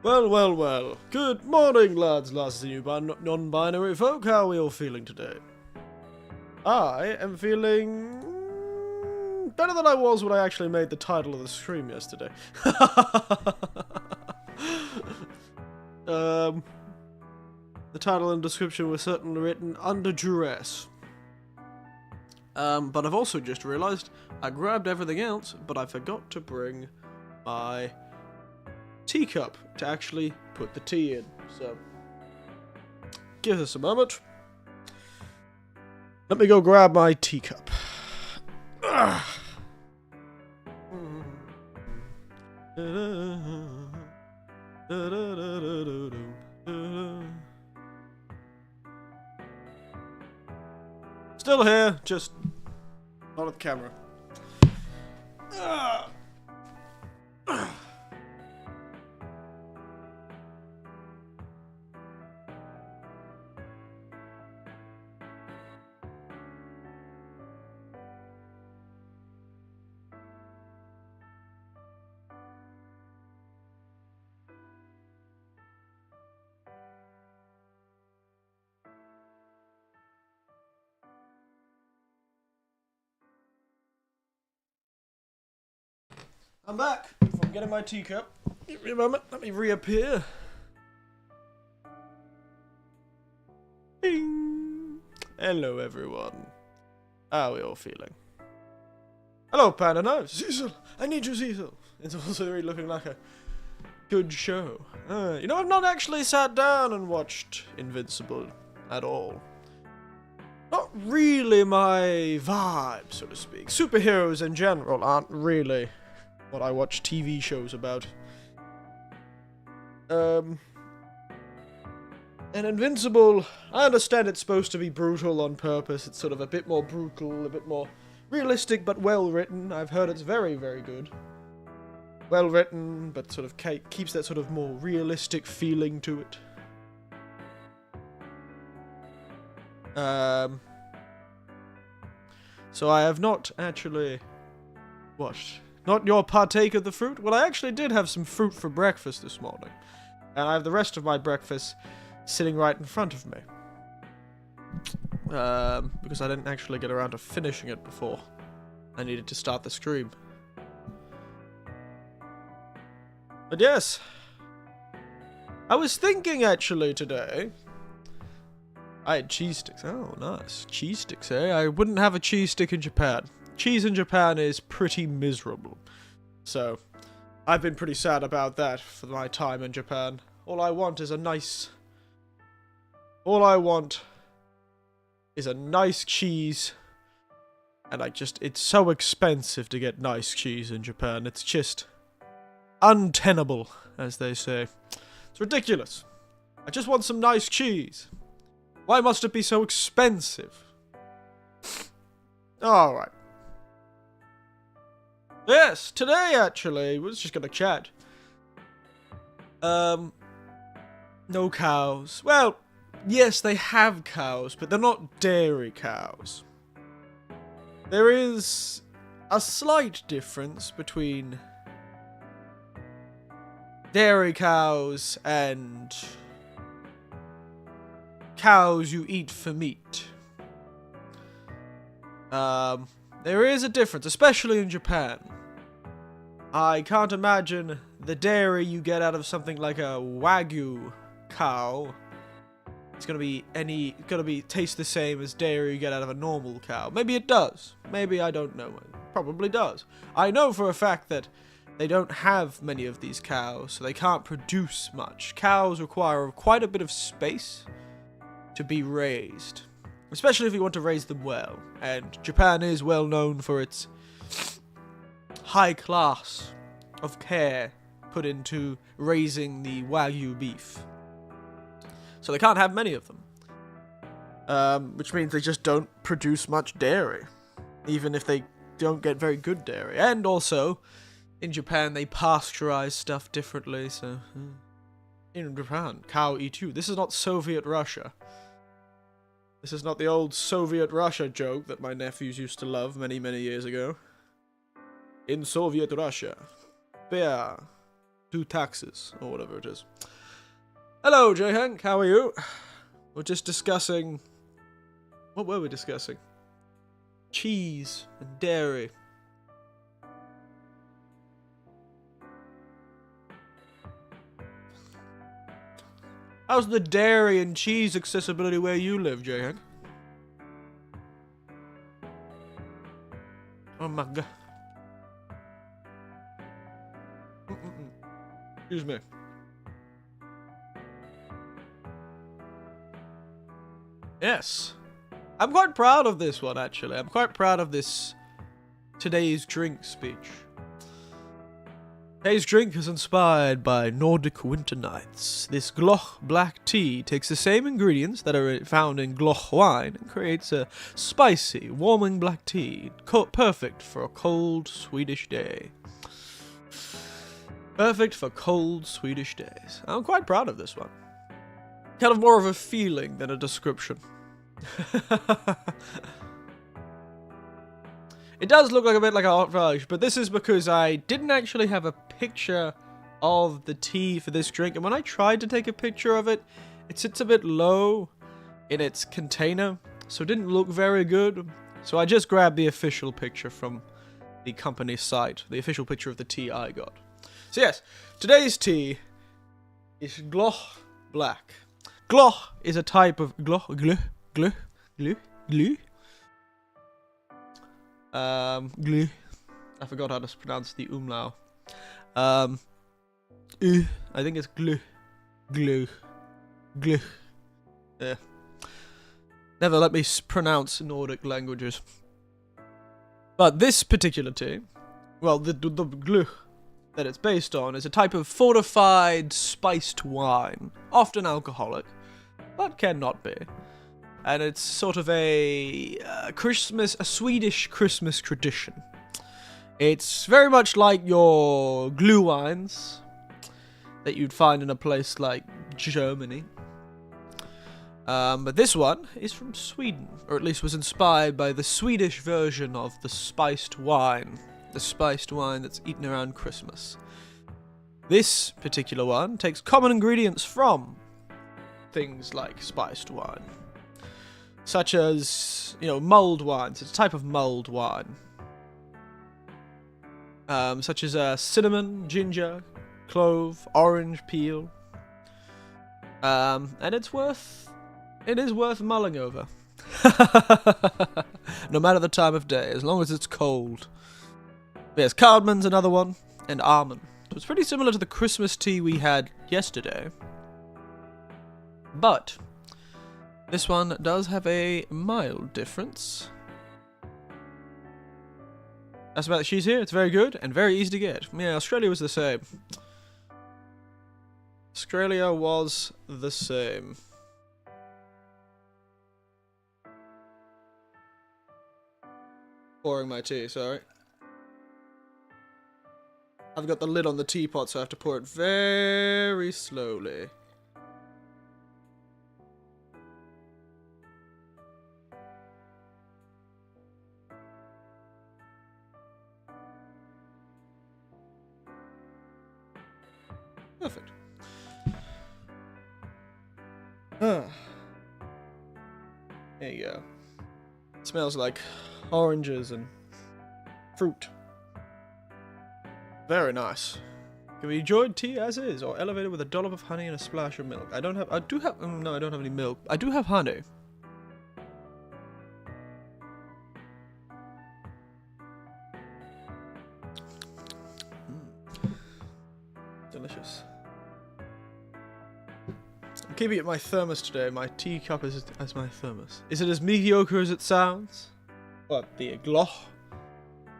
Well, well, well. Good morning, lads, lasses, and you non-binary folk. How are we all feeling today? I am feeling better than I was when I actually made the title of the stream yesterday. The title and description were certainly written under duress. But I've also just realised I grabbed everything else, but I forgot to bring my teacup to actually put the tea in. So, give us a moment. Let me go grab my teacup. Still here, just not at the camera. I'm back from getting my teacup. Give me a moment, let me reappear. Bing! Hello, everyone. How are we all feeling? Hello, Panda. No, Cecil. I need you, Cecil. It's also really looking like a good show. You know, I've not actually sat down and watched Invincible at all. Not really my vibe, so to speak. Superheroes in general aren't really what I watch TV shows about. And Invincible, I understand it's supposed to be brutal on purpose. It's sort of a bit more brutal, a bit more realistic, but well written. I've heard it's very, very good. Well written, but sort of keeps that sort of more realistic feeling to it. So I have not actually watched. Not your partake of the fruit? Well, I actually did have some fruit for breakfast this morning. And I have the rest of my breakfast sitting right in front of me. Because I didn't actually get around to finishing it before I needed to start the stream. But yes. I was thinking actually today. I had cheese sticks. Oh, nice. Cheese sticks, eh? I wouldn't have a cheese stick in Japan. Cheese in Japan is pretty miserable. So, I've been pretty sad about that for my time in Japan. All I want is a nice cheese. And it's so expensive to get nice cheese in Japan. It's just untenable, as they say. It's ridiculous. I just want some nice cheese. Why must it be so expensive? Alright. Yes, today actually, we're just gonna chat. No cows. Well, yes, they have cows, but they're not dairy cows. There is a slight difference between dairy cows and cows you eat for meat. There is a difference, especially in Japan. I can't imagine the dairy you get out of something like a Wagyu cow. It's gonna taste the same as dairy you get out of a normal cow. Maybe it does. Maybe, I don't know. It probably does. I know for a fact that they don't have many of these cows, so they can't produce much. Cows require quite a bit of space to be raised. Especially if you want to raise them well. And Japan is well known for its high class of care put into raising the Wagyu beef. So they can't have many of them. Which means they just don't produce much dairy. Even if they don't get very good dairy. And also, in Japan they pasteurize stuff differently, so... In Japan, cow eat you. This is not Soviet Russia. This is not the old Soviet Russia joke that my nephews used to love many, many years ago. In Soviet Russia, bear 2 taxes, or whatever it is. Hello, J. Hank, how are you? We're just discussing... What were we discussing? Cheese and dairy. How's the dairy and cheese accessibility where you live, J. Hank? Oh my god. Excuse me. Yes. I'm quite proud of this one, actually. I'm quite proud of this today's drink speech. Today's drink is inspired by Nordic winter nights. This Gloch black tea takes the same ingredients that are found in Gloch wine and creates a spicy, warming black tea, perfect for a cold Swedish day. Perfect for cold Swedish days. I'm quite proud of this one. Kind of more of a feeling than a description. It does look like a bit like a hot fudge, but this is because I didn't actually have a picture of the tea for this drink, and when I tried to take a picture of it, it sits a bit low in its container, so it didn't look very good. So I just grabbed the official picture from the company's site, the official picture of the tea I got. So yes, today's tea is Gloch Black. Gloch is a type of glue. Glue. I forgot how to pronounce the umlaut. I think it's glue. Yeah. Never let me pronounce Nordic languages. But this particular tea, well, the glue that it's based on is a type of fortified spiced wine, often alcoholic, but cannot be. And it's sort of a Swedish Christmas tradition. It's very much like your glue wines that you'd find in a place like Germany. But this one is from Sweden, or at least was inspired by the Swedish version of the spiced wine. The spiced wine that's eaten around Christmas. This particular one takes common ingredients from things like spiced wine. Such as, mulled wines. It's a type of mulled wine. Such as cinnamon, ginger, clove, orange peel. And it is worth mulling over. No matter the time of day, as long as it's cold. Yes, cardamom's another one, and almond. So it's pretty similar to the Christmas tea we had yesterday. But this one does have a mild difference. That's about the cheese here. It's very good and very easy to get. Yeah, Australia was the same. Australia was the same. Pouring my tea, sorry. I've got the lid on the teapot, so I have to pour it very slowly. Perfect. There you go. It smells like oranges and fruit. Very nice. Can be enjoyed tea as is, or elevated with a dollop of honey and a splash of milk. I don't have any milk. I do have honey. Delicious. I'm keeping it in my thermos today. My teacup is as my thermos. Is it as mediocre as it sounds? What, the Gloch?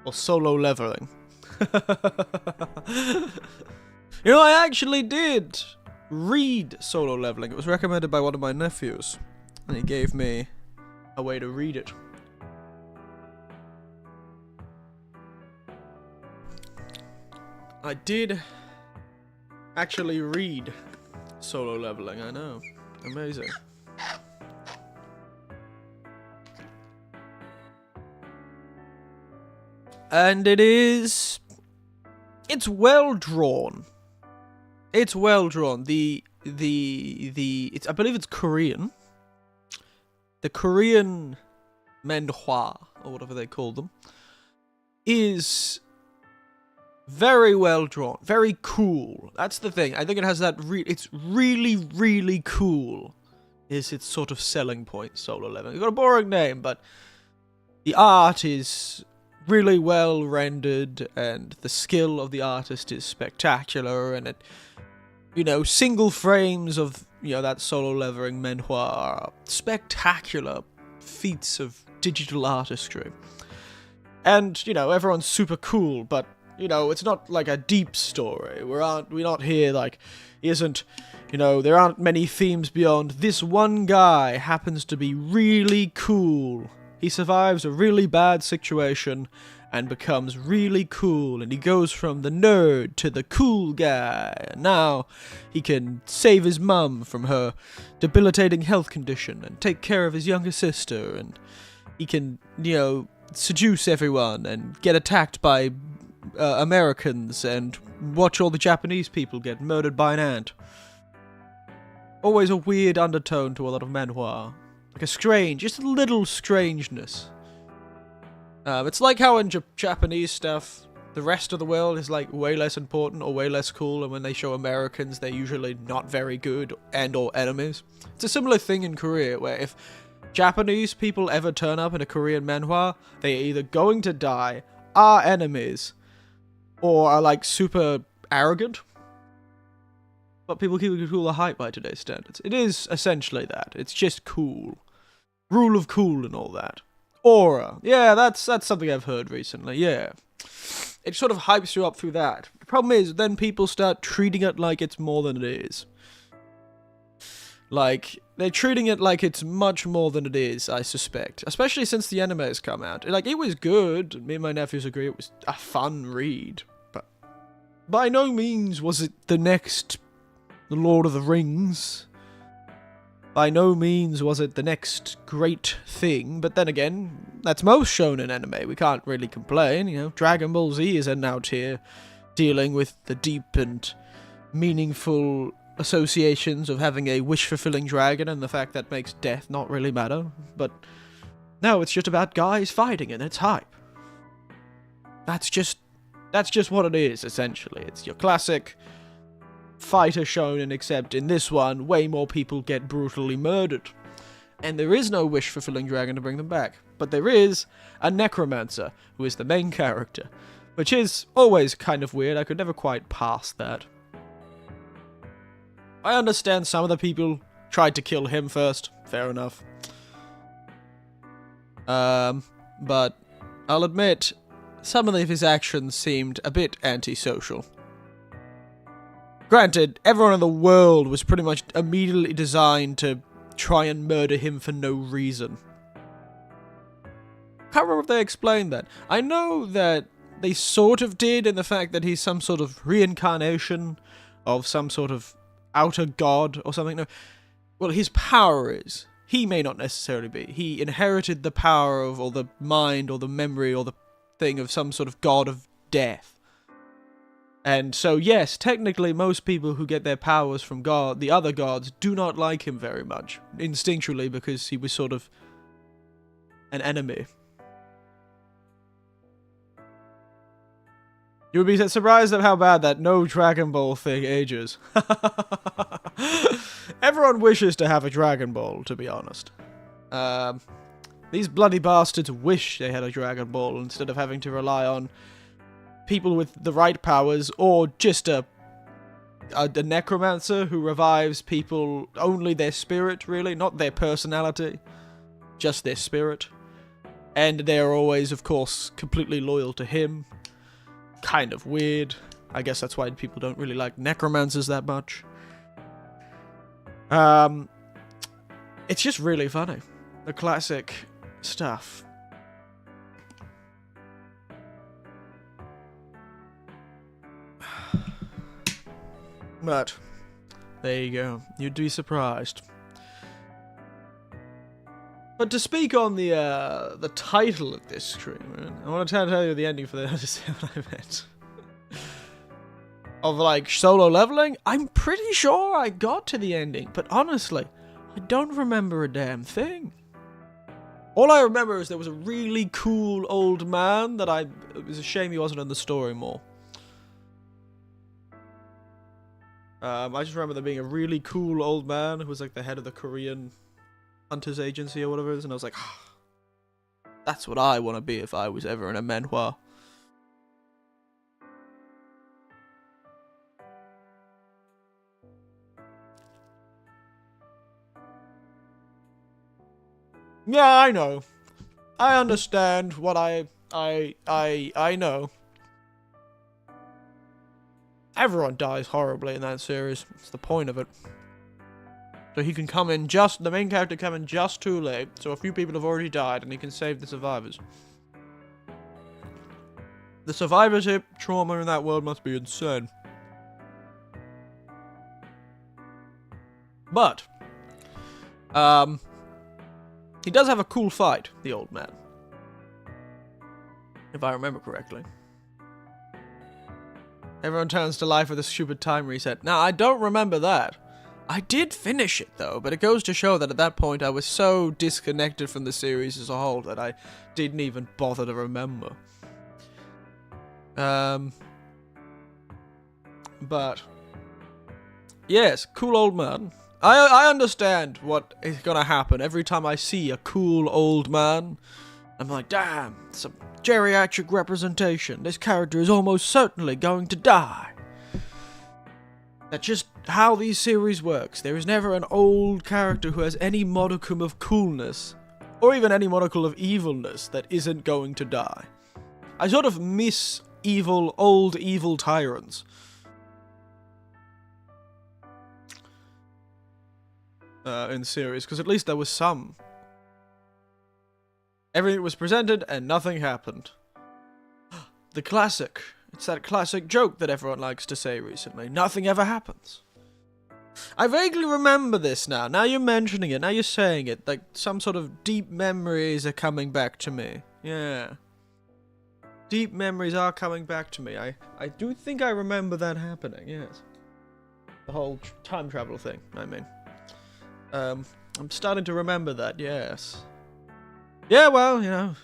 Or solo leveling? I actually did read Solo Leveling. It was recommended by one of my nephews, and he gave me a way to read it. I did actually read Solo Leveling, I know. Amazing. And it's well drawn. It's well drawn. I believe it's Korean. The Korean manhwa, or whatever they call them, is very well drawn, very cool. That's the thing. I think it has that. It's really, really cool. Is its sort of selling point? Solo Leveling. It's got a boring name, but the art is really well rendered, and the skill of the artist is spectacular. And it, single frames of that Solo Leveling manhwa are spectacular feats of digital artistry. And everyone's super cool, but it's not like a deep story. We're not here like, there aren't many themes beyond this one guy happens to be really cool. He survives a really bad situation and becomes really cool, and he goes from the nerd to the cool guy. And now he can save his mum from her debilitating health condition and take care of his younger sister, and he can, seduce everyone and get attacked by Americans and watch all the Japanese people get murdered by an ant. Always a weird undertone to a lot of manhwa. Like just a little strangeness. It's like how in Japanese stuff, the rest of the world is like way less important or way less cool, and when they show Americans, they're usually not very good and or enemies. It's a similar thing in Korea, where if Japanese people ever turn up in a Korean manhwa, they're either going to die, are enemies, or are like super arrogant. But people keep it cool or hype by today's standards. It is essentially that. It's just cool. Rule of cool and all that. Aura. Yeah, that's something I've heard recently, yeah. It sort of hypes you up through that. The problem is, then people start treating it like it's more than it is. Like, they're treating it like it's much more than it is, I suspect. Especially since the anime has come out. Like, it was good. Me and my nephews agree it was a fun read. But by no means was it the next The Lord of the Rings. By no means was it the next great thing. But then again, that's most shonen anime. We can't really complain, Dragon Ball Z is out here dealing with the deep and meaningful associations of having a wish-fulfilling dragon and the fact that makes death not really matter. But no, it's just about guys fighting and it's hype. That's just what it is, essentially. It's your classic fighter shonen, except in this one, way more people get brutally murdered. And there is no wish-fulfilling dragon to bring them back. But there is a necromancer, who is the main character. Which is always kind of weird. I could never quite pass that. I understand some of the people tried to kill him first. Fair enough. But I'll admit, some of his actions seemed a bit antisocial. Granted, everyone in the world was pretty much immediately designed to try and murder him for no reason. Can't remember if they explained that. I know that they sort of did in the fact that he's some sort of reincarnation of some sort of outer god or something. No, well, his power is. He may not necessarily be. He inherited the power of, or the mind, or the memory, or the thing of some sort of god of death. And so, yes, technically most people who get their powers from God, the other gods, do not like him very much, instinctually, because he was sort of an enemy. You would be surprised at how bad that no Dragon Ball thing ages. Everyone wishes to have a Dragon Ball, to be honest. These bloody bastards wish they had a Dragon Ball instead of having to rely on people with the right powers, or just a necromancer who revives people, only their spirit, really, not their personality, just their spirit. And they're always, of course, completely loyal to him. Kind of weird. I guess that's why people don't really like necromancers that much. It's just really funny. The classic stuff. But there you go. You'd be surprised. But to speak on the title of this stream, I want to tell you the ending for the what I meant. of like solo leveling, I'm pretty sure I got to the ending, but honestly, I don't remember a damn thing. All I remember is there was a really cool old man that it was a shame he wasn't in the story more. I just remember there being a really cool old man who was like the head of the Korean Hunters Agency or whatever it is, and I was like, that's what I want to be if I was ever in a manhwa. Yeah, I know. I understand what I know. Everyone dies horribly in that series. It's the point of it. So he can come in the main character come in just too late, so a few people have already died and he can save the survivors. The survivorship trauma in that world must be insane. But, he does have a cool fight, the old man. If I remember correctly. Everyone turns to life with a stupid time reset. Now, I don't remember that. I did finish it, though, but it goes to show that at that point I was so disconnected from the series as a whole that I didn't even bother to remember. But, yes, cool old man. I understand what is gonna happen every time I see a cool old man. I'm like, damn, some geriatric representation. This character is almost certainly going to die. That's just how these series works. There is never an old character who has any modicum of coolness, or even any modicum of evilness, that isn't going to die. I sort of miss old evil tyrants. In the series, because at least there was some. Everything was presented and nothing happened. The classic. It's that classic joke that everyone likes to say recently. Nothing ever happens. I vaguely remember this now. Now you're mentioning it. Now you're saying it. Like some sort of deep memories are coming back to me. Yeah. Deep memories are coming back to me. I do think I remember that happening, yes. The whole time travel thing, I mean. I'm starting to remember that, yes. Yeah, well, you know.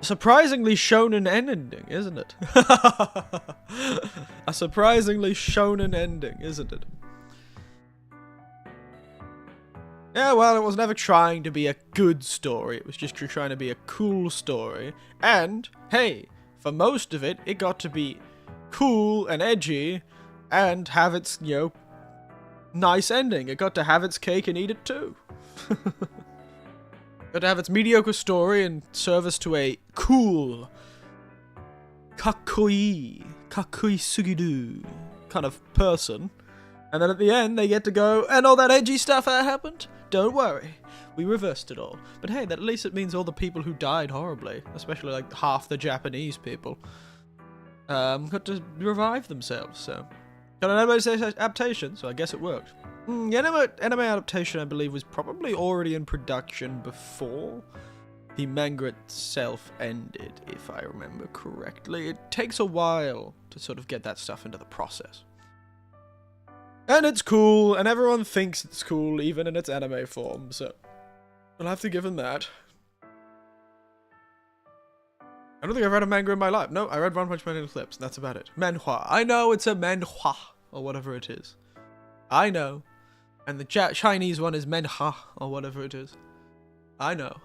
Surprisingly shonen ending, isn't it? A surprisingly shonen ending, isn't it? Yeah, well, it was never trying to be a good story. It was just trying to be a cool story. And, hey, for most of it, it got to be cool and edgy and have its, you know, nice ending. It got to have its cake and eat it too. Got to have its mediocre story and service to a cool, kakoi sugiru kind of person. And then at the end, they get to go, and all that edgy stuff that happened? Don't worry. We reversed it all. But hey, at least it means all the people who died horribly, especially like half the Japanese people, got to revive themselves, so. Got an anime adaptation, so I guess it worked. The anime adaptation, I believe, was probably already in production before the manga itself ended, if I remember correctly. It takes a while to sort of get that stuff into the process. And it's cool, and everyone thinks it's cool, even in its anime form, so I'll have to give them that. I don't think I've read a manga in my life. No, I read One Punch Man in Eclipse, and that's about it. Manhwa. I know it's a manhwa, or whatever it is. I know. And the Chinese one is menha, or whatever it is. I know.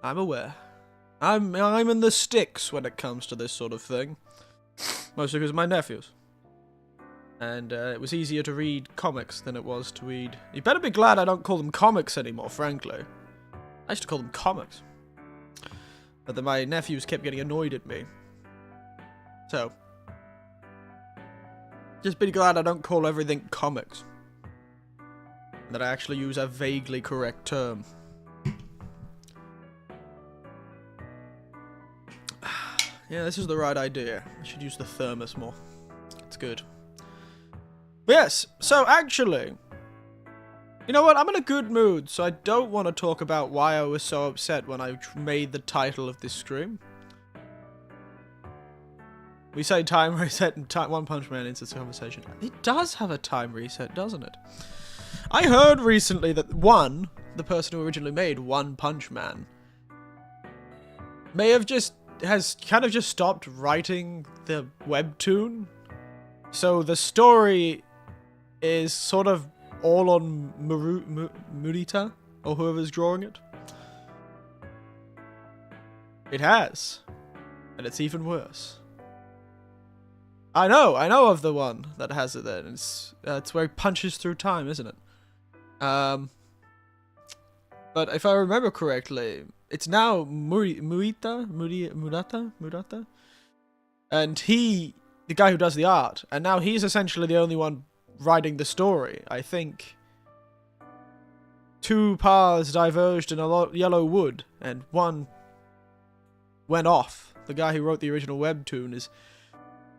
I'm aware. I'm in the sticks when it comes to this sort of thing. Mostly because of my nephews. And it was easier to read comics than it was to read... You better be glad I don't call them comics anymore, frankly. I used to call them comics. But then my nephews kept getting annoyed at me. So. Just be glad I don't call everything comics. That I actually use a vaguely correct term. Yeah, this is the right idea. I should use the thermos more. It's good. Yes, so actually, you know what, I'm in a good mood, so I don't want to talk about why I was so upset when I made the title of this stream. We say time reset and One Punch Man ends this conversation. It does have a time reset, doesn't it? I heard recently that the person who originally made One Punch Man, has kind of just stopped writing the webtoon. So the story is sort of all on Murita, or whoever's drawing it. It has. And it's even worse. I know of the one that has it there. It's where he punches through time, isn't it? But if I remember correctly, it's now Murata? And the guy who does the art, and now he's essentially the only one writing the story. I think 2 paths diverged in a yellow wood, and one went off. The guy who wrote the original webtoon is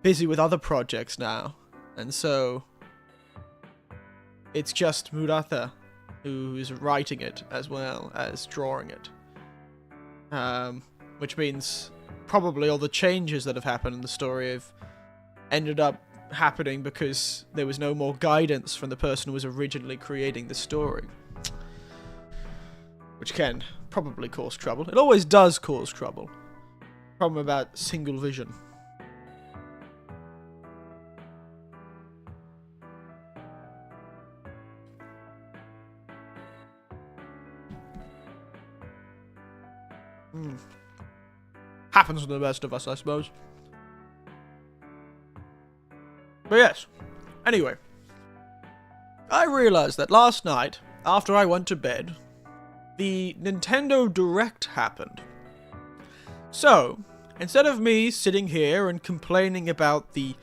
busy with other projects now, and so it's just Murata who is writing it as well as drawing it. Which means probably all the changes that have happened in the story have ended up happening because there was no more guidance from the person who was originally creating the story. Which can probably cause trouble. It always does cause trouble. Problem about single vision. Happens to the best of us, I suppose. But yes. Anyway. I realized that last night, after I went to bed, the Nintendo Direct happened. So, instead of me sitting here and complaining about the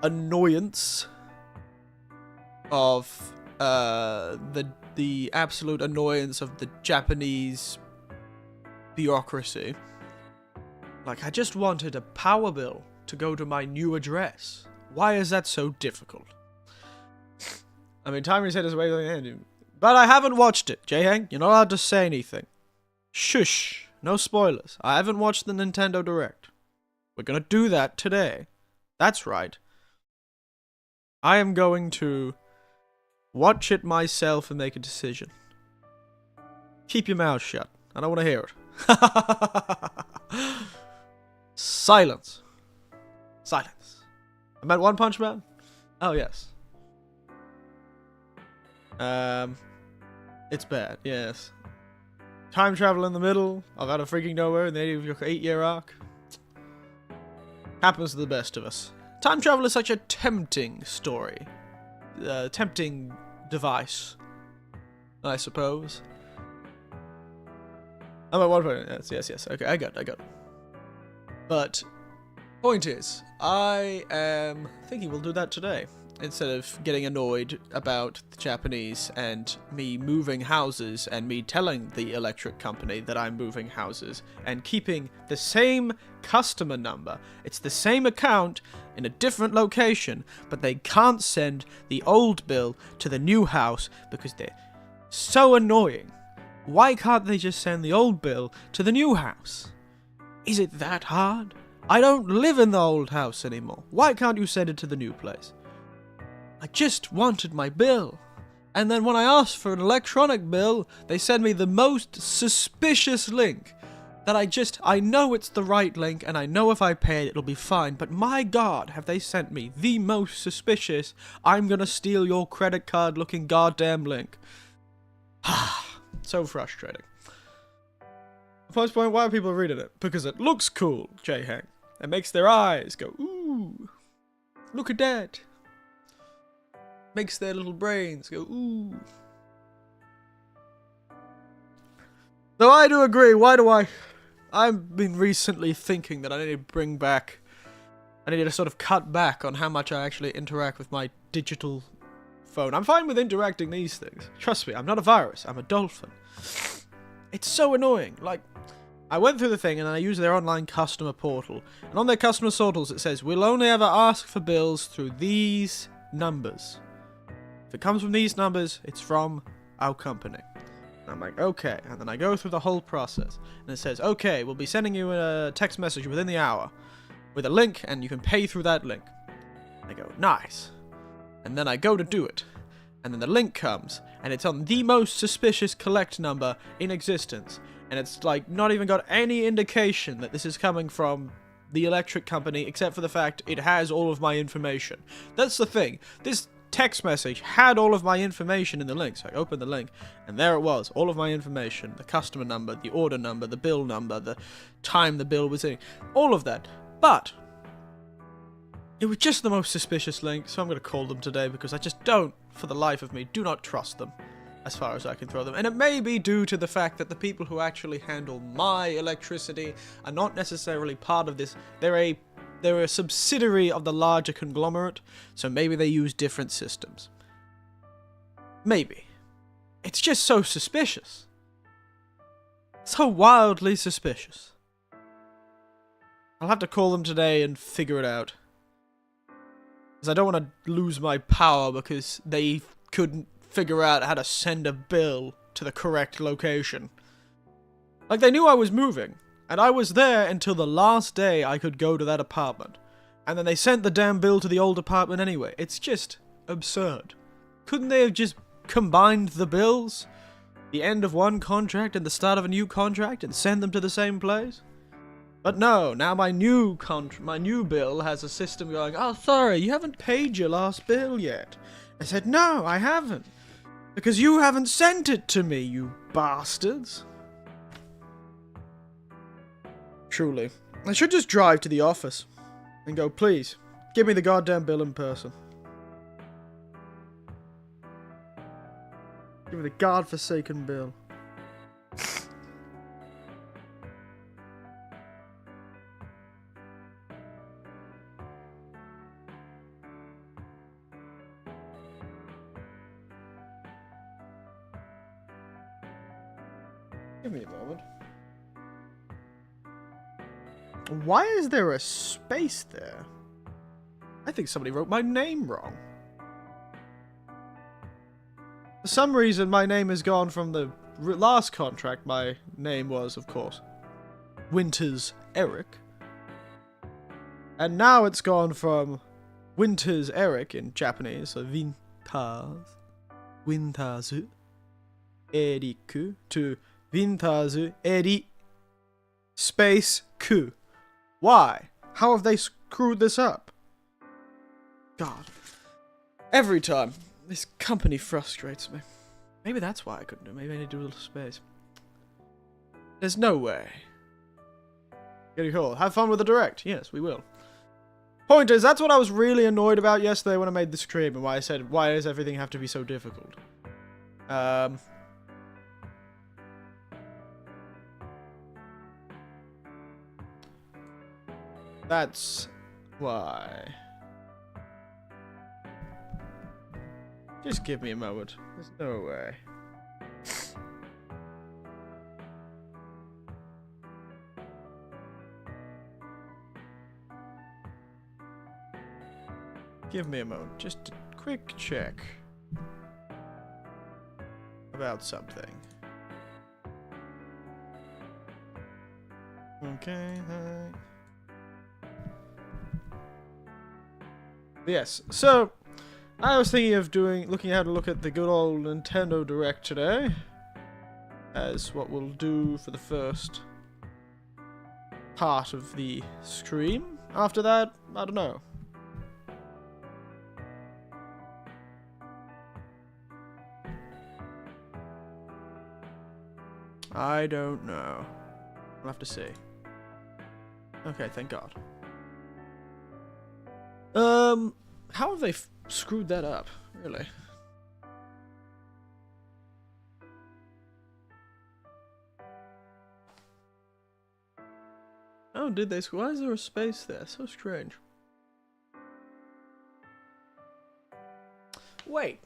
annoyance of the absolute annoyance of the Japanese bureaucracy, like, I just wanted a power bill to go to my new address. Why is that so difficult? I mean, time reset is way ahead. But I haven't watched it, J-Hang. You're not allowed to say anything. Shush. No spoilers. I haven't watched the Nintendo Direct. We're gonna do that today. That's right. I am going to watch it myself and make a decision. Keep your mouth shut. I don't want to hear it. Silence. Silence. I meant One Punch Man? Oh, yes. It's bad, yes. Time travel in the middle, of out of freaking nowhere in the 8-year arc. Happens to the best of us. Time travel is such a tempting story. Tempting device, I suppose. I'm at one point. Yes. Okay, I got it. But, point is, I am thinking we'll do that today. Instead of getting annoyed about the Japanese and me moving houses and me telling the electric company that I'm moving houses and keeping the same customer number. It's the same account in a different location, but they can't send the old bill to the new house because they're so annoying. Why can't they just send the old bill to the new house? Is it that hard? I don't live in the old house anymore. Why can't you send it to the new place? I just wanted my bill. And then when I asked for an electronic bill, they sent me the most suspicious link that I know it's the right link and I know if I pay it, it'll be fine. But my God, have they sent me the most suspicious, I'm gonna steal your credit card looking goddamn link. So frustrating. First point, why are people reading it? Because it looks cool, J-Hang. It makes their eyes go, ooh, look at that. Makes their little brains go, ooh. Though I do agree, I've been recently thinking that I need to sort of cut back on how much I actually interact with my digital phone. I'm fine with interacting these things. Trust me, I'm not a virus, I'm a dolphin. It's so annoying. Like, I went through the thing and I used their online customer portal. And on their customer portals it says, we'll only ever ask for bills through these numbers. If it comes from these numbers, it's from our company. And I'm like, okay. And then I go through the whole process. And it says, okay, we'll be sending you a text message within the hour. with a link, and you can pay through that link. I go, nice. And then I go to do it. And then the link comes, and it's on the most suspicious collect number in existence. And it's like not even got any indication that this is coming from the electric company, except for the fact it has all of my information. That's the thing. This text message had all of my information in the link. So I opened the link, and there it was. All of my information. The customer number, the order number, the bill number, the time the bill was in. All of that. But it was just the most suspicious link, so I'm going to call them today because I just don't, for the life of me, do not trust them as far as I can throw them. And it may be due to the fact that the people who actually handle my electricity are not necessarily part of this. They're a subsidiary of the larger conglomerate, so maybe they use different systems. Maybe. It's just so suspicious. So wildly suspicious. I'll have to call them today and figure it out. Because I don't want to lose my power because they couldn't figure out how to send a bill to the correct location. Like, they knew I was moving, and I was there until the last day I could go to that apartment. And then they sent the damn bill to the old apartment anyway. It's just absurd. Couldn't they have just combined the bills? The end of one contract and the start of a new contract and send them to the same place? But no, now my new bill has a system going, oh, sorry, you haven't paid your last bill yet. I said, no, I haven't. Because you haven't sent it to me, you bastards. Truly. I should just drive to the office and go, please, give me the goddamn bill in person. Give me the godforsaken bill. Give me a moment. Why is there a space there? I think somebody wrote my name wrong. For some reason, my name has gone from the last contract. My name was, of course, Winters Eric. And now it's gone from Winters Eric in Japanese, so Winters Eriku, to Winters Eri space Ku. Why? How have they screwed this up? God. Every time. This company frustrates me. Maybe that's why I couldn't do it. Maybe I need to do a little space. There's no way. Getting cool. Have fun with the direct. Yes, we will. Point is, that's what I was really annoyed about yesterday when I made the stream, and why I said, why does everything have to be so difficult? That's why. Just give me a moment. There's no way. Give me a moment. Just a quick check about something. Okay. Yes, so I was thinking of looking how to look at the good old Nintendo Direct today, as what we'll do for the first part of the stream. After that, I don't know. I don't know. We'll have to see. Okay, thank God. How have they screwed that up? Really? Oh, did they? Why is there a space there? So strange. Wait.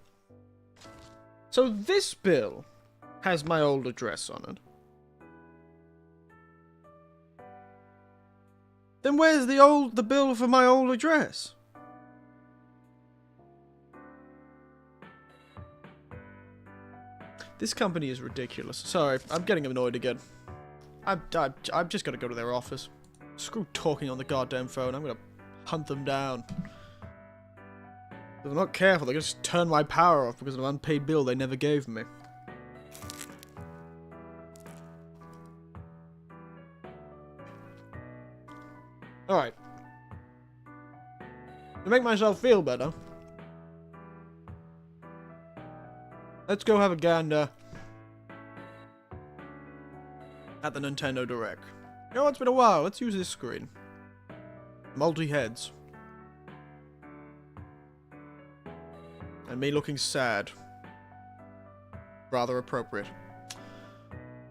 So this bill has my old address on it. Then where's the bill for my old address? This company is ridiculous. Sorry, I'm getting annoyed again. I'm just gonna go to their office. Screw talking on the goddamn phone. I'm gonna hunt them down. If I'm not careful, they're gonna just turn my power off because of an unpaid bill they never gave me. Alright. To make myself feel better, let's go have a gander at the Nintendo Direct. You know, it's been a while. Let's use this screen. Multi-heads. And me looking sad. Rather appropriate.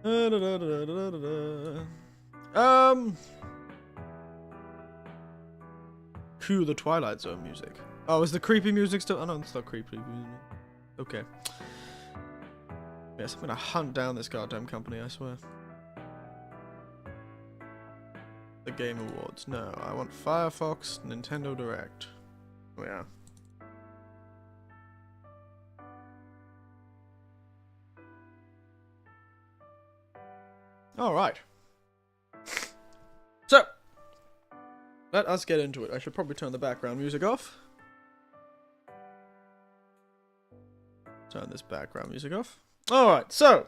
Cue the Twilight Zone music. Oh, is the creepy music still? Oh no, it's not creepy. Okay. Yes, I'm gonna hunt down this goddamn company, I swear. The Game Awards. No, I want Firefox, Nintendo Direct. Oh yeah. Alright. So, let us get into it. I should probably turn the background music off. Turn this background music off. Alright, so.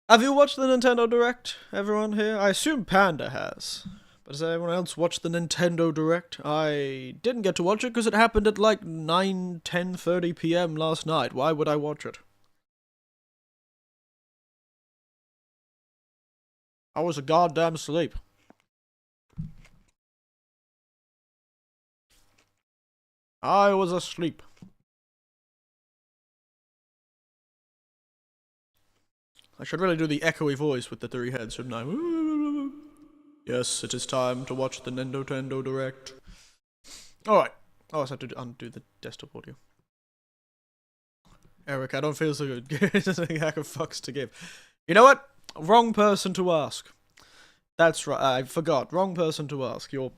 Have you watched the Nintendo Direct, everyone here? I assume Panda has. But has anyone else watched the Nintendo Direct? I didn't get to watch it because it happened at like 10:30 PM last night. Why would I watch it? I was a goddamn asleep. I was asleep. I should really do the echoey voice with the three heads, shouldn't I? Yes, it is time to watch the Nintendo Direct. Alright. Oh, I also have to undo the desktop audio. Eric, I don't feel so good. There's a heck of fucks to give. You know what? Wrong person to ask. That's right. I forgot. Wrong person to ask. You're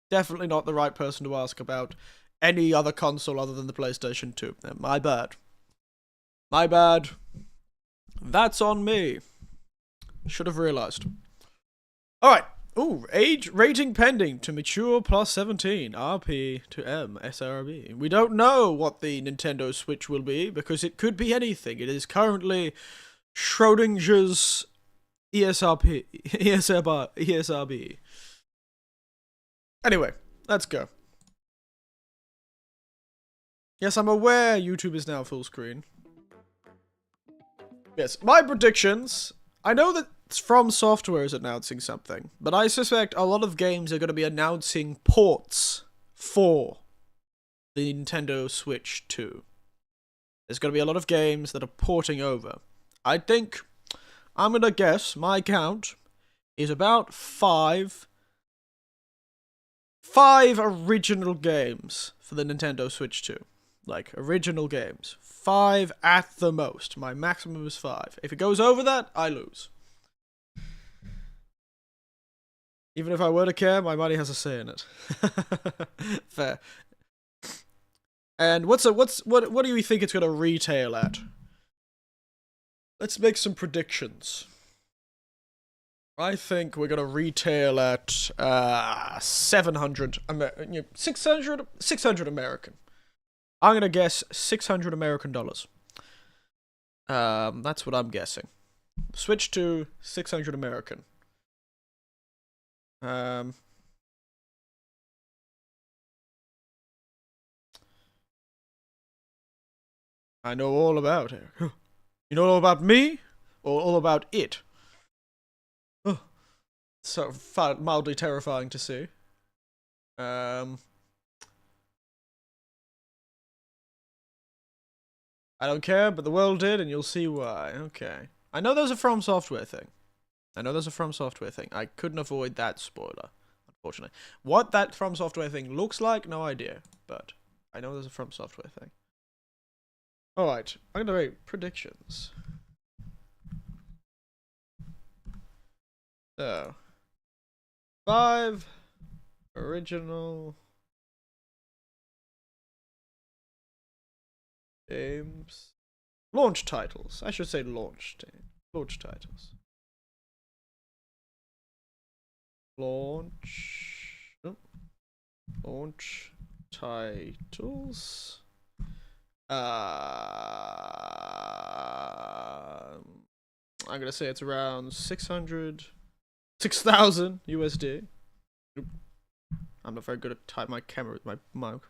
definitely not the right person to ask about any other console other than the PlayStation 2. My bad. My bad. That's on me. Should have realized. Alright. Ooh, age rating pending to mature plus 17. RP to M, SRB. We don't know what the Nintendo Switch will be because it could be anything. It is currently Schrodinger's ESRB. Anyway, let's go. Yes, I'm aware YouTube is now full screen. Yes, my predictions. I know that From Software is announcing something, but I suspect a lot of games are going to be announcing ports for the Nintendo Switch 2. There's going to be a lot of games that are porting over. I think, I'm going to guess, my count is about five original games for the Nintendo Switch 2. Like, original games. 5 at the most. My maximum is 5. If it goes over that, I lose. Even if I were to care, my money has a say in it. Fair. And what do you think it's gonna retail at? Let's make some predictions. I think we're gonna retail at 600 American. I'm gonna guess $600 American. That's what I'm guessing. Switch to 600 American. I know all about it. You know all about me? Or all about it? Oh, so mildly terrifying to see. I don't care, but the world did, and you'll see why. Okay. I know there's a From Software thing. I couldn't avoid that spoiler, unfortunately. What that From Software thing looks like, no idea. But I know there's a From Software thing. Alright, I'm gonna rate predictions. So, 5 original games. Launch titles. I should say launch titles. Launch. Oh. Launch titles. I'm gonna say it's around 6,000 USD. I'm not very good at typing my camera with my mouth.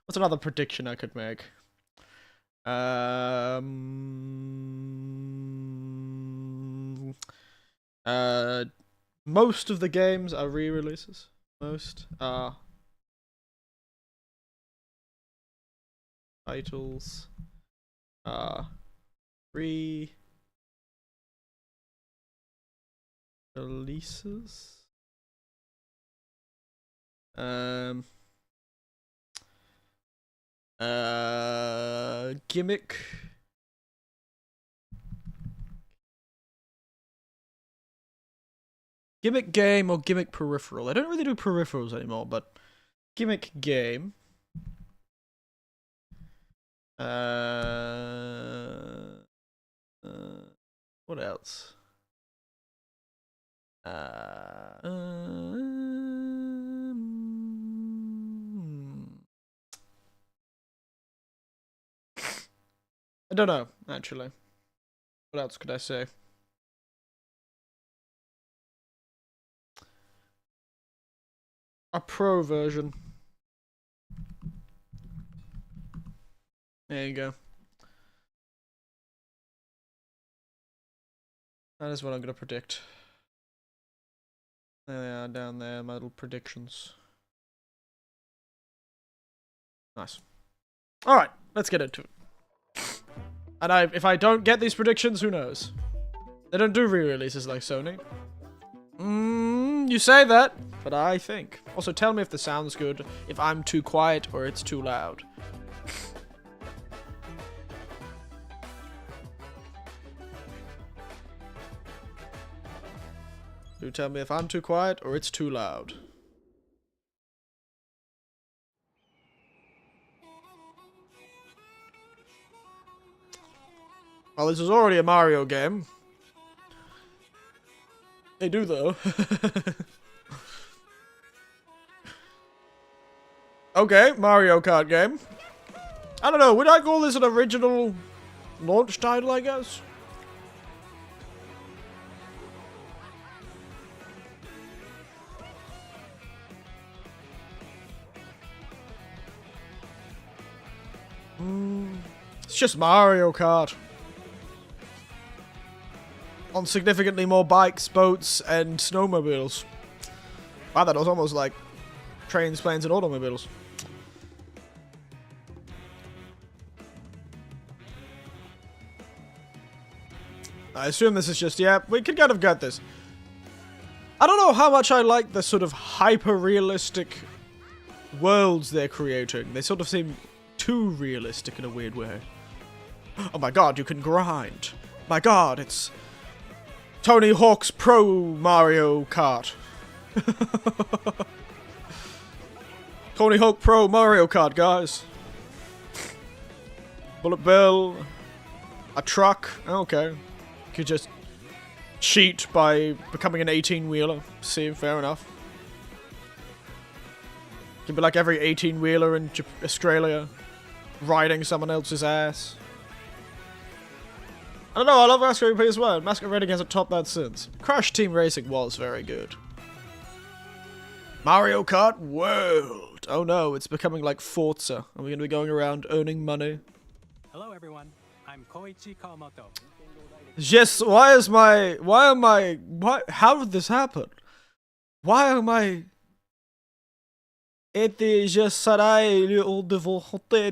What's another prediction I could make? Most of the games are re-releases. Most are titles are re-releases. Gimmick. Gimmick game or gimmick peripheral. I don't really do peripherals anymore, but gimmick game. What else? I don't know, actually. What else could I say? A pro version. There you go. That is what I'm gonna predict. There they are down there, my little predictions. Nice. Alright, let's get into it. And if I don't get these predictions, who knows? They don't do re-releases like Sony. You say that, but I think. Also, tell me if the sound's good, if I'm too quiet or it's too loud. Do tell me if I'm too quiet or it's too loud. Well, this is already a Mario game. They do, though. Okay, Mario Kart game. I don't know, would I call this an original launch title, I guess? It's just Mario Kart. On significantly more bikes, boats, and snowmobiles. Wow, that was almost like trains, planes, and automobiles. I assume this is just, yeah, we can kind of get this. I don't know how much I like the sort of hyper-realistic worlds they're creating. They sort of seem too realistic in a weird way. Oh my god, you can grind. My god, it's Tony Hawk's Pro Mario Kart. Tony Hawk Pro Mario Kart, guys. Bullet bill. A truck. Okay. You could just cheat by becoming an 18-wheeler. See, fair enough. You could be like every 18-wheeler in Australia, riding someone else's ass. I don't know, I love Masquerade as well. Masquerade hasn't topped that since. Crash Team Racing was very good. Mario Kart World. Oh no, it's becoming like Forza. Are we going to be going around earning money? Hello everyone, I'm Koichi Kawamoto. Yes, how did this happen? Why am I... je serai le devant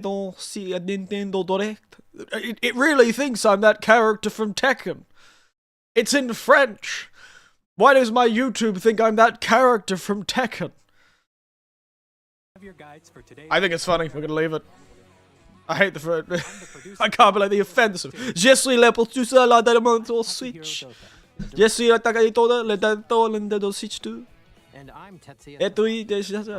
dans si Nintendo Direct. It really thinks I'm that character from Tekken. It's in French. Why does my YouTube think I'm that character from Tekken? I think it's funny. We're gonna leave it. I hate the I can't believe the offensive. Je suis là pour tout ça, la Nintendo Switch. Je suis attaqué todo, le Nintendo Switch 2. And I'm Tetsuya. Et oui,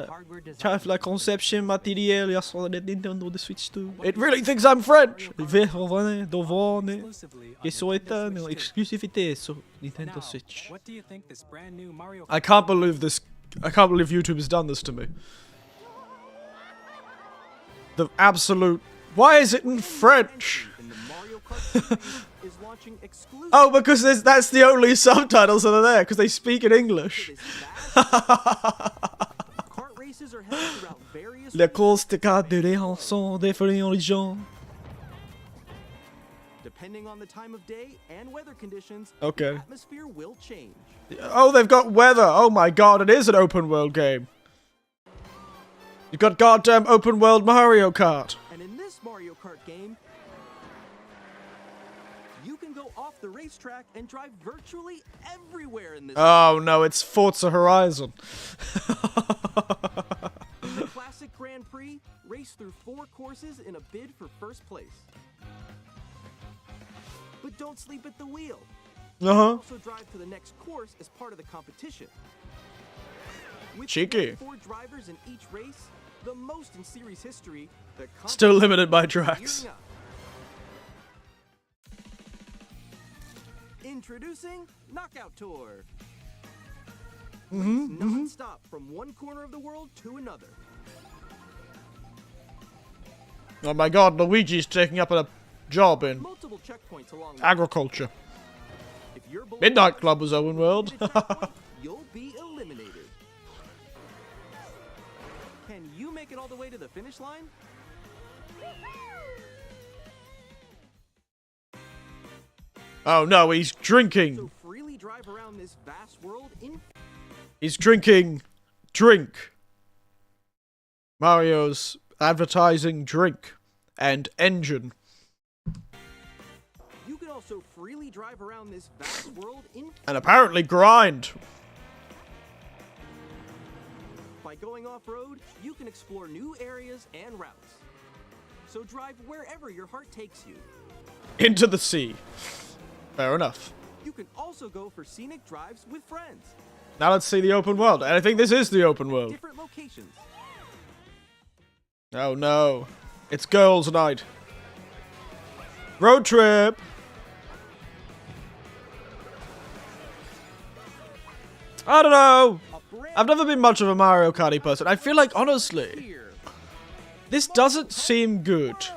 hardware designer. Chef la conception matérielle sur la Nintendo de Switch 2. It really thinks I'm French. Exclusively on Ils sont Nintendo étonnés. Switch 2. Exclusivité sur Nintendo Now, Switch. what do you think this brand new Mario I can't believe this. I can't believe YouTube has done this to me. The absolute. Why is it in French? In the Mario Kart series is launching exclusive Oh, because that's the only subtitles that are there, because they speak in English. to this kart races are held throughout various Les courses de cartes de Léon sont différentes religions. depending on the time of day and weather conditions. Okay. The atmosphere will change. Oh, they've got weather. Oh my god, it is an open world game. You've got goddamn open world Mario Kart. And in this Mario Kart game, you can go off the racetrack and drive virtually everywhere in this. Oh no, it's Forza Horizon. In the classic Grand Prix, race through 4 courses in a bid for first place. But don't sleep at the wheel. Also drive to the next course as part of the competition. With Cheeky. 4 drivers in each race, the most in series history, the Still limited by competition is tracks. gearing up. Introducing Knockout Tour. Non-stop from one corner of the world to another. Oh my god, Luigi's taking up a job in Multiple checkpoints along the agriculture. If you're below Midnight the Club was open world. checkpoint, you'll be eliminated. Can you make it all the way to the finish line? Oh no, he's drinking. So freely drive around this vast world in He's drinking drink. Mario's advertising drink and engine. You can also freely drive around this vast world in And apparently grind. By going off-road, you can explore new areas and routes. So drive wherever your heart takes you. Into the sea. Fair enough. You can also go for scenic drives with friends. Now let's see the open world. And I think this is the open world. Different locations. Oh no. It's girls' night. Road trip. I don't know. A brand I've never been much of a Mario Kart person. I feel like, honestly, here. this doesn't seem good. World.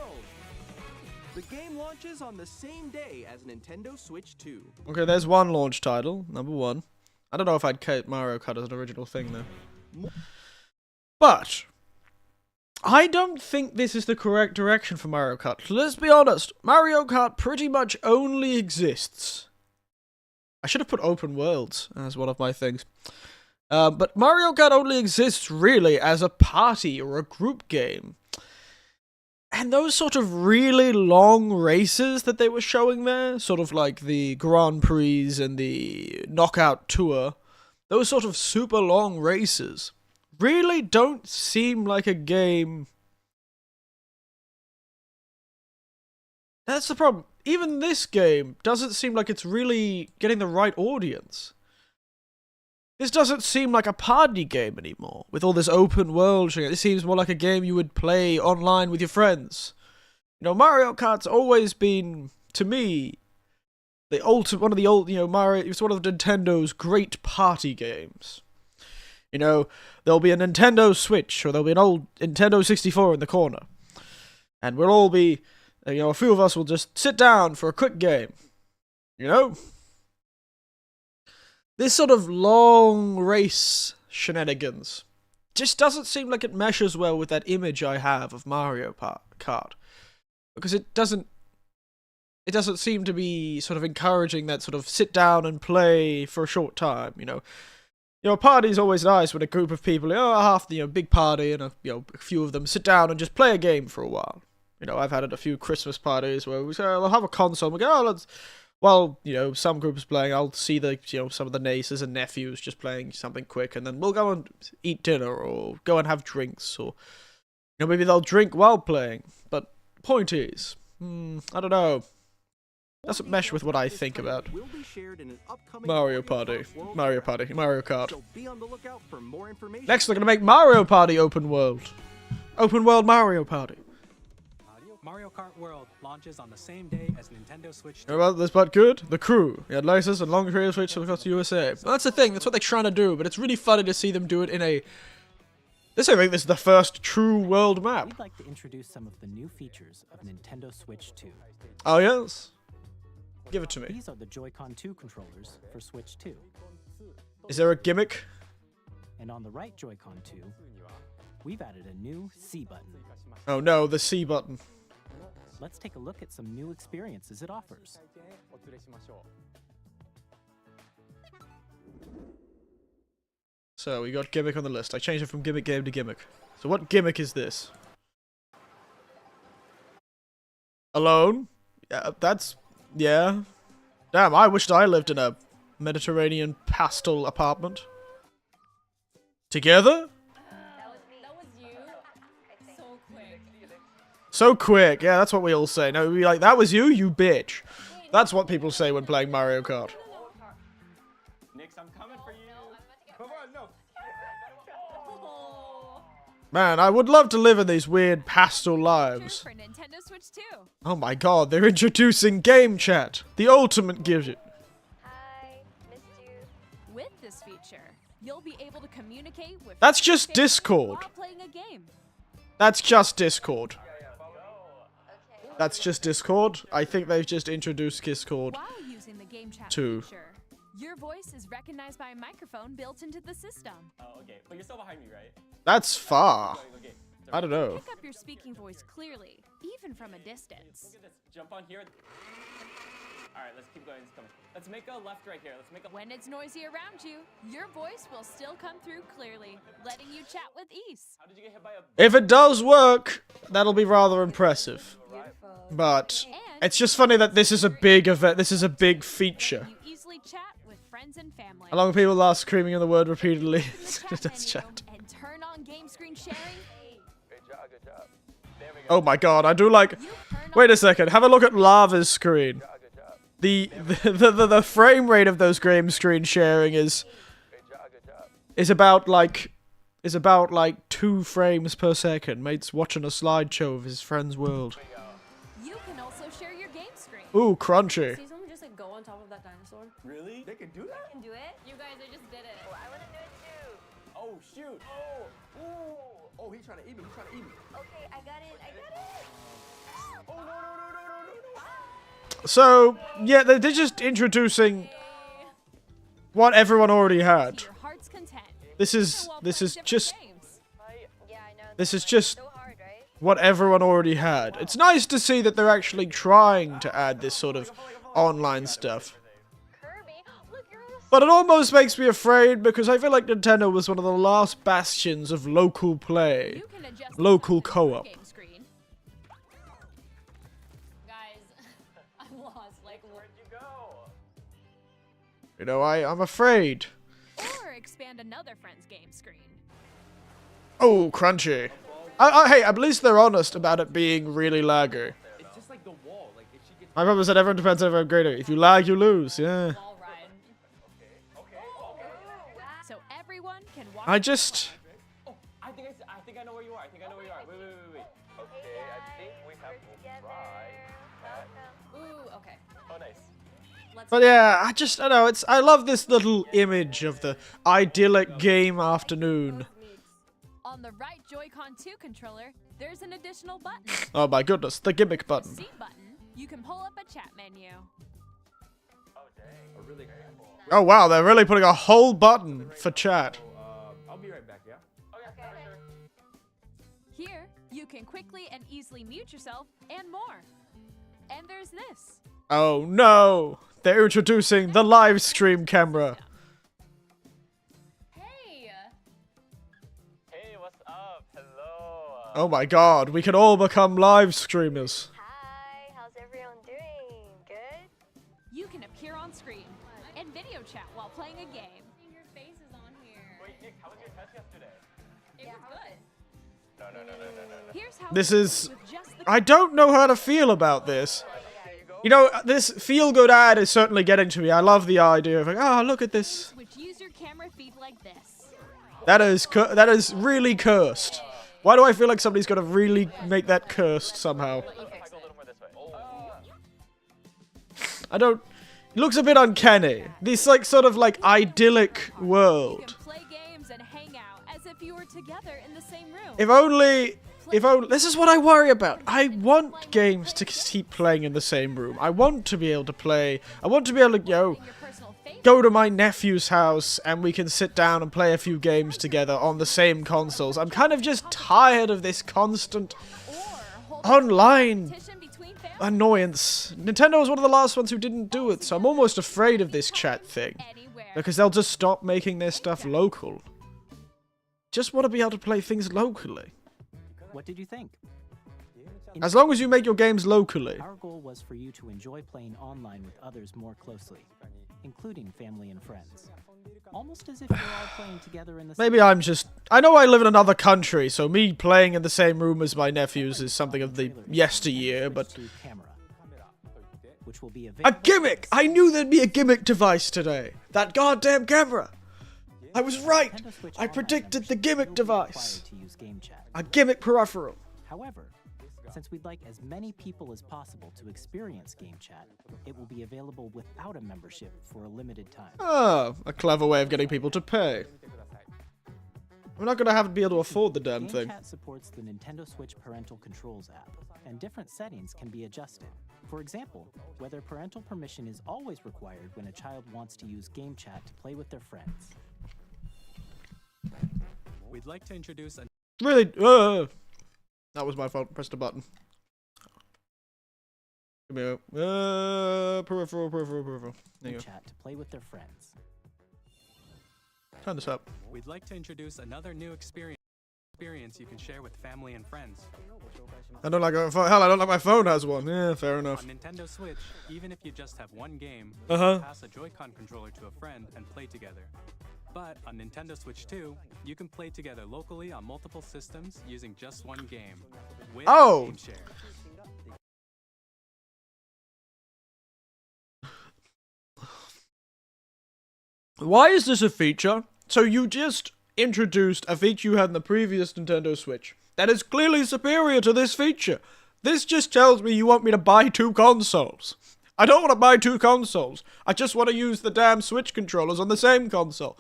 The game launches on the same day as Nintendo Switch 2. Okay, there's one launch title, number 1. I don't know if I'd count Mario Kart as an original thing, though. But I don't think this is the correct direction for Mario Kart. Let's be honest, Mario Kart pretty much only exists. I should have put open worlds as one of my things. But Mario Kart only exists really as a party or a group game. And those sort of really long races that they were showing there, sort of like the Grand Prix and the Knockout Tour, those sort of super long races, really don't seem like a game. That's the problem. Even this game doesn't seem like it's really getting the right audience. This doesn't seem like a party game anymore, with all this open world shit. This seems more like a game you would play online with your friends. You know, Mario Kart's always been, to me, the one of the old, Mario, it's one of Nintendo's great party games. You know, there'll be a Nintendo Switch, or there'll be an old Nintendo 64 in the corner. And we'll all be, a few of us will just sit down for a quick game. You know? This sort of long race shenanigans just doesn't seem like it meshes well with that image I have of Mario Kart. Because it doesn't seem to be sort of encouraging that sort of sit down and play for a short time, a party's always nice when a group of people, big party and a few of them sit down and just play a game for a while. I've had at a few Christmas parties where we say, we'll have a console and we go, while, some group is playing, I'll see some of the nieces and nephews just playing something quick, and then we'll go and eat dinner, or go and have drinks, or, maybe they'll drink while playing. But point is, I don't know. doesn't mesh with what I think about Will be shared in an upcoming Mario Party. Mario Party. Mario Kart. So be on the lookout for more information. Next, they're gonna make Mario Party open world. Open world Mario Party. Mario Kart World launches on the same day as Nintendo Switch 2. Well, this part good. The crew. He had license and long career switch across the USA. Well, that's the thing. That's what they're trying to do. But it's really funny to see them do it in a. I think this is the first true world map. We'd like to introduce some of the new features of Nintendo Switch 2. Oh yes. Give it to me. These are the Joy-Con 2 controllers for Switch 2. Is there a gimmick? And on the right Joy-Con 2, we've added a new C button. Oh no, the C button. Let's take a look at some new experiences it offers. So we got gimmick on the list. I changed it from gimmick game to gimmick. So what gimmick is this? Alone? Yeah, that's... yeah. Damn, I wished I lived in a Mediterranean pastel apartment. Together? That was you. So quick. So quick. Yeah, that's what we all say. No, we like, that was you bitch. That's what people say when playing Mario Kart. Nix, I'm coming for you. Come on, no. Man, I would love to live in these weird pastel lives. For Nintendo Switch 2. Oh my god, they're introducing game chat. The ultimate gadget. Hi, missed you. With this feature, you'll be able to communicate with That's friends just and family Discord. while playing a game. That's just Discord. That's just Discord. I think they've just introduced Discord. While using the game chat Two. feature, your voice is recognized by a microphone built into the system. Oh, okay. But you're still behind me, right? That's far. Okay. I don't know. Pick up your speaking voice clearly, even from a distance. Look at this. Jump on here. Alright, let's keep going. Let's make a left right here. Let's make a... When it's noisy around you, your voice will still come through clearly, letting you chat with ease. How did you get hit by a... If it does work, that'll be rather impressive. But it's just funny that this is a big event. This is a big feature. You easily chat with friends and family. How long people last screaming in the word repeatedly? Chat That's menu chat. and turn on game screen sharing. Good job. There we go. Oh my god, I do like... You turn Wait on a second, have a look at Lava's screen. The frame rate of those game screen sharing is about like 2 frames per second. Mate's watching a slideshow of his friend's world. You can also share your game screen. Ooh, crunchy. See someone just like go on top of that dinosaur? Really? They can do that? Can do it? You guys, I just did it. Oh, I want to do it too. Oh, shoot. Oh. Ooh. Oh, he's trying to eat me. He's trying to eat me. Okay, I got it. I got it. Oh, no. So, yeah, they're just introducing what everyone already had. To your heart's content. This Even is while this playing is different just games. Yeah, I know. this is just So hard, right? what everyone already had. It's nice to see that they're actually trying to add this sort of online stuff. Kirby, look, you're on But it almost makes me afraid because I feel like Nintendo was one of the last bastions of local play. You can adjust Local the co-op. game screen. Guys, I'm lost. Like, Where'd you go? You know, I'm afraid. or expand another friend's game screen. Oh, crunchy. Hey, at least they're honest about it being really laggy. It's just like the wall. Like, if she gets... My problem is that everyone depends on everyone greater. If you lag, you lose. Yeah. Wall ride. So everyone can watch. I just... Oh, I think I know where you are. I think I know where you are. Wait. Okay, I think we have to try that. Ooh, okay. Oh, nice. Let's But yeah, I don't know. I love this little image of the idyllic game afternoon. On the right Joy-Con 2 controller, there's an additional button. Oh my goodness, the gimmick The button. C button, you can pull up a chat menu. Oh, dang. Oh, really cool. Oh wow, they're really putting a whole button for chat. I'll be right back, yeah? Okay, for sure. Here, you can quickly and easily mute yourself and more. And there's this. Oh no, they're introducing the live stream camera. Hey! Hey, what's up? Hello. Oh my god, we can all become live streamers. Hi, how's everyone doing? Good? You can appear on screen and video chat while playing a game. Your face is on here. Wait, Nick, how was your test yesterday? It was good. No. Here's how This it is... works with just the I don't know how to feel about this. There you go. You know, this feel-good ad is certainly getting to me. I love the idea of like, oh, look at this. Which use your camera feed like this. That is really cursed. Why do I feel like somebody's gonna really make that cursed somehow? I don't... It looks a bit uncanny. This like sort of like idyllic You world. can play games and hang out as if you were together in the same room. If only... This is what I worry about. I want games to keep playing in the same room. I want to be able to play. I want to be able to, Your personal favorite go to my nephew's house and we can sit down and play a few games together on the same consoles. I'm kind of just tired of this constant or hold online competition between families annoyance. Nintendo was one of the last ones who didn't do it, so I'm almost afraid of this chat thing. anywhere. Because they'll just stop making their stuff local. Just want to be able to play things locally. What did you think? As long as you make your games locally. Our goal was for you to enjoy playing online with others more closely, including family and friends. Almost as if you're all playing together in the Maybe I'm just... I know I live in another country, so me playing in the same room as my nephews is something of the yesteryear, but... camera, which will be A available gimmick! I knew there'd be a gimmick device today! That goddamn camera! I was right! Nintendo Switch I Online predicted the membership gimmick will be device! required to use Game Chat. A gimmick peripheral. However, since we'd like as many people as possible to experience Game Chat, it will be available without a membership for a limited time. Ah, a clever way of getting people to pay. I'm not gonna have to be able to afford the damn Game thing. Chat supports the Nintendo Switch Parental Controls app, and different settings can be adjusted. For example, whether parental permission is always required when a child wants to use Game Chat to play with their friends. We'd like to introduce a Really? That was my fault. Pressed a button. Give me a... peripheral. There you Game go. Chat to play with their friends. Turn this up. We'd like to introduce another new experience you can share with family and friends. I don't like my phone. Hell, I don't like my phone has one. Yeah, fair enough. On Nintendo Switch, even if you just have one game, you Uh-huh. can pass a Joy-Con controller to a friend and play together. But on Nintendo Switch 2, you can play together locally on multiple systems using just one game with Oh! Game Share. Why is this a feature? So you just introduced a feature you had in the previous Nintendo Switch that is clearly superior to this feature. This just tells me you want me to buy two consoles. I don't want to buy two consoles. I just want to use the damn Switch controllers on the same console.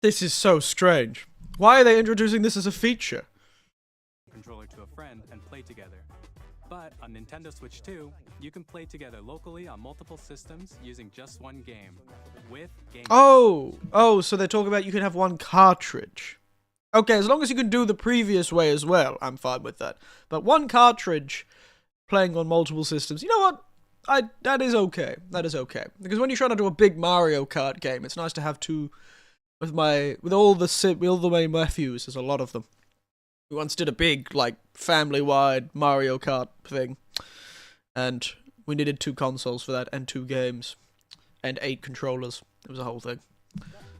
This is so strange. Why are they introducing this as a feature? Controller to a friend and play together. But on Nintendo Switch 2, you can play together locally on multiple systems using just one game with Game Oh, so they're talking about you can have one cartridge. Okay, as long as you can do the previous way as well, I'm fine with that. But one cartridge playing on multiple systems, you know what? That is okay. That is okay. Because when you're trying to do a big Mario Kart game, it's nice to have two with all my nephews. There's a lot of them. We once did a big like family-wide Mario Kart thing, and we needed two consoles for that and two games and 8 controllers. It was a whole thing.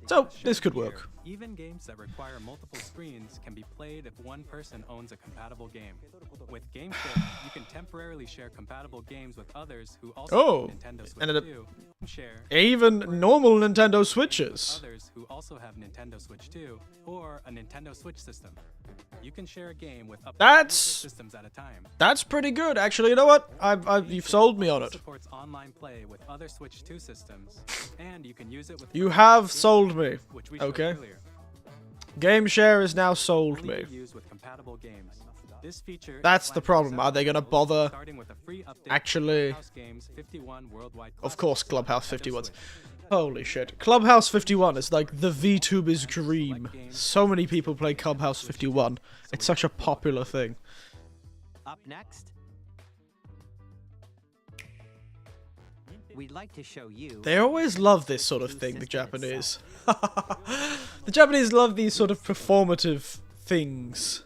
So this could work. Even games that require multiple screens can be played if one person owns a compatible game. With Game Share, you can temporarily share compatible games with others who also have Nintendo Switch and it- 2. Share Even normal Nintendo Switches. others who also have Nintendo Switch 2 or a Nintendo Switch system. You can share a game with up to That's- 2 systems at a time. That's pretty good, actually. You know what? You've sold me on it. Supports online play with other Switch 2 systems, and you can use it with You have sold me. which we showed Okay. earlier. Game Share has now sold Only me. be used with compatible games. This feature That's is the planned problem. for Are they gonna bother? starting with a free update Actually- Clubhouse Games 51 worldwide Of course, classics Clubhouse on Nintendo 51's. Switch. Holy shit. Clubhouse 51 is like the VTuber's dream. So many people play Clubhouse 51. It's such a popular thing. Up next, we'd like to show you. They always love this sort of thing, the Japanese. The Japanese love these sort of performative things.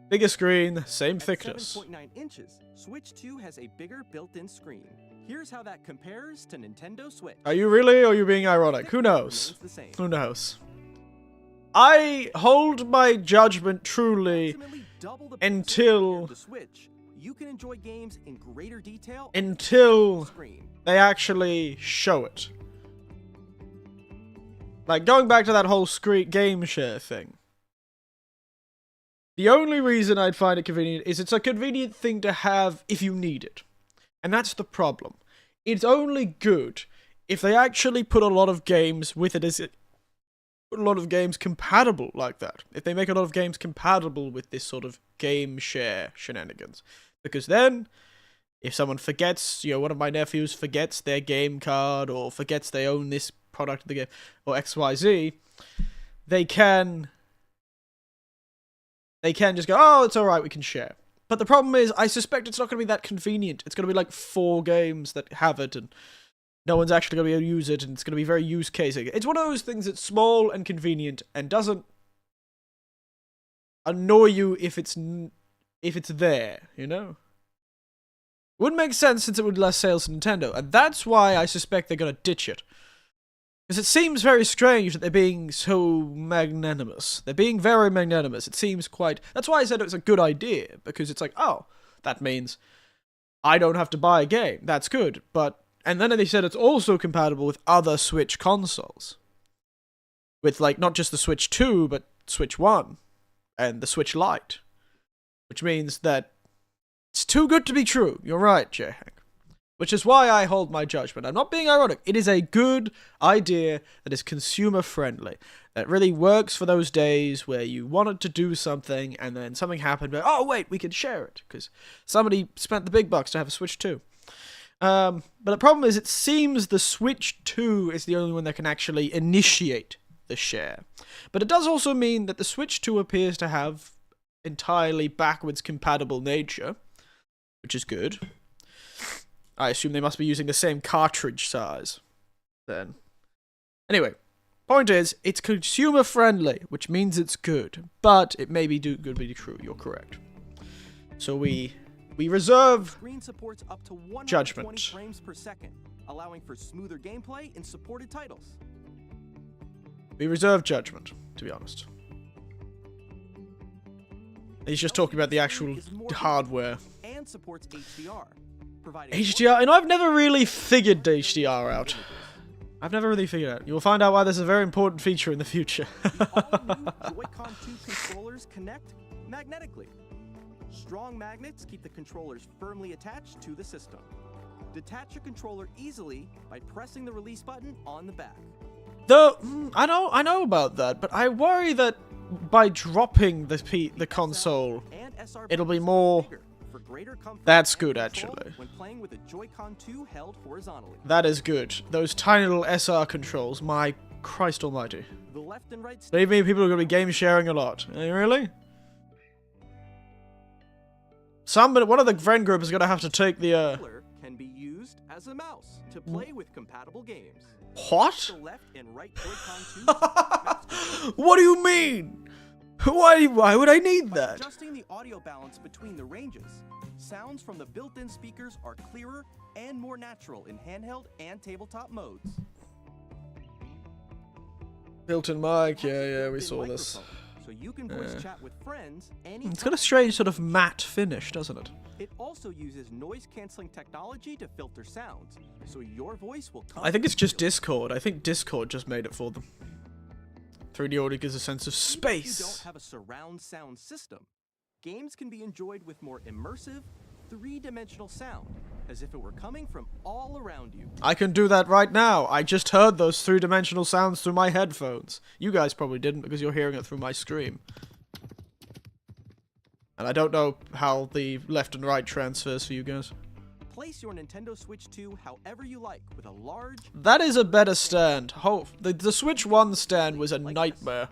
Bigger screen, same At thickness. 7.9 inches, Switch 2 has a bigger built-in screen. Here's how that compares to Nintendo Switch. Are you really, or are you being ironic? Who knows? Remains the same. Who knows? I hold my judgment truly Ultimately, double the until the Switch. You can enjoy games in greater detail until screen. they actually show it. Like, going back to that whole game share thing. The only reason I'd find it convenient is it's a convenient thing to have if you need it. And that's the problem. It's only good if they actually put a lot of games with it as put a lot of games compatible like that. If they make a lot of games compatible with this sort of game share shenanigans. Because then, if someone forgets, one of my nephews forgets their game card, or forgets they own this product of the game, or XYZ, they can just go, oh, it's alright, we can share. But the problem is, I suspect it's not going to be that convenient. It's going to be like 4 games that have it, and no one's actually going to be able to use it, and it's going to be very use casing. It's one of those things that's small and convenient, and doesn't annoy you if it's there, Wouldn't make sense since it would less sales to Nintendo, and that's why I suspect they're going to ditch it. Because it seems very strange that they're being so magnanimous. They're being very magnanimous. It seems quite... That's why I said it was a good idea, because it's like, oh, that means I don't have to buy a game. That's good, but... And then they said it's also compatible with other Switch consoles. With, like, not just the Switch 2, but Switch 1, and the Switch Lite. Which means that it's too good to be true. You're right, J-Hank. Which is why I hold my judgment. I'm not being ironic. It is a good idea that is consumer-friendly. That really works for those days where you wanted to do something, and then something happened, but, oh, wait, we can share it. Because somebody spent the big bucks to have a Switch 2. But the problem is, it seems the Switch 2 is the only one that can actually initiate the share. But it does also mean that the Switch 2 appears to have entirely backwards compatible nature, which is good. I assume they must be using the same cartridge size then. Anyway, point is, it's consumer friendly, which means it's good, but it may be good to be true. You're correct. So we reserve Screen supports up to 120 judgment. frames per second, allowing for smoother gameplay in supported titles. We reserve judgment, to be honest. He's just talking about the actual hardware. And supports HDR. HDR, and I've never really figured HDR out. I've never really figured it out. You will find out why this is a very important feature in the future. The all-new Joy-Con 2 controllers connect magnetically. Strong magnets keep the controllers firmly attached to the system. Detach your controller easily by pressing the release button on the back. Though, I know about that, but I worry that by dropping the console, it'll be more... That's good, actually. When playing with a Joy-Con 2 held horizontally. That is good. Those tiny little SR controls, my Christ almighty. The left and right Believe me, people are going to be game sharing a lot. Really? One of the friend group is going to have to take the, can be used as a mouse to play with compatible games. What? The left and right Joy-Con 2 What do you mean? Why would I need By that? adjusting the audio balance between the ranges, sounds from the built-in speakers are clearer and more natural in handheld and tabletop modes. Built-in mic, yeah, we saw this. So you can voice chat with friends It's got a strange sort of matte finish, doesn't it? It also uses noise-canceling technology to filter sounds, so your voice will come I think it's just Discord. I think Discord just made it for them. 3D audio gives a sense of space. Even if you don't have a surround sound system, games can be enjoyed with more immersive, 3-dimensional sound, as if it were coming from all around you. I can do that right now. I just heard those 3-dimensional sounds through my headphones. You guys probably didn't because you're hearing it through my stream. And I don't know how the left and right transfers for you guys. Place your Nintendo Switch 2 however you like with a large... That is a better stand. The Switch 1 stand was a nightmare.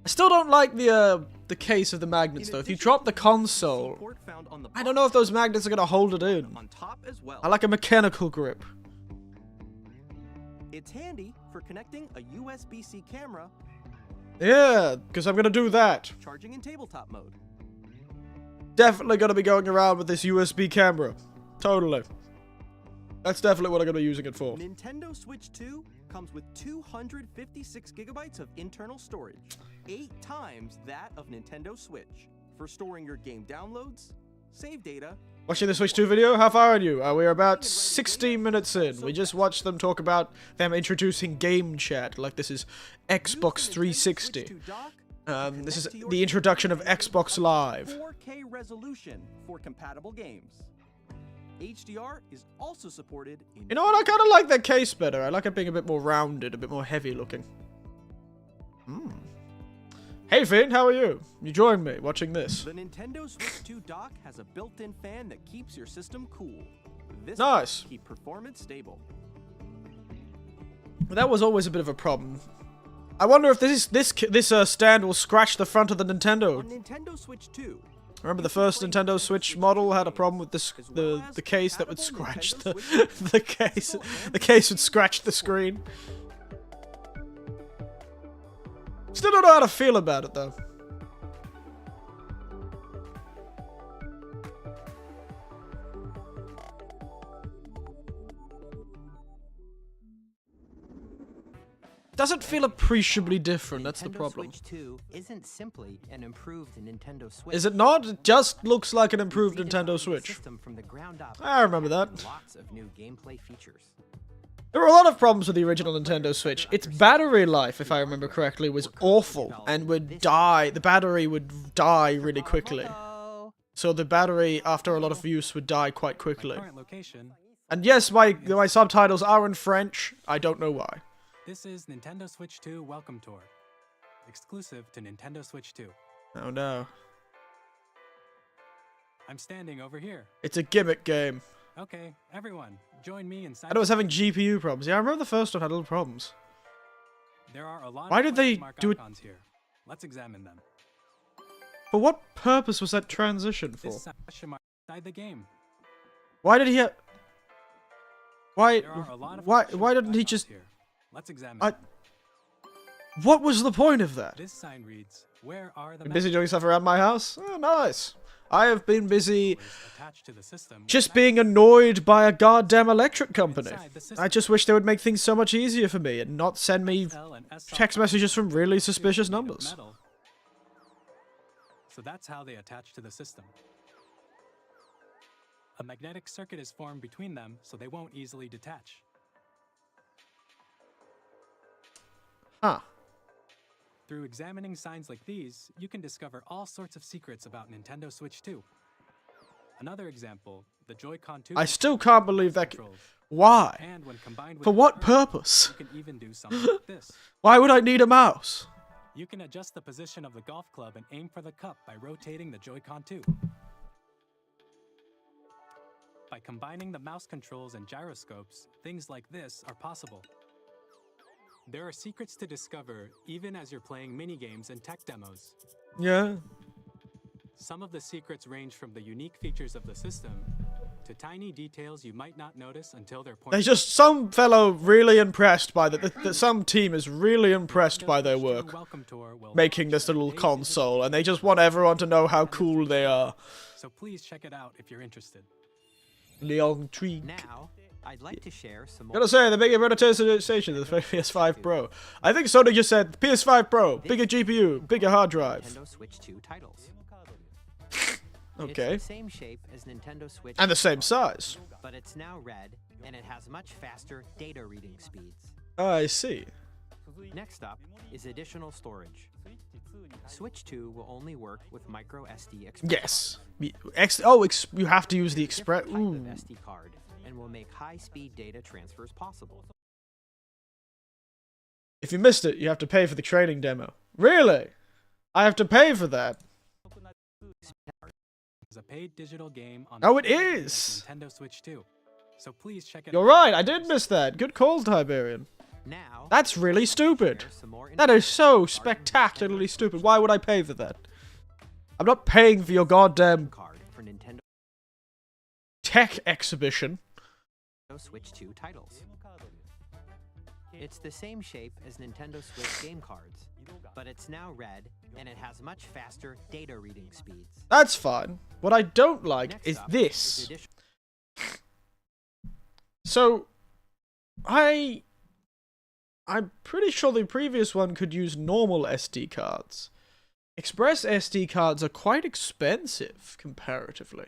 I still don't like the case of the magnets though. If you drop the console, I don't know if those magnets are going to hold it in. On top as well. I like a mechanical grip. It's handy for connecting a USB-C camera, Yeah, because I'm going to do that. charging in tabletop mode. Definitely going to be going around with this USB camera. Totally. That's definitely what I'm going to be using it for. Nintendo Switch 2 comes with 256 gigabytes of internal storage, 8 times that of Nintendo Switch, for storing your game downloads, save data. Watching the Switch 2 video? How far are you? We're about 16 minutes in. We just watched them talk about them introducing game chat, like this is Xbox 360. This is the introduction of Xbox Live. 4K resolution for compatible games. HDR is also supported in... You know what? I kind of like that case better. I like it being a bit more rounded, a bit more heavy looking. Hey Finn, how are you? You join me watching this. The Nintendo Switch 2 dock has a built-in fan that keeps your system cool. This Nice. keep performance stable. That was always a bit of a problem. I wonder if this stand will scratch the front of the Nintendo. On Nintendo Switch 2, Remember the first Nintendo Switch model had a problem with this the case that would scratch the the case would scratch the screen. Still don't know how to feel about it though. Doesn't feel appreciably different, that's the problem. Switch 2 isn't simply an improved Nintendo Switch. Is it not? It just looks like an improved Nintendo Switch. System from the ground up. I remember that. Lots of new gameplay features. There were a lot of problems with the original Nintendo Switch. Its battery life, if I remember correctly, was awful and would die. The battery would die really quickly. So the battery, after a lot of use, would die quite quickly. Current location. And yes, my subtitles are in French. I don't know why. This is Nintendo Switch 2 Welcome Tour. Exclusive to Nintendo Switch 2. Oh no. I'm standing over here. It's a gimmick game. Okay, everyone, join me inside. I was having GPU problems. Yeah, I remember the first one had little problems. There are a lot Why of did they question mark do it- icons here. Let's examine them. For what purpose was that transition for? This question mark inside the game. Why did he have... Why... There are a lot of Why question didn't mark he icons just... here. Let's examine. I... What was the point of that? This sign reads, "Where are the Been busy doing stuff around my house? Oh, nice. I have been busy attached to the system just being annoyed by a goddamn electric company. inside the system? I just wish they would make things so much easier for me and not send me L and S text messages from really suspicious made of numbers. metal. So that's how they attach to the system. A magnetic circuit is formed between them so they won't easily detach. Huh. Through examining signs like these, you can discover all sorts of secrets about Nintendo Switch 2. Another example, the Joy-Con 2 I still can't believe that... controls. Why? And when combined with For the what current, purpose? you can even do something like this. Why would I need a mouse? You can adjust the position of the golf club and aim for the cup by rotating the Joy-Con 2. By combining the mouse controls and gyroscopes, things like this are possible. There are secrets to discover even as you're playing mini-games and tech demos. Yeah. Some of the secrets range from the unique features of the system to tiny details you might not notice until they're pointed There's just some fellow really impressed by some team is really impressed by their work Welcome Tour will making this little console, and they just want everyone to know how cool they are. So please check it out if you're interested. Leon Tweak. Now, I'd like to share some more. Gotta say, the bigger presentation of the PS5 Pro. I think Sony just said PS5 Pro, bigger GPU, bigger hard drive. Nintendo Switch 2 titles. Okay. It's the same shape as Nintendo Switch, And the same size. but it's now red, and it has much faster data reading speeds. I see. Next up is additional storage. Switch 2 will only work with micro SD express Yes. You have to use the express. type of Ooh. SD card, and will make high-speed data transfers possible. If you missed it, you have to pay for the training demo. Really? I have to pay for that? It's a paid digital game on Oh, it the is! Nintendo Switch 2. So please check it You're out. right, I did miss that. Good call, Tiberian. Now, That's really stupid. there's some more That is so information regarding spectacularly Nintendo stupid. Why would I pay for that? I'm not paying for your goddamn card for Nintendo tech exhibition. Switch 2 titles. It's the same shape as Nintendo Switch game cards, but it's now red, and it has much faster data reading speeds. That's fine. What I don't like Next is up this. addition- So, I I'm pretty sure the previous one could use normal SD cards. Express SD cards are quite expensive, comparatively.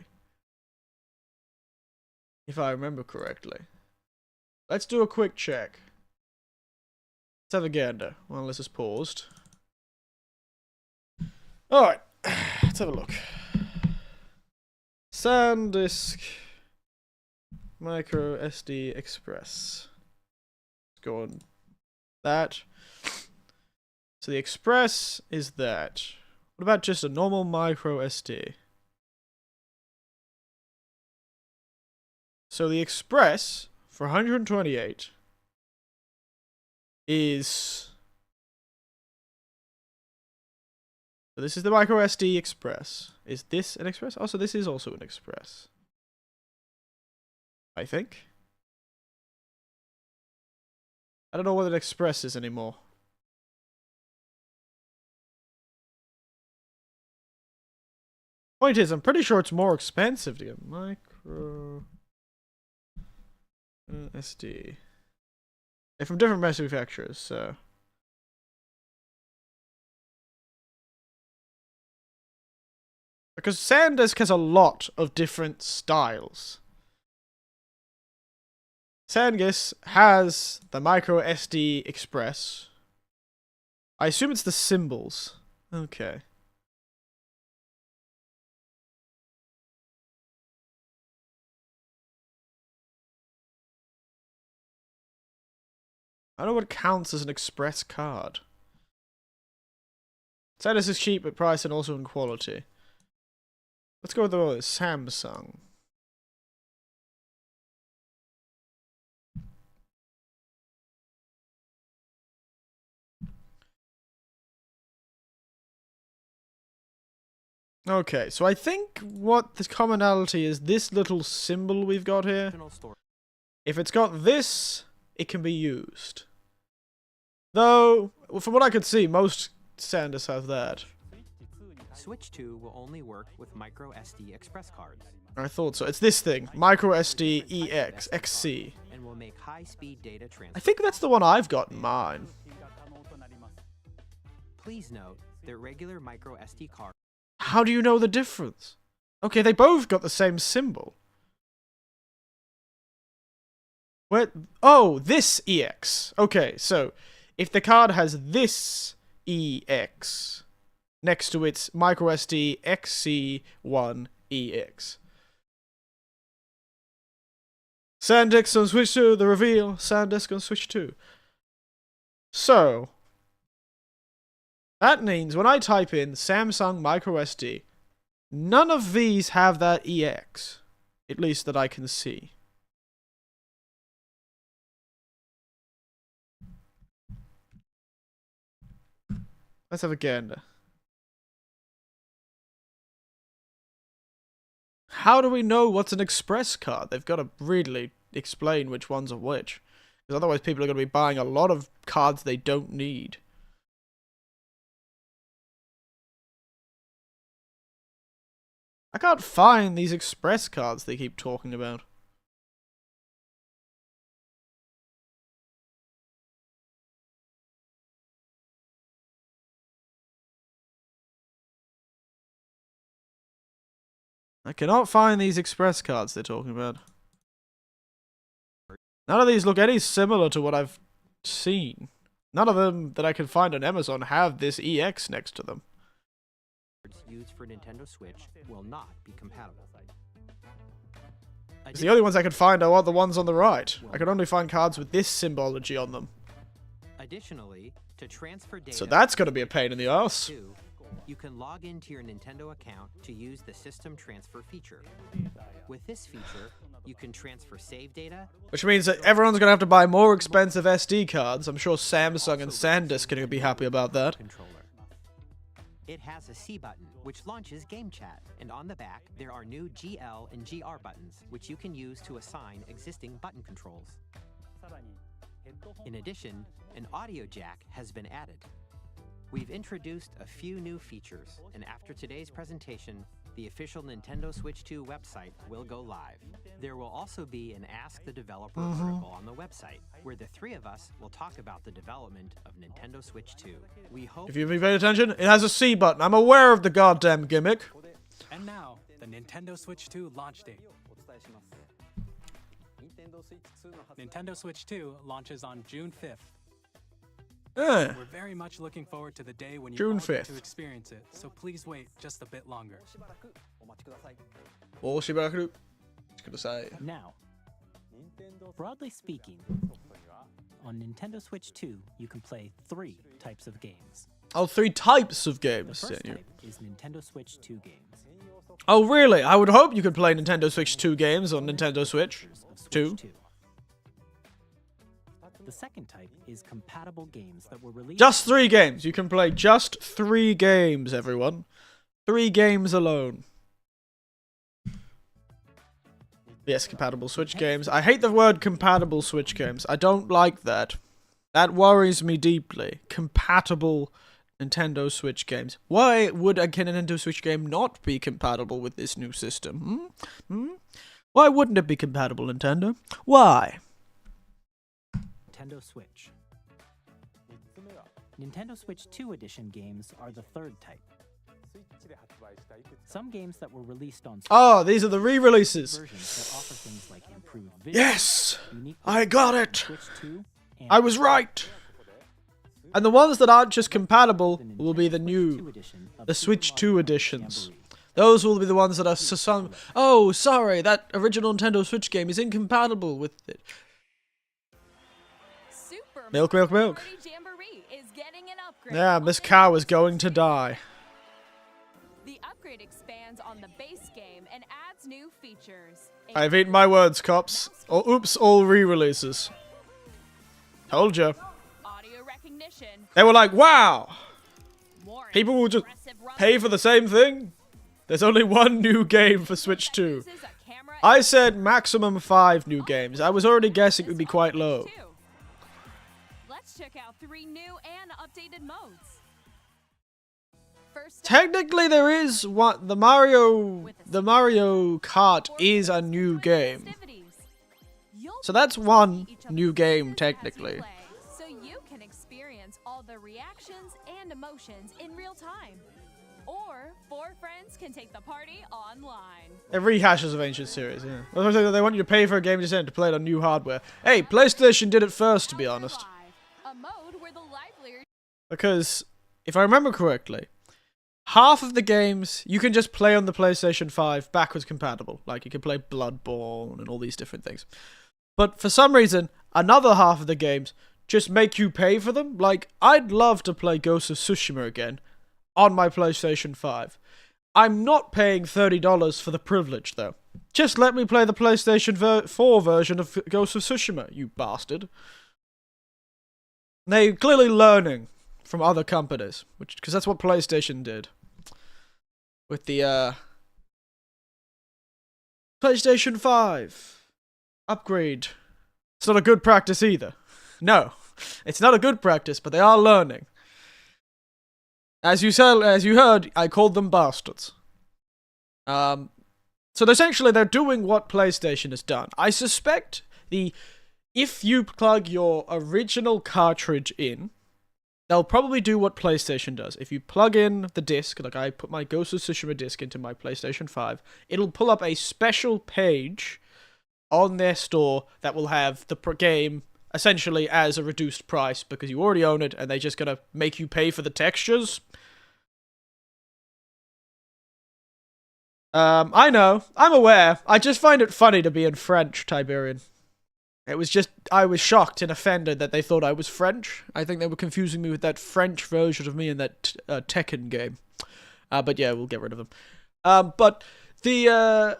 If I remember correctly. Let's do a quick check. Let's have a gander while this is paused. Alright, let's have a look. SanDisk Micro SD Express. Let's go on that. So the Express is that. What about just a normal micro SD? So the Express for 128 is... So this is the micro SD Express. Is this an Express? Oh, so this is also an Express. I think. I don't know what an Express is anymore. Point is, I'm pretty sure it's more expensive to get micro SD. They're from different manufacturers, so. Because SanDisk has a lot of different styles. SanDisk has the micro SD Express. I assume it's the symbols. Okay. I don't know what counts as an Express card. SanDisk is cheap at price and also in quality. Let's go with the Samsung. Okay, so I think what the commonality is this little symbol we've got here. If it's got this, it can be used. Though, from what I could see, most SanDisks have that. Switch 2 will only work with micro SD Express cards. I thought so. It's this thing, micro SD EX XC. And will make high-speed data transfer. I think that's the one I've got in mine. Please note that regular micro SD cards. How do you know the difference? Okay, they both got the same symbol. Where? Oh, this EX. Okay, so if the card has this EX next to its micro SD XC1 EX. SanDisk on Switch 2, the reveal. SanDisk on Switch 2. So, that means when I type in Samsung micro SD, none of these have that EX. At least that I can see. Let's have a gander. How do we know what's an Express card? They've got to really explain which ones are which. Because otherwise people are going to be buying a lot of cards they don't need. I can't find these Express cards they keep talking about. I cannot find these Express cards they're talking about. None of these look any similar to what I've seen. None of them that I can find on Amazon have this EX next to them. Used for Nintendo Switch will not be compatible. The only ones I can find are the ones on the right. I can only find cards with this symbology on them. Additionally, to transfer data, so that's going to be a pain in the ass. You can log into your Nintendo account to use the system transfer feature. With this feature, you can transfer save data, which means that everyone's going to have to buy more expensive SD cards. I'm sure Samsung and SanDisk are going to be happy about that. It has a C button, which launches Game Chat, and on the back, there are new GL and GR buttons, which you can use to assign existing button controls. In addition, an audio jack has been added. We've introduced a few new features, and after today's presentation, the official Nintendo Switch 2 website will go live. There will also be an Ask the Developer article on the website, where the three of us will talk about the development of Nintendo Switch 2. We hope... If you've been paying attention, it has a C button. I'm aware of the goddamn gimmick. And now, the Nintendo Switch 2 launch date. Nintendo Switch 2 launches on June 5th. We're very much looking forward to the day when you June all get 5th. to experience it, so please wait just a bit longer. Now, broadly speaking, on Nintendo Switch 2, you can play 3 types of games. Oh, 3 types of The games. first Yeah, type is Nintendo Switch 2 games. Oh, really? I would hope you could play Nintendo Switch 2 games on Nintendo Switch. Of Switch 2. 2. The second type is compatible games that were released. Just 3 games. You can play just 3 games, everyone. 3 games alone. Yes, compatible Switch games. I hate the word compatible Switch games. I don't like that. That worries me deeply. Compatible Nintendo Switch games. Why would a Nintendo Switch game not be compatible with this new system? Why wouldn't it be compatible, Nintendo? Why? Nintendo Switch. Nintendo Switch 2 edition games are the third type. Some games that were released on Switch Oh, these are the re-releases. versions that offer things like improved vision, Yes! unique I got it! Switch 2, and I was right! And the ones that aren't just compatible the will be Nintendo the Switch new, 2 edition of the Super Switch Mario 2 Bros. editions. Jamboree. Those will be the ones that are some. Oh, sorry, that original Nintendo Switch game is incompatible with it. Super Milk, Mario milk, milk. Party Jamboree is getting an upgrade. Yeah, Miss Cow is going to die. The upgrade expands on the base game and adds new features. I've eaten my words, cops. Oh, oops, all re-releases. Told ya. Audio recognition. They were like, wow! More People will just impressive run pay for the same thing? There's only one new game for Switch 2. uses a camera I said maximum 5 new games. I was already guessing it would be quite low. too. Let's check out 3 new and updated modes. First up, Technically, there is one. The Mario Kart is a new game. festivities. You'll So that's be able to one see each other's new game, faces as you technically. play, so you can experience all the reactions and emotions in real time. Or 4 friends can take the party online. It rehashes of ancient series, yeah. They want you to pay for a game design to play it on new hardware. Hey, PlayStation did it first, to be honest. Live, a mode where the livelier Because, if I remember correctly, half of the games you can just play on the PlayStation 5 backwards compatible. Like, you can play Bloodborne and all these different things. But for some reason, another half of the games just make you pay for them. Like, I'd love to play Ghost of Tsushima again on my PlayStation 5. I'm not paying $30 for the privilege, though. Just let me play the PlayStation 4 version of Ghost of Tsushima, you bastard. They're clearly learning from other companies, because that's what PlayStation did. With the, PlayStation 5 upgrade. It's not a good practice either. No, it's not a good practice, but they are learning. As you heard, I called them bastards. So essentially, they're doing what PlayStation has done. I suspect if you plug your original cartridge in, they'll probably do what PlayStation does. If you plug in the disc, like I put my Ghost of Tsushima disc into my PlayStation 5, it'll pull up a special page on their store that will have the game essentially as a reduced price because you already own it and they're just gonna make you pay for the textures. I know. I'm aware. I just find it funny to be in French, Tiberian. It was just, I was shocked and offended that they thought I was French. I think they were confusing me with that French version of me in that Tekken game. But yeah, we'll get rid of them. But the,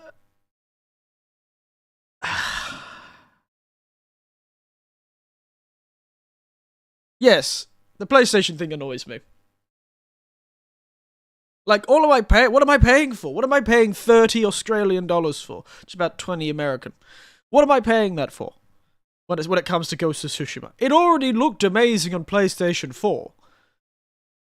yes, the PlayStation thing annoys me. Like, what am I paying for? What am I paying $30 Australian for? It's about 20 American. What am I paying that for? When it comes to Ghost of Tsushima. It already looked amazing on PlayStation 4.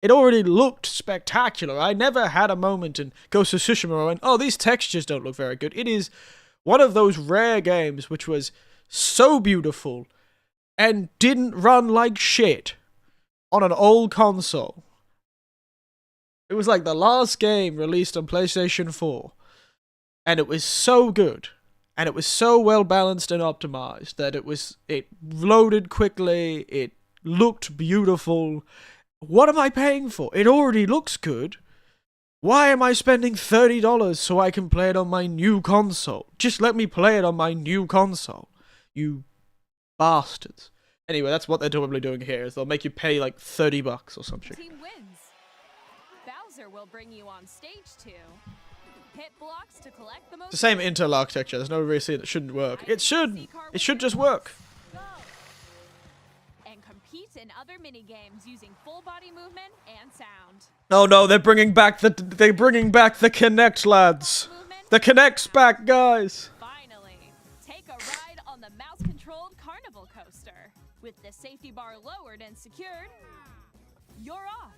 It already looked spectacular. I never had a moment in Ghost of Tsushima where I went, oh, these textures don't look very good. It is one of those rare games which was so beautiful and didn't run like shit on an old console. It was like the last game released on PlayStation 4. And it was so good. And it was so well balanced and optimized that it loaded quickly, it looked beautiful. What am I paying for? It already looks good. Why am I spending $30 so I can play it on my new console? Just let me play it on my new console. You bastards. Anyway, that's what they're probably doing here, is they'll make you pay like $30 or something. Team wins. Bowser will bring you on stage 2. Hit blocks to collect the most. It's the same Intel architecture. There's no reason it shouldn't work. It should. It should just work. Go. And compete in other mini games using full body movement and sound. Oh no, they're bringing back the Kinect, lads. The Kinect's back, guys. Finally, take a ride on the mouse-controlled carnival coaster. With the safety bar lowered and secured, you're off.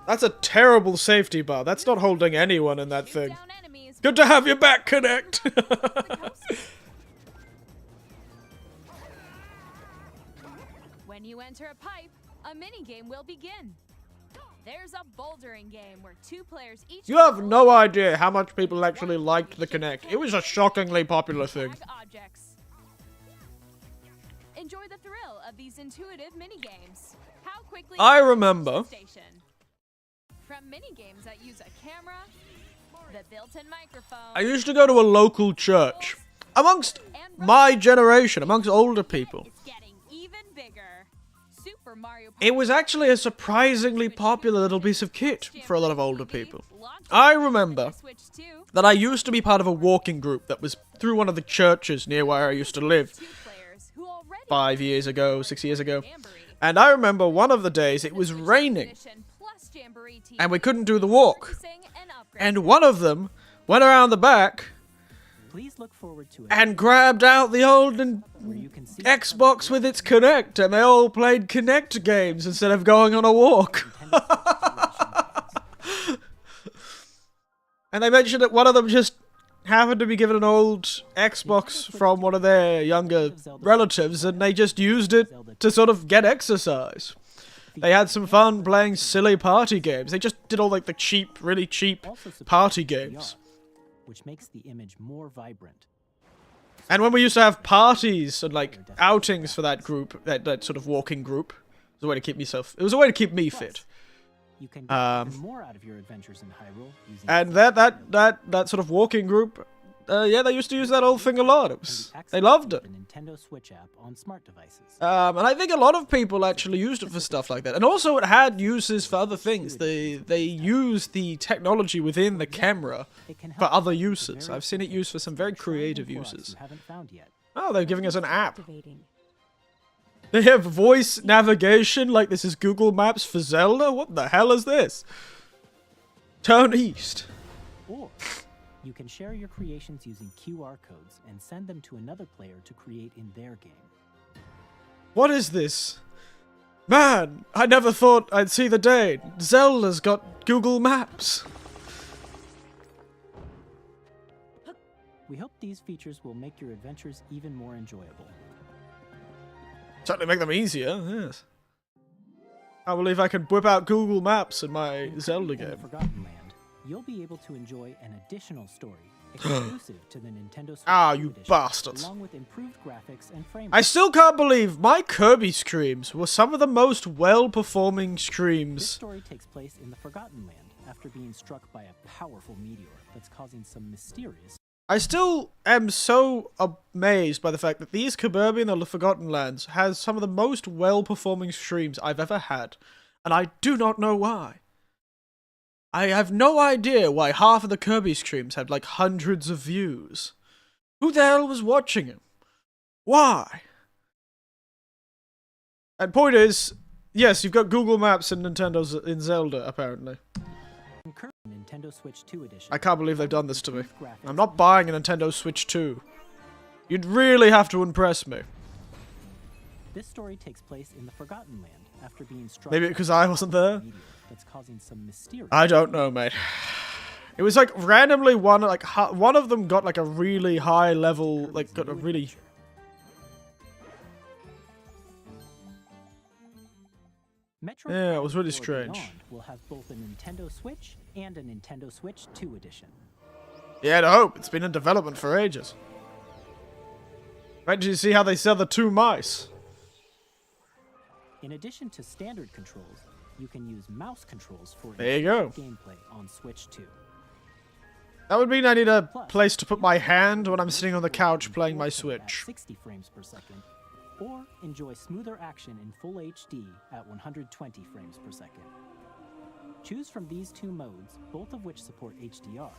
That's a terrible safety bar. That's not holding anyone in that thing. Good to have you back, Kinect. When you enter a pipe, a minigame will begin. There's a bouldering game where 2 players each... You have no idea how much people actually liked the Kinect. It was a shockingly popular thing. Objects. Enjoy the thrill of these intuitive minigames. How quickly... I remember... From minigames that use a camera, the built-in microphone... I used to go to a local church. Amongst my generation, amongst older people. It's getting even bigger. Super Mario Party. It was actually a surprisingly popular little piece of kit for a lot of older people. I remember that I used to be part of a walking group that was through one of the churches near where I used to live 5 years ago, 6 years ago. And I remember one of the days it was raining. And we couldn't do the walk. And one of them went around the back and grabbed out the old Xbox with its Kinect, and they all played Kinect games instead of going on a walk. And they mentioned that one of them just happened to be given an old Xbox from one of their younger relatives, and they just used it to sort of get exercise. They had some fun playing silly party games. They just did all like the cheap, really cheap party games. Which makes the image more vibrant. And when we used to have parties and like outings for that group, that sort of walking group, it was a way to keep myself. It was a way to keep me fit. You can get even more out of your adventures in Hyrule using and that sort of walking group, yeah, they used to use that old thing a lot. They loved it. The Nintendo Switch app on smart devices. And I think a lot of people actually used it for stuff like that. And also it had uses for other things. They used the technology within the camera for other uses. I've seen it used for some very creative uses. Oh, they're giving us an app. They have voice navigation like this is Google Maps for Zelda? What the hell is this? Turn east. Or you can share your creations using QR codes and send them to another player to create in their game. What is this? Man, I never thought I'd see the day. Zelda's got Google Maps. We hope these features will make your adventures even more enjoyable. Certainly make them easier, yes. I believe I can whip out Google Maps in my Zelda game. In the Forgotten Land, you'll be able to enjoy an additional story exclusive to the Nintendo Switch you edition, bastards. along with improved graphics and frame I still can't believe my Kirby screams were some of the most well-performing This screams. story takes place in the Forgotten Land after being struck by a powerful meteor that's causing some mysterious... I still am so amazed by the fact that these Kirby and the Forgotten Lands has some of the most well-performing streams I've ever had, and I do not know why. I have no idea why half of the Kirby streams had like hundreds of views. Who the hell was watching them? Why? And point is, yes, you've got Google Maps and Nintendo's in Zelda, apparently. Current Nintendo Switch 2 edition. I can't believe they've done this to me. Improved graphics I'm not buying a Nintendo Switch 2. You'd really have to impress me. This story takes place in the Forgotten Land after being struck. Maybe because I wasn't there? That's causing some mysterious. I don't know, mate. It was like randomly one of them got like a really high level, like got a really. Yeah, it was really strange. Will have both a Nintendo Switch and a Nintendo Switch 2 edition. Yeah, I hope. It's been in development for ages. Right, did you see how they sell the 2 mice? In addition to standard controls, you can use mouse controls for there you go. Gameplay on Switch 2. That would mean I need a place to put my hand when I'm sitting on the couch playing my Switch. 60 frames per second, or enjoy smoother action in full HD at 120 frames per second. Choose from these 2 modes, both of which support HDR,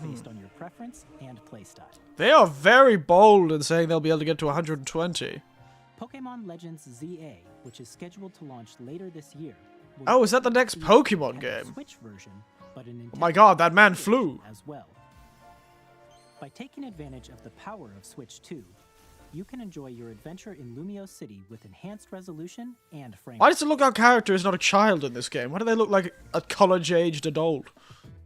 based on your preference and playstyle. They are very bold in saying they'll be able to get to 120. Pokemon Legends ZA, which is scheduled to launch later this year. Oh, is that the next Pokemon game? Switch version, but a oh my god, that man flew. As well. By taking advantage of the power of Switch 2, you can enjoy your adventure in Lumio City with enhanced resolution and frame. Why does it look our character is not a child in this game? Why do they look like a college-aged adult?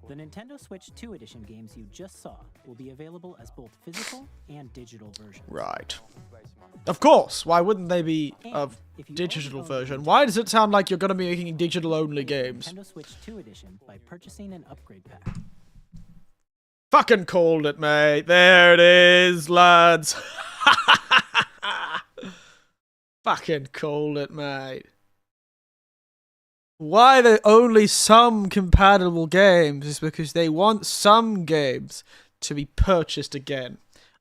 The Nintendo Switch 2 edition games you just saw will be available as both physical and digital versions. Right. Of course. Why wouldn't they be a digital version? Why does it sound like you're going to be making digital-only games? Nintendo Switch 2 edition by purchasing an upgrade pack. Fucking called it, mate. There it is, lads. Fucking called it, mate. Why there only some compatible games is because they want some games to be purchased again.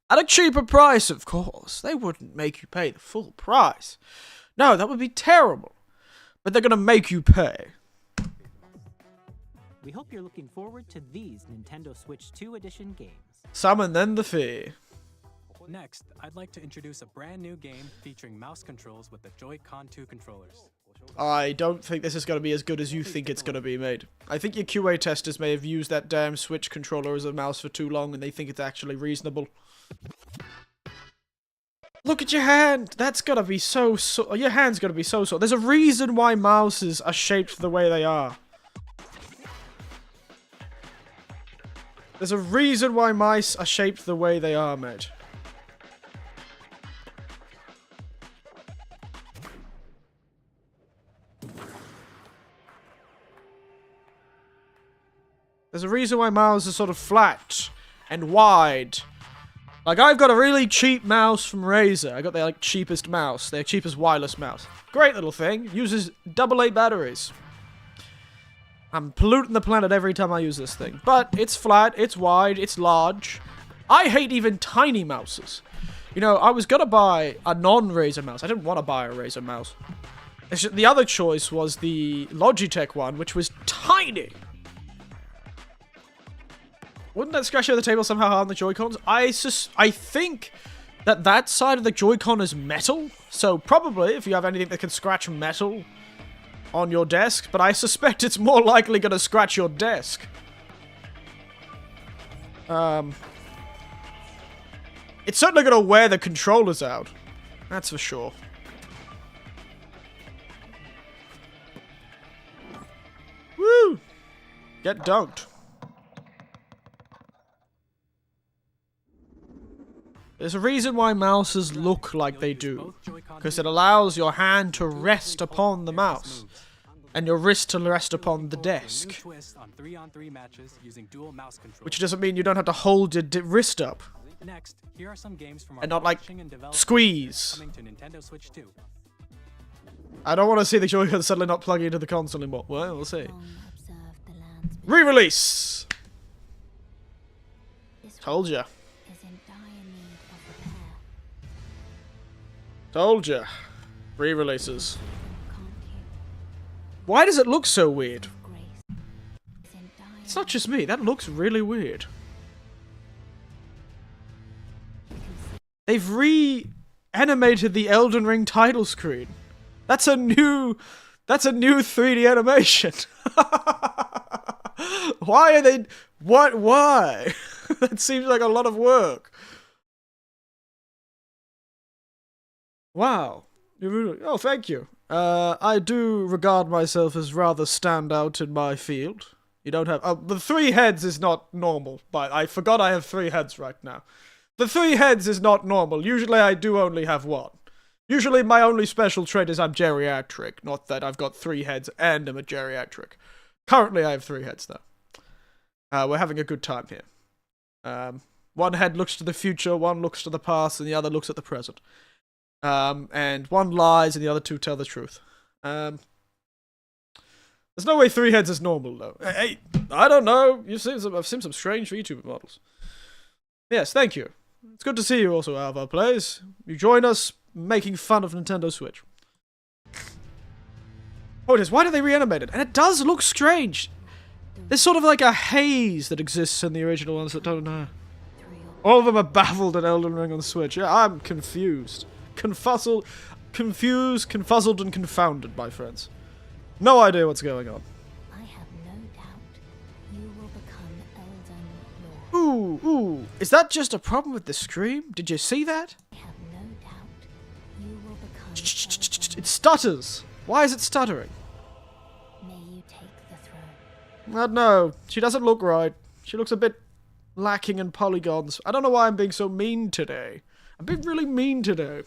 At a cheaper price, of course. They wouldn't make you pay the full price. No, that would be terrible. But they're gonna make you pay. We hope you're looking forward to these Nintendo Switch 2 edition games. Summon then the fee. Next, I'd like to introduce a brand new game featuring mouse controls with the Joy-Con 2 controllers. I don't think this is going to be as good as you think it's going to be, mate. I think your QA testers may have used that damn Switch controller as a mouse for too long and they think it's actually reasonable. Look at your hand! That's gotta be so sore. Your hand's gotta be so sore. There's a reason why mouses are shaped the way they are. There's a reason why mice are shaped the way they are, mate. There's a reason why mouses are sort of flat and wide. Like, I've got a really cheap mouse from Razer. I got their, like, cheapest mouse. Their cheapest wireless mouse. Great little thing. Uses AA batteries. I'm polluting the planet every time I use this thing. But it's flat, it's wide, it's large. I hate even tiny mouses. You know, I was gonna buy a non-Razer mouse. I didn't want to buy a Razer mouse. The other choice was the Logitech one, which was tiny. Wouldn't that scratch out the table somehow on the Joy-Cons? I think that side of the Joy-Con is metal. So probably, if you have anything that can scratch metal on your desk. But I suspect it's more likely going to scratch your desk. It's certainly going to wear the controllers out. That's for sure. Woo! Get dunked. There's a reason why mouses look like they do, because it allows your hand to rest upon the mouse, and your wrist to rest upon the desk. Which doesn't mean you don't have to hold your wrist up. Next, here are some games from and not like squeeze. Coming to Nintendo Switch 2. I don't want to see the Joy-Con suddenly not plugging into the console anymore. Well, we'll see. Re-release! Told ya. Told ya. Re-releases. Why does it look so weird? It's not just me, that looks really weird. They've re-animated the Elden Ring title screen. That's a new 3D animation. Why are they... Why? That seems like a lot of work. Wow. You really? Oh, thank you. I do regard myself as rather standout in my field. You don't have... the 3 heads is not normal, but I forgot I have 3 heads right now. The 3 heads is not normal. Usually I do only have 1. Usually my only special trait is I'm geriatric, not that I've got 3 heads and I'm a geriatric. Currently I have 3 heads, though. We're having a good time here. One head looks to the future, one looks to the past, and the other looks at the present. And one lies and the other 2 tell the truth. There's no way 3 heads is normal, though. Hey, I don't know. I've seen some strange VTuber models. Yes, thank you. It's good to see you also, Alva Plays. You join us making fun of Nintendo Switch. Oh, it is. Why do they reanimate it? And it does look strange. There's sort of like a haze that exists in the original ones that don't know. All of them are baffled at Elden Ring on the Switch. Yeah, I'm confused. Confused, confuzzled, and confounded, my friends. No idea what's going on. I have no doubt you will become Elden Lord. Ooh. Is that just a problem with the scream? Did you see that? I have no doubt you will become It stutters. Why is it stuttering? May you take the throne. I don't know. She doesn't look right. She looks a bit lacking in polygons. I don't know why I'm being so mean today. I'm being really mean today.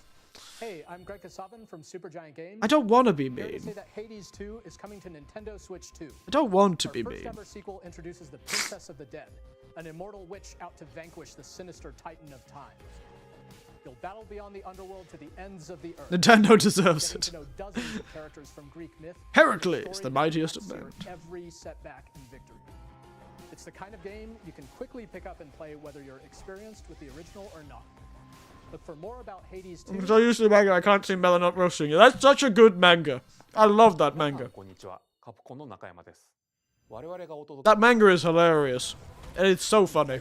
Hey, I'm Greg Kasavin from Supergiant Games. I don't want to be Here to mean. say that Hades 2 is coming to Nintendo Switch 2. I don't want to be Our first mean. ever sequel introduces the Princess of the Dead, an immortal witch out to vanquish the sinister Titan of Time. You'll battle beyond the underworld to the ends of the earth. Nintendo deserves Getting it. to know dozens of characters from Greek myth. Heracles, the mightiest of men. Every setback and victory. It's the kind of game you can quickly pick up and play whether you're experienced with the original or not. Look for more about Hades 2. I'm so used to the manga, I can't see Mela not roasting you. That's such a good manga. I love that manga. That manga is hilarious. And it's so funny.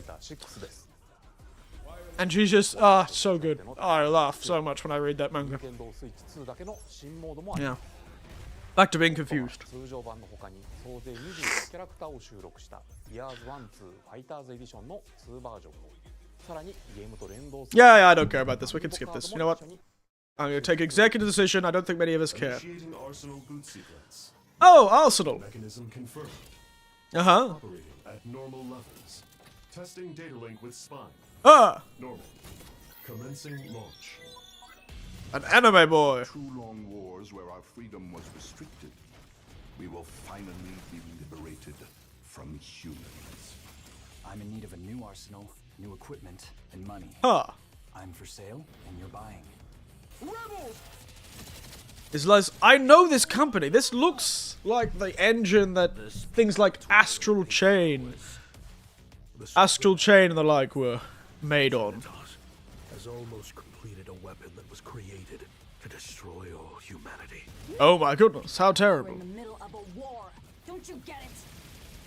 And she's just, so good. Oh, I laugh so much when I read that manga. Yeah. Back to being confused. Yeah, I don't care about this. We can skip this. You know what? I'm going to take executive decision. I don't think many of us care. Oh, Arsenal. Mechanism confirmed. Uh-huh. Operating at normal levels. Testing data link with spine. Normal. Commencing launch. An anime boy. 2 long wars where our freedom was restricted. We will finally be liberated from humans. I'm in need of a new arsenal, new equipment, and money. I'm for sale, and you're buying. Rebels! It's like, I know this company. This looks like the engine that things like Astral Chain and the like were made on. Has almost completed a weapon that was created to destroy all humanity. Oh my goodness, how terrible. We're in the middle of a war. Don't you get it?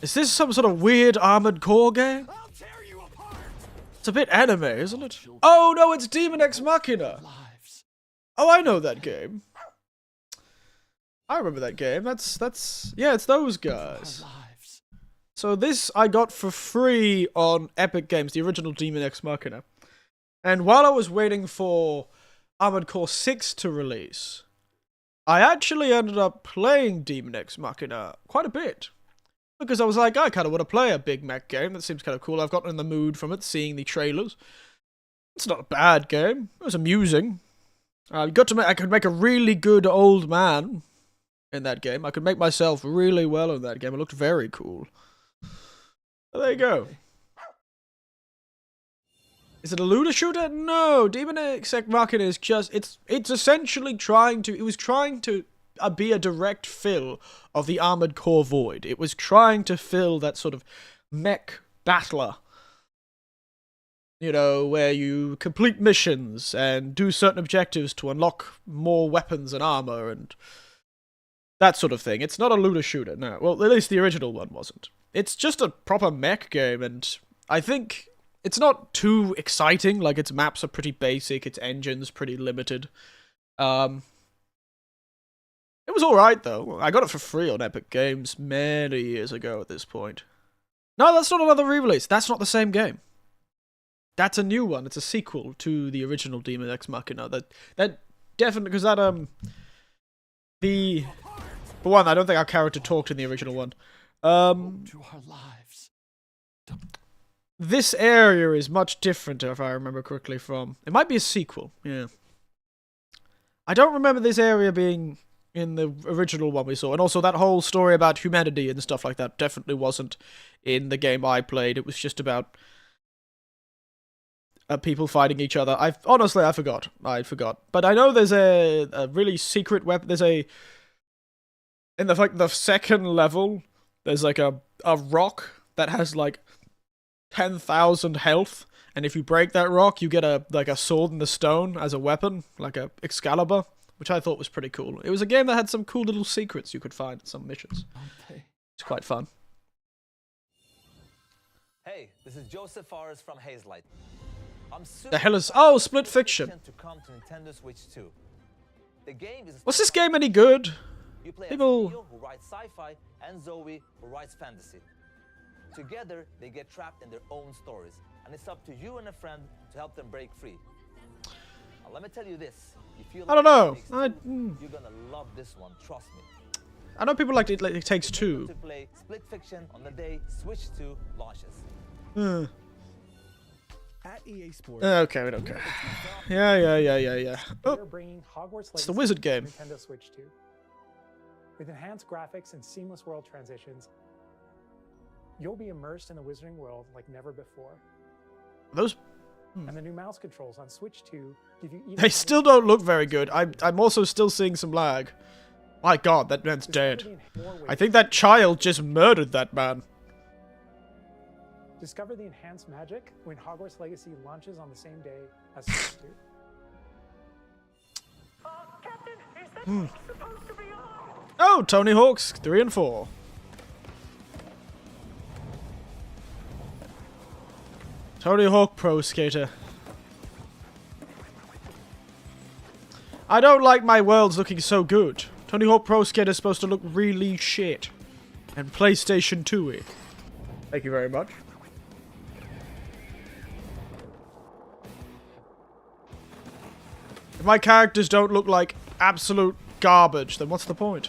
Is this some sort of weird Armored Core game? I'll tear you apart! It's a bit anime, isn't it? Oh no, it's Demon X Machina. Oh, I know that game. I remember that game. Yeah, it's those guys. So this I got for free on Epic Games, the original Demon X Machina. And while I was waiting for Armored Core 6 to release, I actually ended up playing Demon X Machina quite a bit. Because I was like, I kind of want to play a big mech game. That seems kind of cool. I've gotten in the mood from it, seeing the trailers. It's not a bad game. It was amusing. I could make a really good old man in that game. I could make myself really well in that game. It looked very cool. So there you go. Is it a looter shooter? No, Demon X Machina is just, it's essentially trying to be a direct fill of the Armored Core void. It was trying to fill that sort of mech battler. You know, where you complete missions and do certain objectives to unlock more weapons and armor and that sort of thing. It's not a looter shooter, no. Well, at least the original one wasn't. It's just a proper mech game, and I think it's not too exciting. Like, its maps are pretty basic, its engine's pretty limited. It was alright, though. I got it for free on Epic Games many years ago at this point. No, that's not another re-release. That's not the same game. That's a new one. It's a sequel to the original Demon X Machina. That definitely, because that, for one, I don't think our character talked in the original one. To our lives. This area is much different, if I remember correctly, from... It might be a sequel, yeah. I don't remember this area being in the original one we saw, and also that whole story about humanity and stuff like that definitely wasn't in the game I played. It was just about people fighting each other. Honestly, I forgot. But I know there's a really secret weapon. There's a... In the second level, there's like a rock that has like 10,000 health, and if you break that rock, you get a sword in the stone as a weapon, like a Excalibur, which I thought was pretty cool. It was a game that had some cool little secrets you could find in some missions. It's quite fun. Hey, this is Joseph Forrest from Hazelight. I'm super The hell is... Oh, Split Fiction. to come to Nintendo Switch 2. The game is Was this game any good? You play People... as Leo, who writes sci-fi, and Zoe, who writes fantasy. Together, they get trapped in their own stories, and it's up to you and a friend to help them break free. Now, let me tell you this: if you I don't know. you're gonna love this one. Trust me. I know people like It Takes Two. To play Split Fiction on the day Switch 2 launches. At EA Sports. Okay, we don't care. Yeah. Oh, They're bringing Hogwarts it's the Legacy wizard to game. Nintendo Switch 2. With enhanced graphics and seamless world transitions, you'll be immersed in the wizarding world like never before. Those... And the new mouse controls on Switch 2 give you even... They still don't look very good. I'm also still seeing some lag. My god, that man's dead. I think that child just murdered that man. Discover the enhanced magic when Hogwarts Legacy launches on the same day as Switch 2. Captain, is that supposed to be on? Oh, Tony Hawk's 3 and 4. Tony Hawk Pro Skater. I don't like my worlds looking so good. Tony Hawk Pro Skater is supposed to look really shit. And PlayStation 2-y. Thank you very much. If my characters don't look like absolute garbage, then what's the point?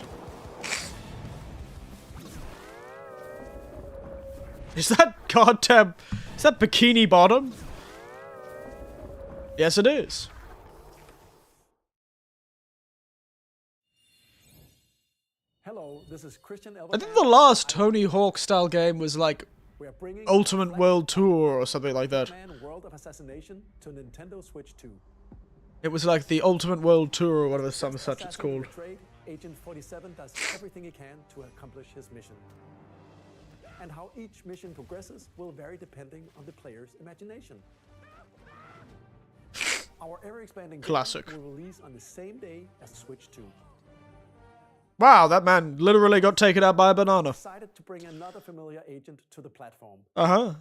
Is that goddamn... Is that Bikini Bottom? Yes, it is. Hello, this is Christian I think the last Tony Hawk style game was like Ultimate World Tour or something like that. World of Assassination to Nintendo Switch 2. It was like the Ultimate World Tour or whatever some such it's called. Agent 47 does everything he can to accomplish his mission. And how each mission progresses will vary depending on the player's imagination. Our ever-expanding Classic. game will release on the same day as Switch 2. Wow, that man literally got taken out by a banana. Decided to bring another familiar agent to the platform. Uh-huh.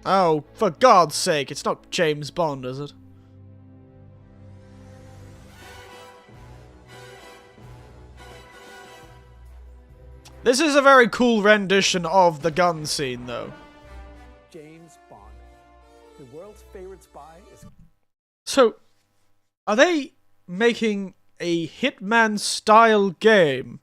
Oh, for God's sake, it's not James Bond, is it? This is a very cool rendition of the gun scene, though. James Bond. The world's favorite spy is... So, are they making a Hitman-style game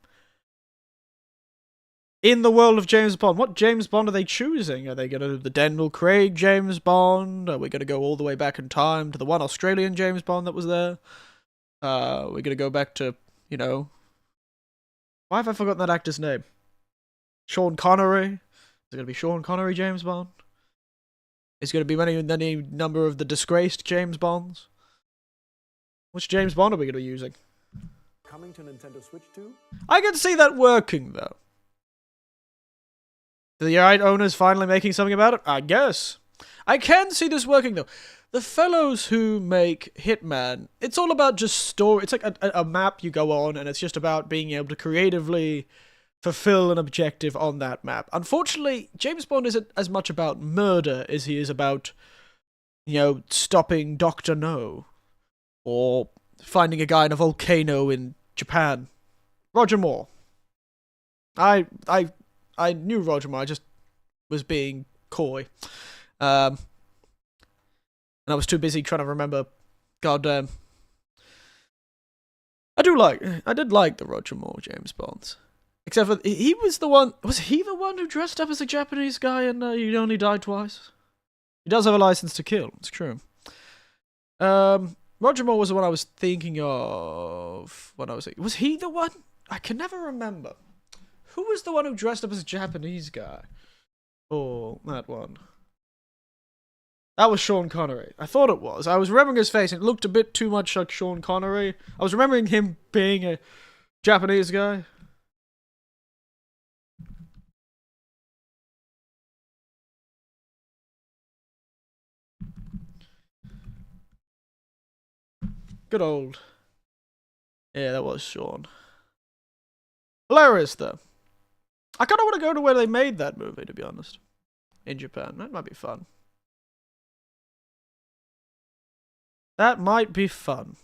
in the world of James Bond? What James Bond are they choosing? Are they going to do the Daniel Craig James Bond? Are we going to go all the way back in time to the one Australian James Bond that was there? We're going to go back to, you know... Why have I forgotten that actor's name? Sean Connery? Is it going to be Sean Connery James Bond? Is it going to be any number of the disgraced James Bonds? Which James Bond are we going to be using? Coming to Nintendo Switch 2? I can see that working, though. The right owner's finally making something about it? I guess. I can see this working, though. The fellows who make Hitman, it's all about just story. It's like a map you go on, and it's just about being able to creatively fulfill an objective on that map. Unfortunately, James Bond isn't as much about murder as he is about, you know, stopping Dr. No. Or finding a guy in a volcano in Japan. Roger Moore. I I knew Roger Moore, I just was being coy. And I was too busy trying to remember, goddamn. I did like the Roger Moore James Bonds. Except for, he was the one who dressed up as a Japanese guy and He Only Died Twice? He does have a license to kill, it's true. Roger Moore was the one I was thinking of when I was... Was he the one? I can never remember. Who was the one who dressed up as a Japanese guy? Oh, that one. That was Sean Connery. I thought it was. I was remembering his face, and it looked a bit too much like Sean Connery. I was remembering him being a Japanese guy. Good old. Yeah, that was Sean. Hilarious, though. I kind of want to go to where they made that movie, to be honest. In Japan. That might be fun. That might be fun.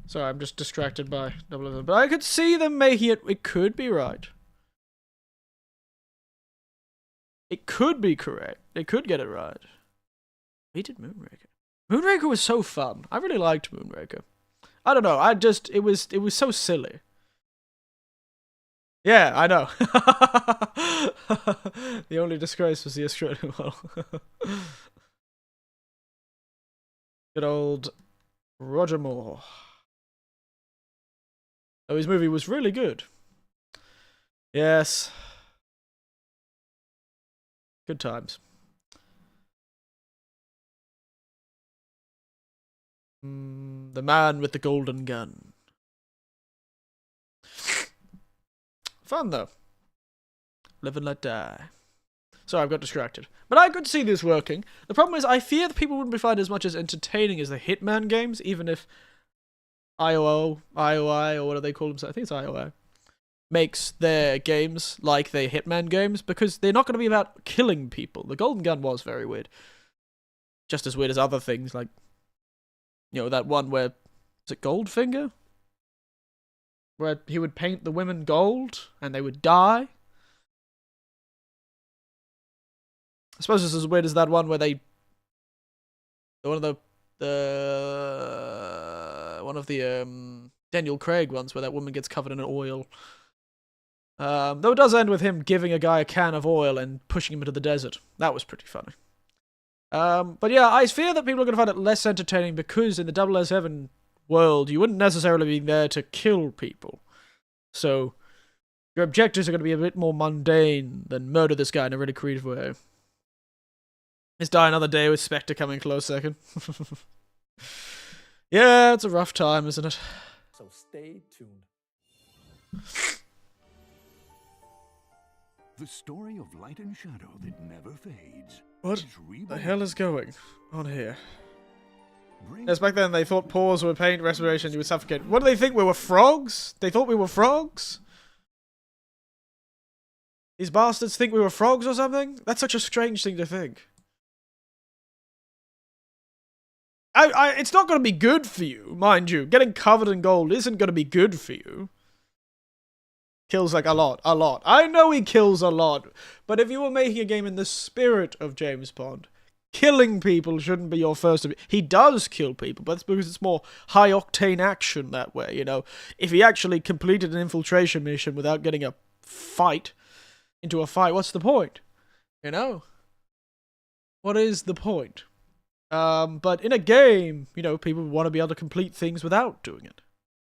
Sorry, I'm just distracted by double of them. But I could see them making it... It could be right. It could be correct. They could get it right. We did Moonraker. Moonraker was so fun. I really liked Moonraker. I don't know. It was so silly. Yeah, I know. The only disgrace was the Australian model. Good old Roger Moore. Oh, his movie was really good. Yes. Good times. The Man with the Golden Gun. Fun, though. Live and let die. Sorry, I've got distracted. But I could see this working. The problem is, I fear that people wouldn't be finding as much as entertaining as the Hitman games, even if IOI, or what do they call themselves? I think it's IOI. Makes their games like their Hitman games, because they're not going to be about killing people. The Golden Gun was very weird. Just as weird as other things, like, you know, that one where, is it Goldfinger? Where he would paint the women gold, and they would die. I suppose it's as weird as that one where they... One of the Daniel Craig ones, where that woman gets covered in oil. Though it does end with him giving a guy a can of oil and pushing him into the desert. That was pretty funny. But yeah, I fear that people are going to find it less entertaining because in the 007 world, you wouldn't necessarily be there to kill people. So, your objectives are going to be a bit more mundane than murder this guy in a really creative way. Let's die another day with Spectre coming close second. Yeah, it's a rough time, isn't it? So stay tuned. The story of light and shadow that never fades. What the hell is going on here? Yes, back then they thought pores were pain, respiration, you would suffocate. What do they think? We were frogs? They thought we were frogs? These bastards think we were frogs or something? That's such a strange thing to think. It's not going to be good for you, mind you. Getting covered in gold isn't going to be good for you. Kills like a lot. I know he kills a lot, but if you were making a game in the spirit of James Bond, killing people shouldn't be your first... He does kill people, but it's because it's more high-octane action that way, you know. If he actually completed an infiltration mission without getting into a fight, what's the point? You know? What is the point? But in a game, you know, people want to be able to complete things without doing it.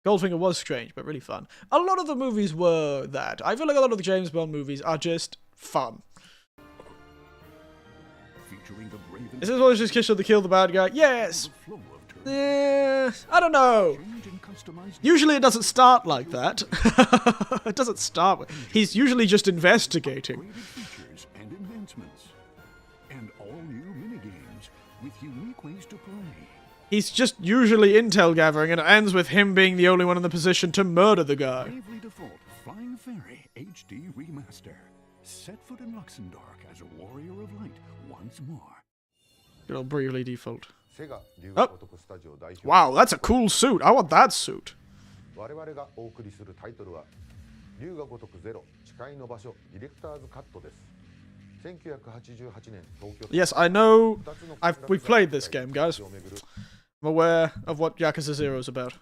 Goldfinger was strange, but really fun. A lot of the movies were that. I feel like a lot of the James Bond movies are just fun. Is this always just kill the bad guy? Yes! I don't know. Usually it doesn't start like that. It doesn't start with... He's usually just investigating. With unique ways to play. He's just usually intel gathering, and it ends with him being the only one in the position to murder the guy. Bravely Default Flying Fairy HD Remaster. Set foot in Luxembourg as a warrior of light once more. Good old Bravely Default. Oh. Wow, that's a cool suit. I want that suit. Yes, I know. We've played this game, guys. I'm aware of what Yakuza 0 is about.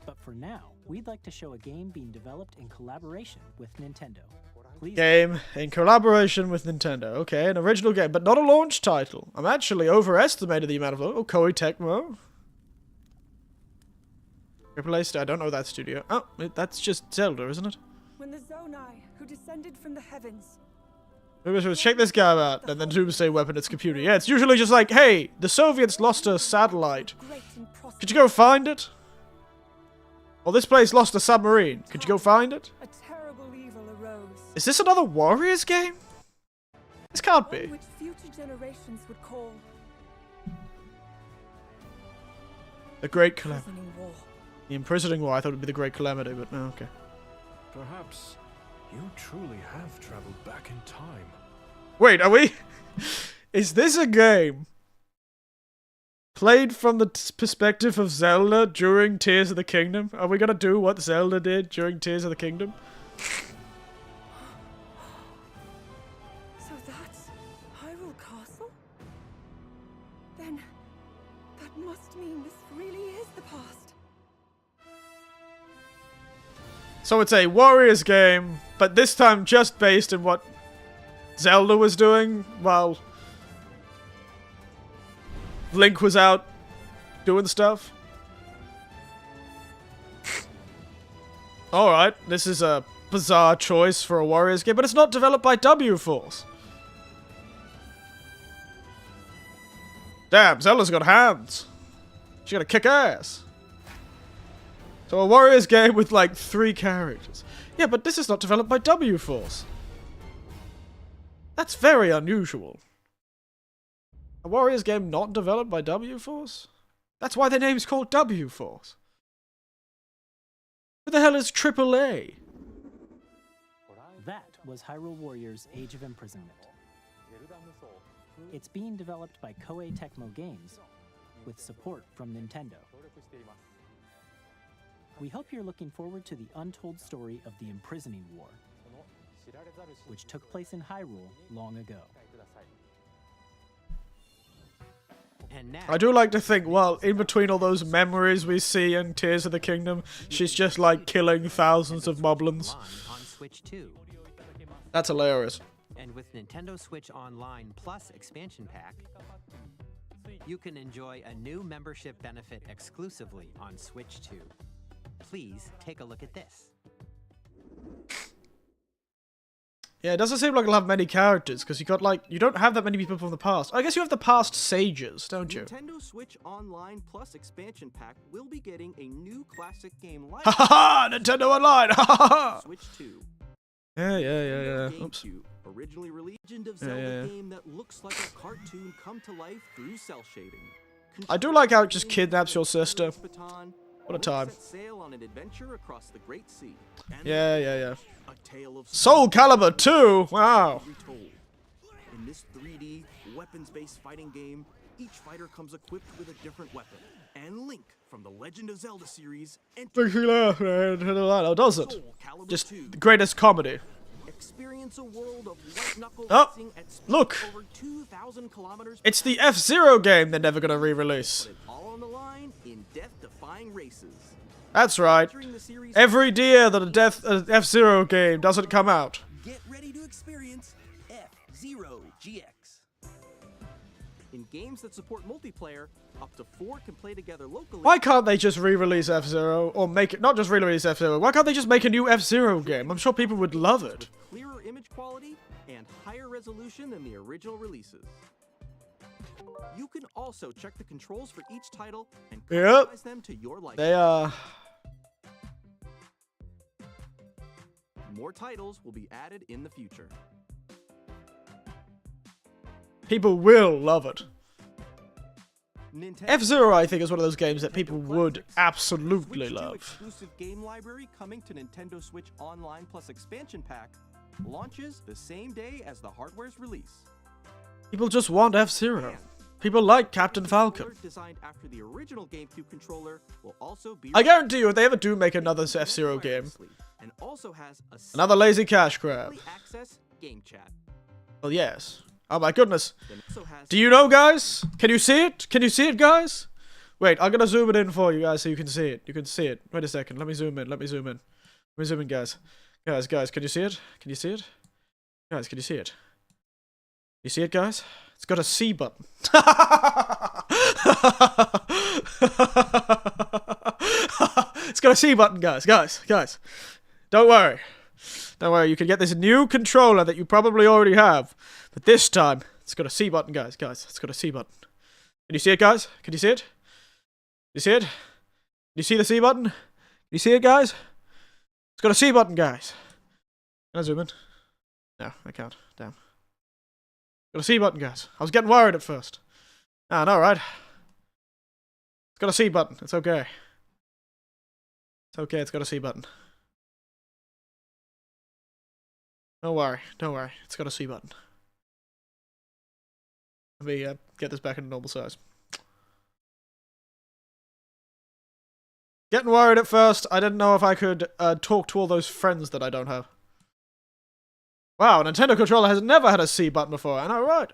But for now, we'd like to show a game being developed in collaboration with Nintendo. Please Game in collaboration with Nintendo. Okay, an original game, but not a launch title. I'm actually overestimated the amount of... Oh, Koei Tecmo. I don't know that studio. Oh, that's just Zelda, isn't it? When the Zonai, who descended from the heavens. Maybe I should check this guy out, and then Doomsday weapon its computer. Yeah, it's usually just like, hey, the Soviets lost a satellite. Could you go find it? Or this place lost a submarine. Could you go find it? A terrible evil arose. Is this another Warriors game? This can't be. Which future generations would call The Great Calamity. Imprisoning War. The Imprisoning War. I thought it would be the Great Calamity, but no, okay. Perhaps you truly have traveled back in time. Wait, are we? Is this a game played from the perspective of Zelda during Tears of the Kingdom? Are we gonna do what Zelda did during Tears of the Kingdom? So that's Hyrule Castle? Then that must mean this really is the past. So it's a Warriors game, but this time just based in what Zelda was doing while Link was out doing stuff. Alright, this is a bizarre choice for a Warriors game, but it's not developed by W-Force. Damn, Zelda's got hands. She gotta kick ass. So a Warriors game with like 3 characters. Yeah, but this is not developed by W-Force. That's very unusual. A Warriors game not developed by W-Force? That's why their name's called W-Force. Who the hell is AAA? That was Hyrule Warriors Age of Imprisonment. It's being developed by Koei Tecmo Games with support from Nintendo. We hope you're looking forward to the untold story of the Imprisoning War, which took place in Hyrule long ago. And now, I do like to think, well, in between all those memories we see in Tears of the Kingdom, she's just like killing thousands of moblins. on Switch 2. That's hilarious. And with Nintendo Switch Online Plus expansion pack, you can enjoy a new membership benefit exclusively on Switch 2. Please take a look at this. Yeah, it doesn't seem like it'll have many characters, because you don't have that many people from the past. I guess you have the past sages, don't you? Nintendo Switch Online Plus expansion pack will be getting a new classic game like Ha ha ha! Nintendo Online! Ha ha ha! Switch 2. Yeah. Oops. Originally released Legend of Zelda game that looks like a cartoon come to life through cell shading. I do like how it just kidnaps your sister. What a time. Set sail on an adventure across the Great Sea. Yeah. A tale of Soul Calibur 2! Wow. In this 3D, weapons-based fighting game, each fighter comes equipped with a different weapon. And Link from the Legend of Zelda series Oh, does it? Just the greatest comedy. Experience a world of white-knuckle Oh, racing at speed look! over 2,000 kilometers. It's the F-Zero game they're never gonna re-release. All on the line in death-defying races. That's right. Every year that a F-Zero game doesn't come out. Get ready to experience F-Zero GX. In games that support multiplayer, up to 4 can play together locally. Why can't they just re-release F-Zero? Or make it, not just re-release F-Zero, why can't they just make a new F-Zero game? I'm sure people would love it. Clearer image quality and higher resolution than the original releases. You can also check the controls for each title and customize them to your liking. They are... More titles will be added in the future. People will love it. Nintendo F-Zero, I think, is one of those games that people would absolutely Switch 2 love. exclusive game library coming to Nintendo Switch Online Plus expansion pack launches the same day as the hardware's release. People just want F-Zero. People like Captain Falcon. Designed after the original GameCube controller will also be. I guarantee you, if they ever do make another F-Zero game, and also has a another lazy cash grab. Access game chat. Well, yes. Oh my goodness. Do you know, guys? Can you see it? Can you see it, guys? Wait, I'm gonna zoom it in for you guys so you can see it. You can see it. Wait a second. Let me zoom in. Let me zoom in. Let me zoom in, guys. Guys, can you see it? Can you see it? Guys, can you see it? You see it, guys? It's got a C button. It's got a C button, guys. Guys. Don't worry. Don't worry, you can get this new controller that you probably already have. But this time, it's got a C button, guys. It's got a C button. Can you see it, guys? Can you see it? You see it? Can you see the C button? Can you see it, guys? It's got a C button, guys. Can I zoom in? No, I can't. Damn. Got a C button, guys. I was getting worried at first. Ah, no, right? It's got a C button. It's okay. It's okay, it's got a C button. Don't worry. It's got a C button. Let me get this back into normal size. Getting worried at first. I didn't know if I could talk to all those friends that I don't have. Wow, a Nintendo controller has never had a C button before. I know, right?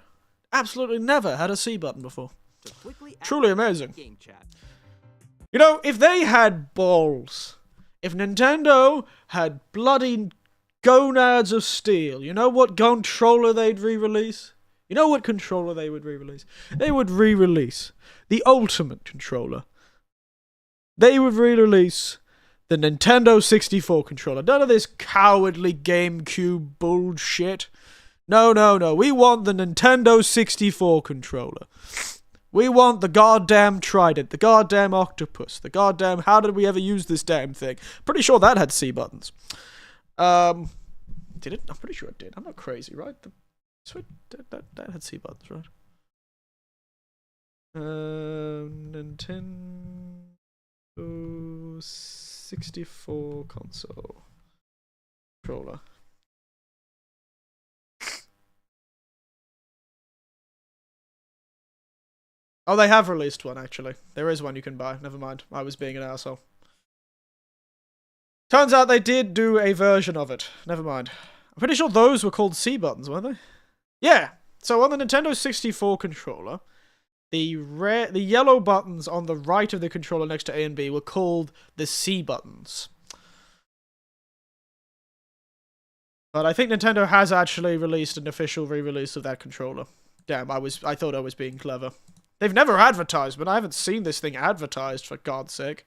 Absolutely never had a C button before. Truly amazing. You know, if they had balls, if Nintendo had bloody gonads of steel, you know what controller they'd re-release? You know what controller they would re-release? They would re-release the Ultimate Controller. They would re-release the Nintendo 64 controller. None of this cowardly GameCube bullshit. No. We want the Nintendo 64 controller. We want the goddamn trident, the goddamn octopus, the goddamn how did we ever use this damn thing? Pretty sure that had C buttons. Did it? I'm pretty sure it did. I'm not crazy, right? That had C buttons, right? Nintendo 64 console controller. Oh, they have released one, actually. There is one you can buy. Never mind. I was being an asshole. Turns out they did do a version of it. Never mind. I'm pretty sure those were called C buttons, weren't they? Yeah. So on the Nintendo 64 controller, the yellow buttons on the right of the controller next to A and B were called the C buttons. But I think Nintendo has actually released an official re-release of that controller. Damn, I thought I was being clever. They've never advertised, but I haven't seen this thing advertised, for God's sake.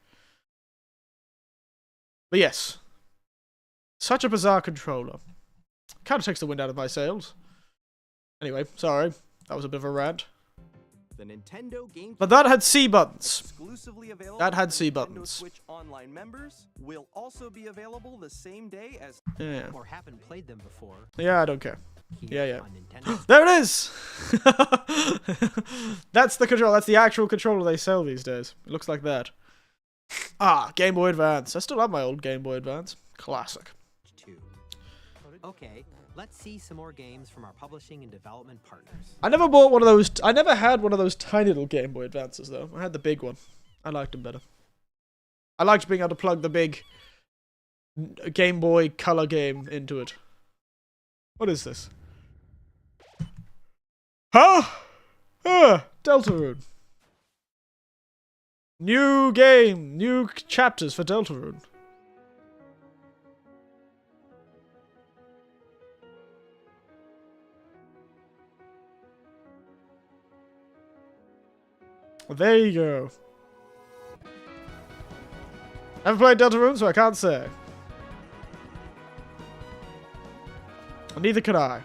But yes. Such a bizarre controller. Kind of takes the wind out of my sails. Anyway, sorry. That was a bit of a rant. The Nintendo Game But that had C buttons. Exclusively available that had C Nintendo buttons. Switch Online members will also be available the same day as Yeah. Or haven't played them before. Yeah, I don't care. Yeah. On Nintendo. There it is! That's the controller. That's the actual controller they sell these days. It looks like that. Ah, Game Boy Advance. I still have my old Game Boy Advance. Classic. Okay, let's see some more games from our publishing and development partners. I never bought one of those. I never had one of those tiny little Game Boy Advances, though. I had the big one. I liked them better. I liked being able to plug the big Game Boy Color game into it. What is this? Huh? Deltarune. New game. New chapters for Deltarune. There you go. I haven't played Deltarune, so I can't say. Neither can I.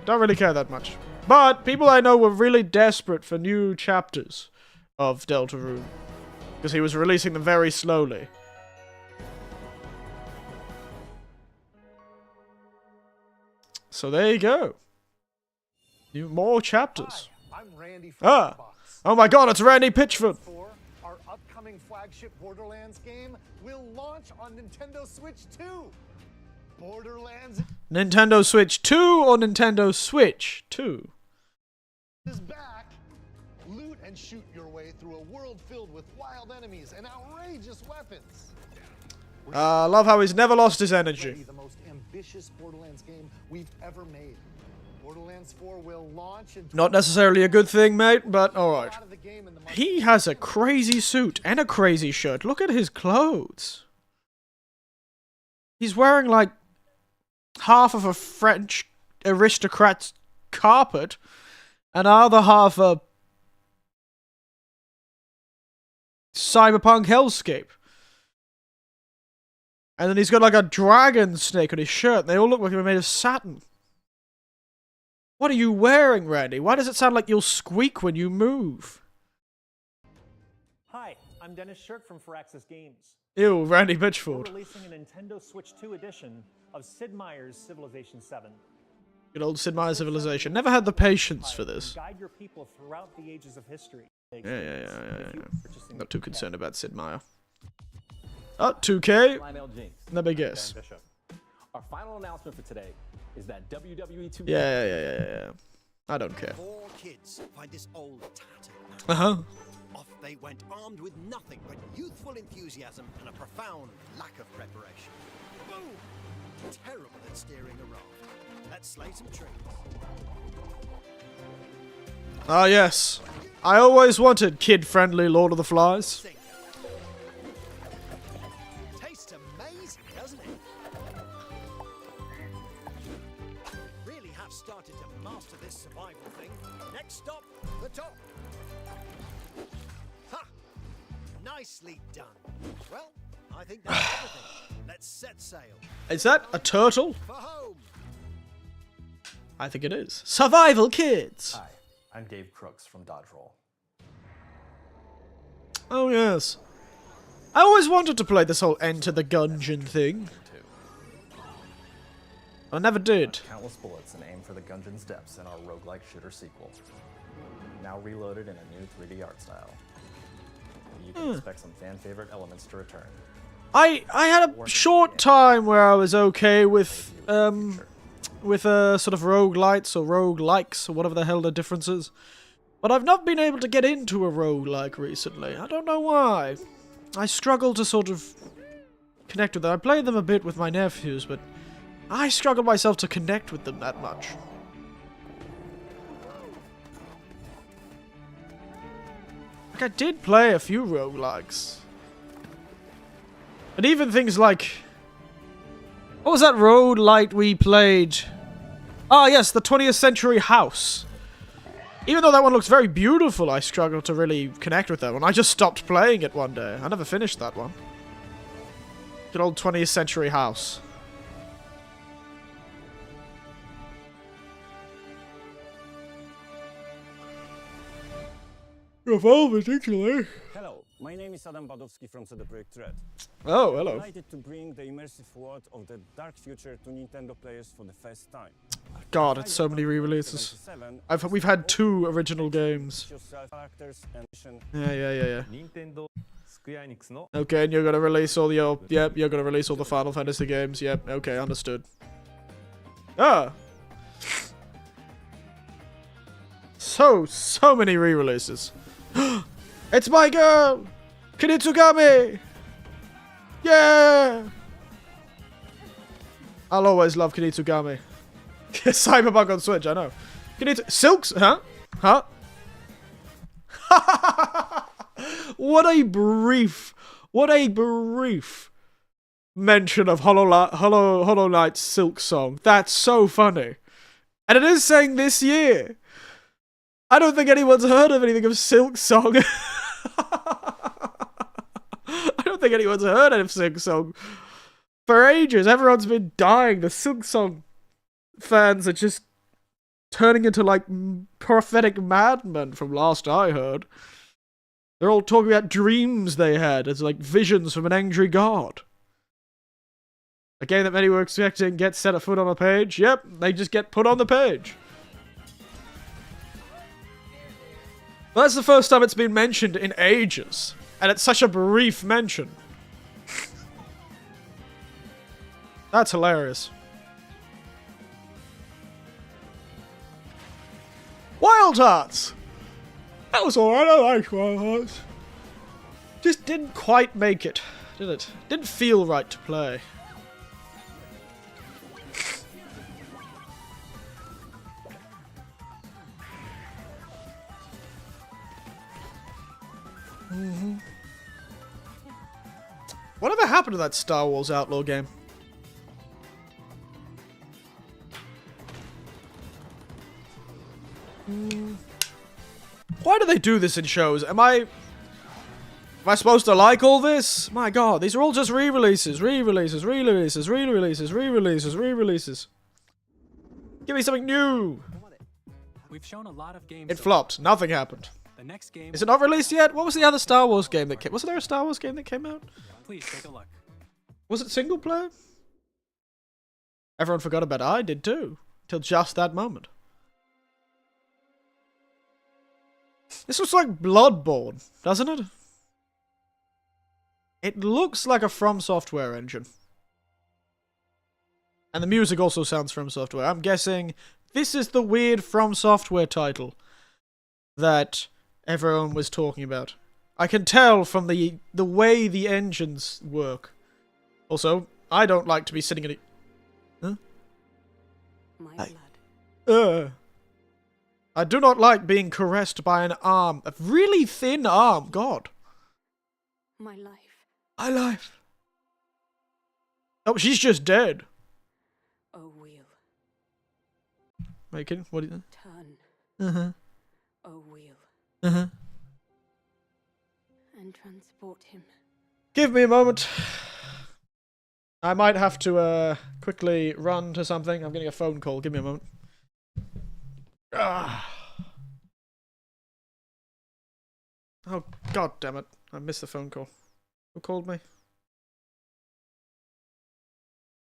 Don't really care that much. But people I know were really desperate for new chapters of Deltarune. Because he was releasing them very slowly. So there you go. More chapters. Hi, I'm Randy from Oh my god, it's Randy Pitchford. Our upcoming flagship Borderlands game will launch on Nintendo Switch 2. Borderlands Nintendo Switch 2 or Nintendo Switch 2? is back. Loot and shoot your way through a world filled with wild enemies and outrageous weapons. I love how he's never lost his energy. The most ambitious Borderlands game we've ever made. Borderlands 4 will launch in Not necessarily a good thing, mate, but alright. He has a crazy suit and a crazy shirt. Look at his clothes. He's wearing like half of a French aristocrat's carpet and other half a cyberpunk hellscape. And then he's got like a dragon snake on his shirt. They all look like they're made of satin. What are you wearing, Randy? Why does it sound like you'll squeak when you move? Hi, I'm Dennis Shirk from Firaxis Games. Ew, Randy We're Bitchford. releasing a Nintendo Switch 2 edition of Sid Meier's Civilization 7. Good old Sid Meier's Civilization. Never had the patience for this. Guide your people throughout the ages of history. Yeah. Not too concerned about Sid Meier. Oh, 2K. Lionel Jinx. No big guess. Dan Bishop. Our final announcement for today is that WWE 2K. Yeah. I don't care. 4 kids find this old tattered man. Uh-huh. Off they went armed with nothing but youthful enthusiasm and a profound lack of preparation. Boom! Terrible at steering a raft. Let's slay some trees. Ah, yes. I always wanted kid-friendly Lord of the Flies. Tastes amazing, doesn't it? Really have started to master this survival thing. Next stop, the top. Ha! Nicely done. Well, I think that's everything. Let's set sail. Is that a turtle? For home. I think it is. Survival Kids! Hi, I'm Dave Crooks from Dodge Roll. Oh, yes. I always wanted to play this whole Enter the Gungeon thing. I never did. Countless bullets and aim for the Gungeon's depths in our roguelike shooter sequel. Now reloaded in a new 3D art style. You can expect some fan-favorite elements to return. I had a short time where I was okay with sort of roguelites or roguelikes or whatever the hell the difference is. But I've not been able to get into a roguelike recently. I don't know why. I struggle to sort of connect with them. I play them a bit with my nephews, but I struggle myself to connect with them that much. Like, I did play a few roguelikes. And even things like... What was that roguelite we played? Ah, yes, the 20th Century House. Even though that one looks very beautiful, I struggle to really connect with that one. I just stopped playing it one day. I never finished that one. Good old 20th Century House. Revolver, actually. Hello, my name is Adam Badowski from CD Projekt Red. Oh, hello. I'm delighted to bring the immersive world of the dark future to Nintendo players for the first time. God, it's so many re-releases. We've had 2 original games. Yeah. Okay, and you're gonna release all your... Yep, you're gonna release all the Final Fantasy games. Yep, okay, understood. Ah! So many re-releases. It's my girl! Kinitsugami! Yeah! I'll always love Kinitsugami. Cyberpunk on Switch, I know. Silks? Huh? What a brief mention of Hollow Knight's Silk Song. That's so funny. And it is saying this year. I don't think anyone's heard of anything of Silk Song. I don't think anyone's heard of Silk Song for ages. Everyone's been dying. The Silk Song fans are just turning into like prophetic madmen from last I heard. They're all talking about dreams they had as like visions from an angry god. A game that many were expecting gets set a foot on a page. Yep, they just get put on the page. Well, that's the first time it's been mentioned in ages. And it's such a brief mention. That's hilarious. Wild Hearts! That was alright, I liked Wild Hearts. Just didn't quite make it, did it? Didn't feel right to play. Whatever happened to that Star Wars Outlaw game? Why do they do this in shows? Am I supposed to like all this? My god, these are all just re-releases, re-releases, re-releases, re-releases, re-releases, re-releases. Give me something new! We've shown a lot of games. It flopped. Nothing happened. The next game is it not released yet? What was the other Star Wars game that came? Wasn't there a Star Wars game that came out? Please take a look. Was it single player? Everyone forgot about it. I did too. Till just that moment. This looks like Bloodborne, doesn't it? It looks like a From Software engine. And the music also sounds From Software. I'm guessing this is the weird From Software title that everyone was talking about. I can tell from the way the engines work. Also, I don't like to be sitting in a... Huh? My blood. I do not like being caressed by an arm. A really thin arm. God. My life. My life. Oh, she's just dead. Oh, wheel. Making? What do you... Turn. Uh-huh. Oh, wheel. Uh-huh. And transport him. Give me a moment. I might have to, quickly run to something. I'm getting a phone call. Give me a moment. Ah. Oh, god damn it. I missed the phone call. Who called me?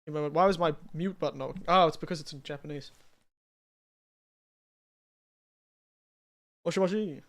Give me a moment. Why was my mute button on? Oh, it's because it's in Japanese. Moshi.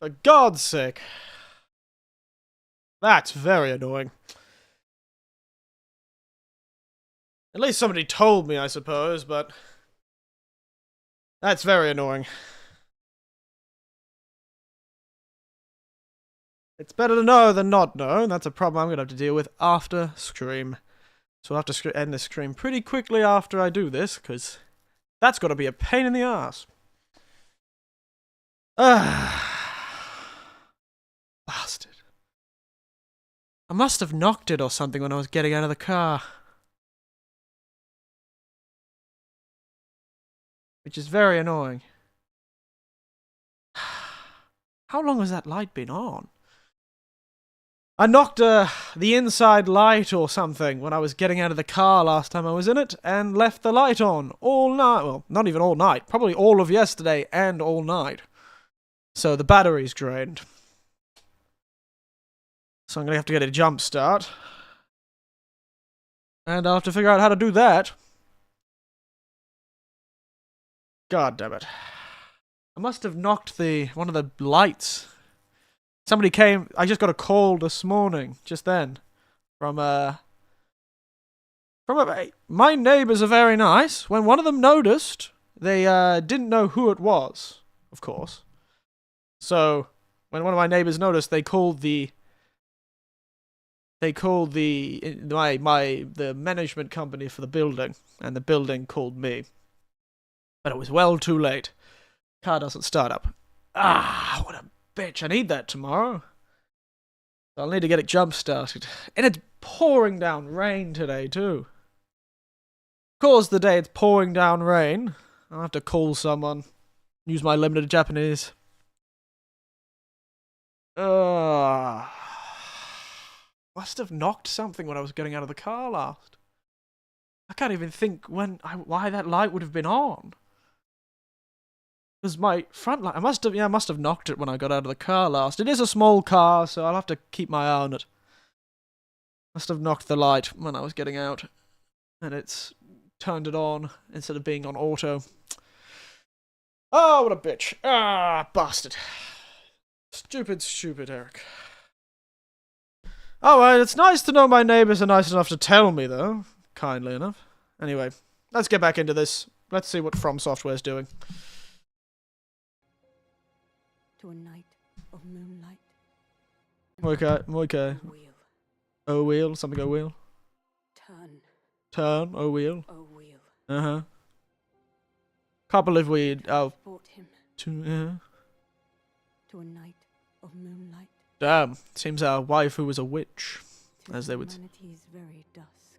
For God's sake. That's very annoying. At least somebody told me, I suppose, but... That's very annoying. It's better to know than not know, and that's a problem I'm going to have to deal with after stream. So I'll have to end this stream pretty quickly after I do this, because that's got to be a pain in the ass. Bastard. I must have knocked it or something when I was getting out of the car. Which is very annoying. How long has that light been on? I knocked the inside light or something when I was getting out of the car last time I was in it, and left the light on all night. Well, not even all night. Probably all of yesterday and all night. So the battery's drained. So I'm going to have to get a jump start. And I'll have to figure out how to do that. God damn it. I must have knocked one of the lights. Somebody came, I just got a call this morning, just then, from my neighbours are very nice. When one of them noticed, they didn't know who it was, of course. So, when one of my neighbours noticed, they called the management company for the building, and the building called me. But it was well too late. Car doesn't start up. Ah, what a bitch. I need that tomorrow. I'll need to get it jump started. And it's pouring down rain today, too. Of course, the day it's pouring down rain, I'll have to call someone. Use my limited Japanese. Must have knocked something when I was getting out of the car last. I can't even think why that light would have been on. Because my front light, I must have knocked it when I got out of the car last. It is a small car, so I'll have to keep my eye on it. Must have knocked the light when I was getting out. And it's turned it on instead of being on auto. Oh, what a bitch. Ah, bastard. Stupid, stupid Eric. Alright, it's nice to know my neighbours are nice enough to tell me, though. Kindly enough. Anyway, let's get back into this. Let's see what From Software's doing. To a night of moonlight. Okay. O wheel, something O wheel. Turn, O wheel. Uh-huh. Can't believe we brought him to a night of moonlight. Damn, seems our waifu was a witch, as they would. Humanity's very dusk.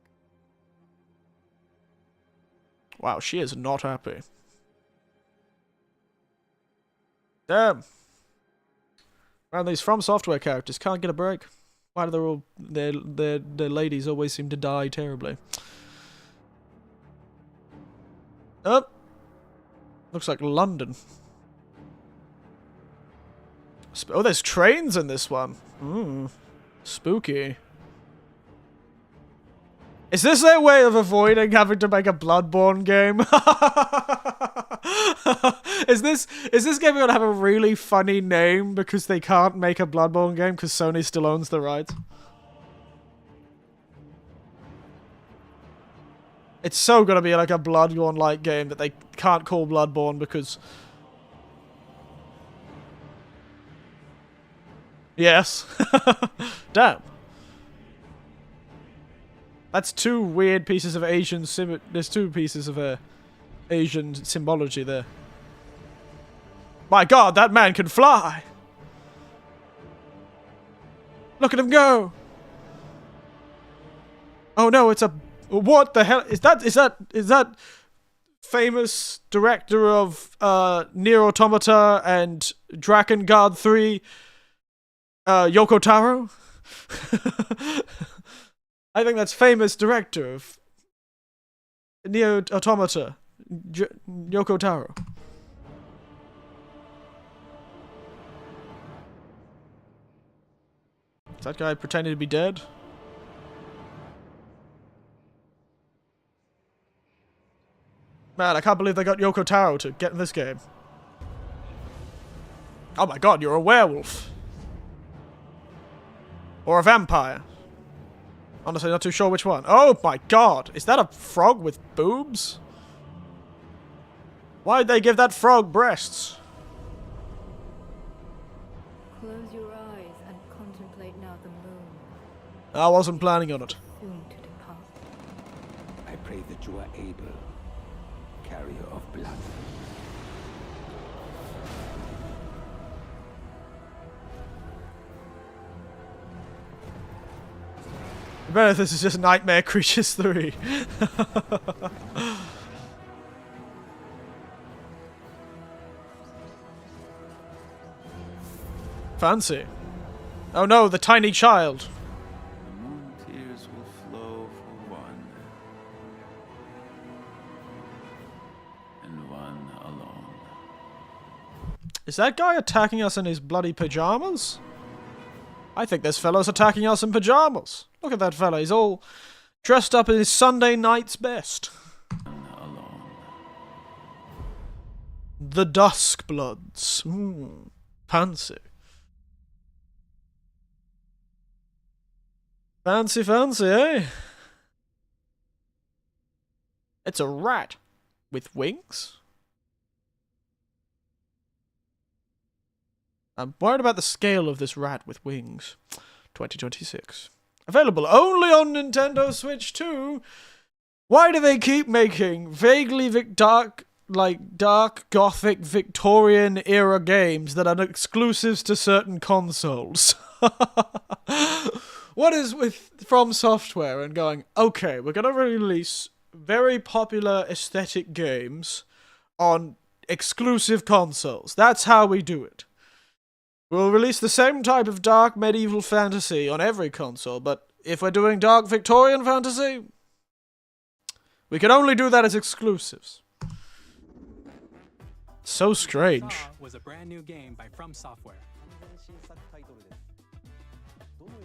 Wow, she is not happy. Damn. Man, these From Software characters can't get a break. Why do they all their ladies always seem to die terribly? Oh, looks like London. Oh, there's trains in this one. Spooky. Is this their way of avoiding having to make a Bloodborne game? Is this game gonna have a really funny name because they can't make a Bloodborne game because Sony still owns the rights? It's so gonna be like a Bloodborne-like game that they can't call Bloodborne because... Yes. Damn. That's two weird pieces of Asian there's two pieces of Asian symbology there. My god, that man can fly! Look at him go! Oh no, it's a... What the hell? Is that famous director of Nier Automata and Drakengard 3, Yoko Taro? I think that's famous director of Nier Automata, Yoko Taro. Is that guy pretending to be dead? Man, I can't believe they got Yoko Taro to get in this game. Oh my god, you're a werewolf. Or a vampire. Honestly, not too sure which one. Oh my god, is that a frog with boobs? Why'd they give that frog breasts? Close your eyes and contemplate now the moon. I wasn't planning on it. Soon to depart. I pray that you are able, carrier of blood. I bet if this is just Nightmare Creatures 3. Fancy. Oh no, the tiny child. The moon tears will flow for one, and one alone. Is that guy attacking us in his bloody pajamas? I think this fellow's attacking us in pajamas. Look at that fella, he's all dressed up in his Sunday night's best. Alone. The Duskbloods. Fancy. Fancy, fancy, eh? It's a rat with wings? I'm worried about the scale of this rat with wings. 2026. Available only on Nintendo Switch 2. Why do they keep making vaguely dark gothic Victorian era games that are exclusives to certain consoles? What is with From Software and going, okay, we're gonna release very popular aesthetic games on exclusive consoles. That's how we do it. We'll release the same type of dark medieval fantasy on every console, but if we're doing dark Victorian fantasy, we can only do that as exclusives. So strange. Saw was a brand new game by From Software.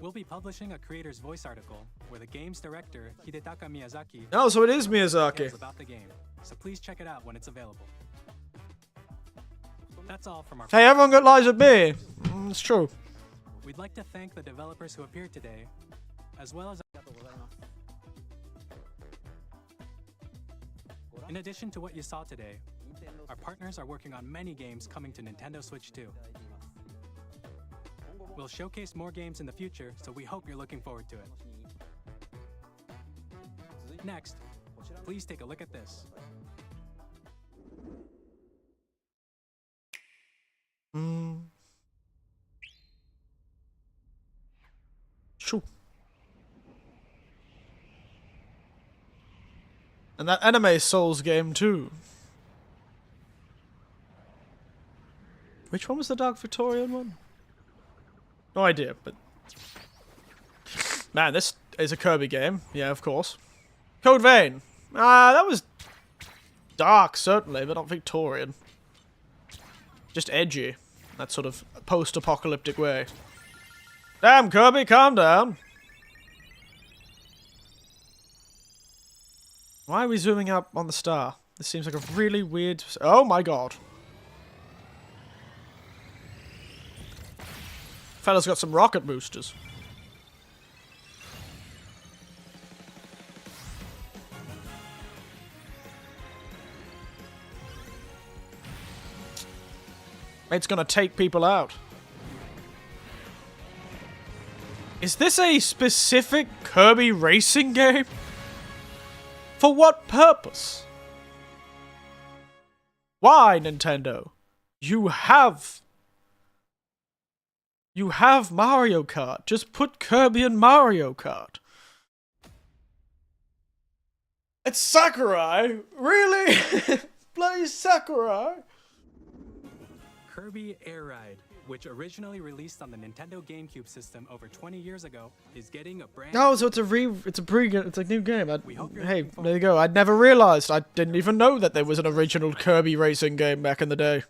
We'll be publishing a creator's voice article where the game's director, Hidetaka Miyazaki, Oh, so it is Miyazaki. about the game. So please check it out when it's available. That's all from our. Hey, everyone got lies at me. It's true. We'd like to thank the developers who appeared today, as well as. In addition to what you saw today, our partners are working on many games coming to Nintendo Switch 2. We'll showcase more games in the future, so we hope you're looking forward to it. Next, please take a look at this. Shoo. And that anime Souls game too. Which one was the Dark Victorian one? No idea, but... Man, this is a Kirby game. Yeah, of course. Code Vein. That was dark, certainly, but not Victorian. Just edgy. That sort of post-apocalyptic way. Damn, Kirby, calm down. Why are we zooming up on the star? This seems like a really weird... Oh my god. Fella's got some rocket boosters. It's gonna take people out. Is this a specific Kirby racing game? For what purpose? Why, Nintendo? You have Mario Kart. Just put Kirby in Mario Kart. It's Sakurai? Really? Bloody Sakurai? Kirby Air Ride, which originally released on the Nintendo GameCube system over 20 years ago, is getting a brand. Oh, so it's a new game. Hey, there you go. I'd never realized. I didn't even know that there was an original Kirby racing game back in the day.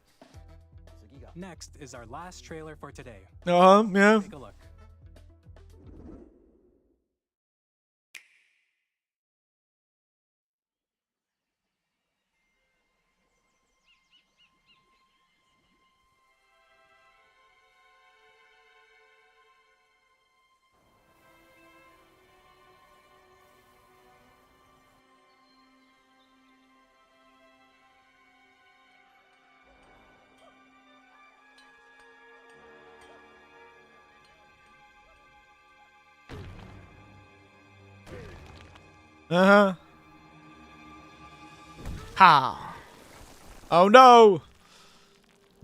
Next is our last trailer for today. Yeah. Take a look. Uh-huh. Ha! Oh no!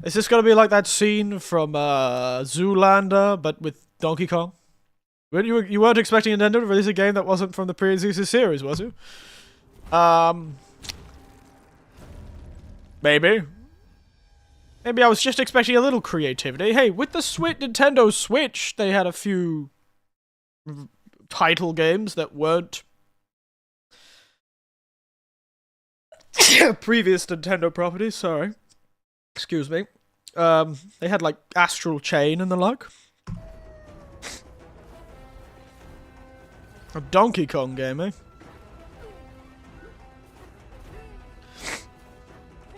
Is this gonna be like that scene from Zoolander, but with Donkey Kong? You weren't expecting Nintendo to release a game that wasn't from the previous series, was you? Maybe. Maybe I was just expecting a little creativity. Hey, with the Nintendo Switch, they had a few title games that weren't previous Nintendo properties, sorry. Excuse me. They had like Astral Chain and the like. A Donkey Kong game, eh?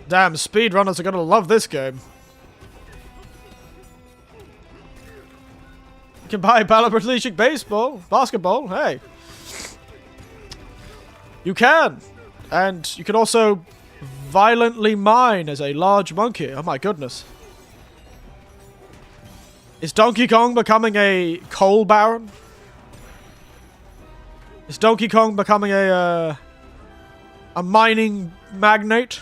Damn, speedrunners are gonna love this game. You can buy paraplegic basketball, hey. You can! And you can also violently mine as a large monkey. Oh my goodness. Is Donkey Kong becoming a coal baron? Is Donkey Kong becoming a mining magnate?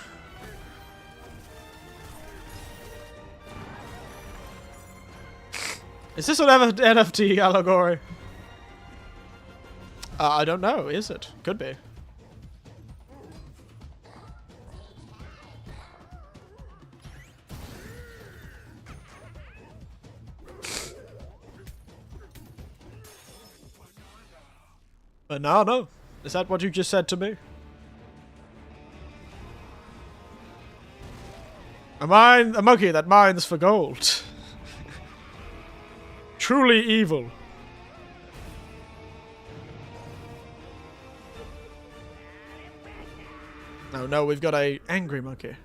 Is this an NFT allegory? I don't know, is it? Could be. Banana? Is that what you just said to me? A monkey that mines for gold. Truly evil. Oh no, we've got a angry monkey.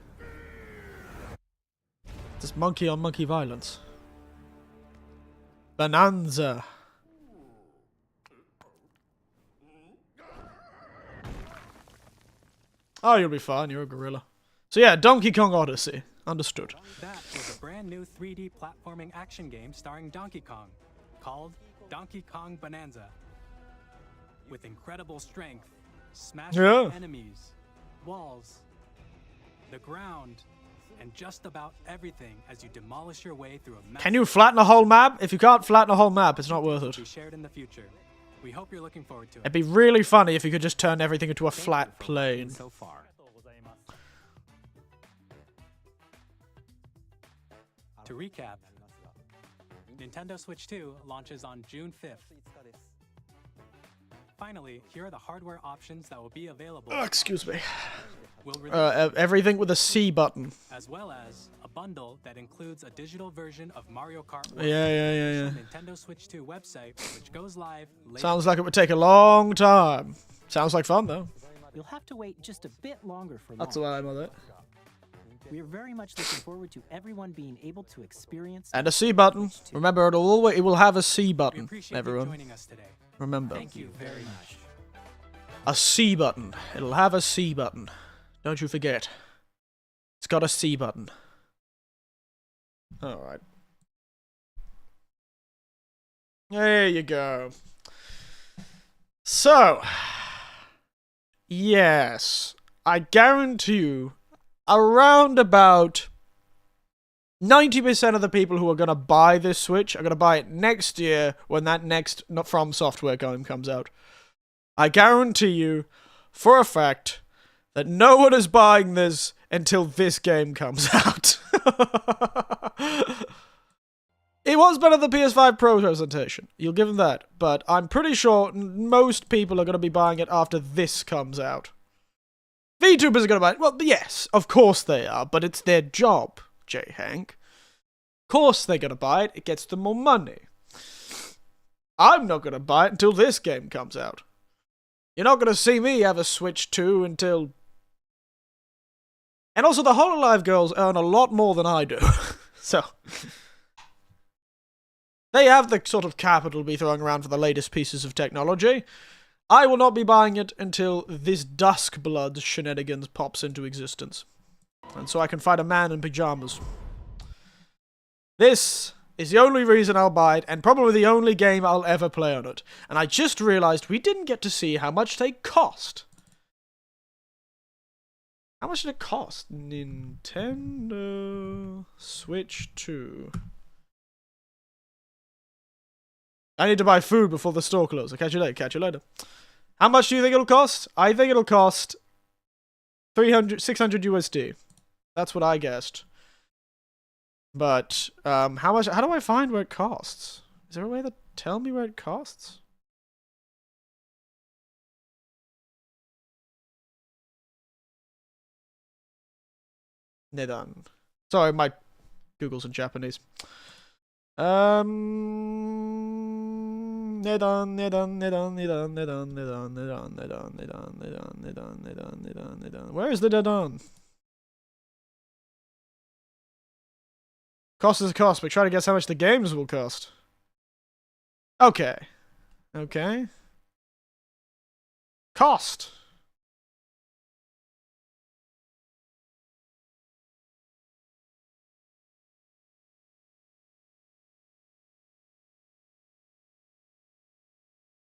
This monkey on monkey violence. Bonanza. Oh, you'll be fine. You're a gorilla. So yeah, Donkey Kong Odyssey. Understood. That was a brand new 3D platforming action game starring Donkey Kong, called Donkey Kong Bonanza. With incredible strength, smashing enemies, walls, the ground, and just about everything as you demolish your way through a massive... Can you flatten a whole map? If you can't flatten a whole map, it's not worth it. Be shared in the future. We hope you're looking forward to it. It'd be really funny if you could just turn everything into a flat plane. So far. To recap, Nintendo Switch 2 launches on June 5th. Finally, here are the hardware options that will be available. Oh, excuse me. Everything with a C button. As well as a bundle that includes a digital version of Mario Kart. Yeah. Nintendo Switch 2 website, which goes live later. Sounds like it would take a long time. Sounds like fun though. You'll have to wait just a bit longer for That's why I'm on it. We are very much looking forward to everyone being able to experience. And a C button. Remember, it will have a C button. Everyone. Joining us today. Remember. Thank you very much. A C button. It'll have a C button. Don't you forget. It's got a C button. Alright. There you go. So. Yes. I guarantee you, around about 90% of the people who are going to buy this Switch are going to buy it next year when that next From Software game comes out. I guarantee you, for a fact, that no one is buying this until this game comes out. It was better than the PS5 Pro presentation. You'll give them that. But I'm pretty sure most people are going to be buying it after this comes out. Vtubers are going to buy it. Well, yes, of course they are, but it's their job, J. Hank. Of course they're going to buy it. It gets them more money. I'm not going to buy it until this game comes out. You're not going to see me have a Switch 2 until... And also, the HoloLive girls earn a lot more than I do. So... They have the sort of capital to be throwing around for the latest pieces of technology. I will not be buying it until this Duskblood shenanigans pops into existence. And so I can fight a man in pajamas. This is the only reason I'll buy it, and probably the only game I'll ever play on it. And I just realized we didn't get to see how much they cost. How much did it cost? Nintendo Switch 2. I need to buy food before the store closes. I'll catch you later. Catch you later. How much do you think it'll cost? I think it'll cost 600 USD. That's what I guessed. But how much? How do I find where it costs? Is there a way to tell me where it costs? Nedan. Sorry, my Google's in Japanese. Nedan. Where is the Nedan? Cost is a cost, but try to guess how much the games will cost. Okay. Okay. Cost.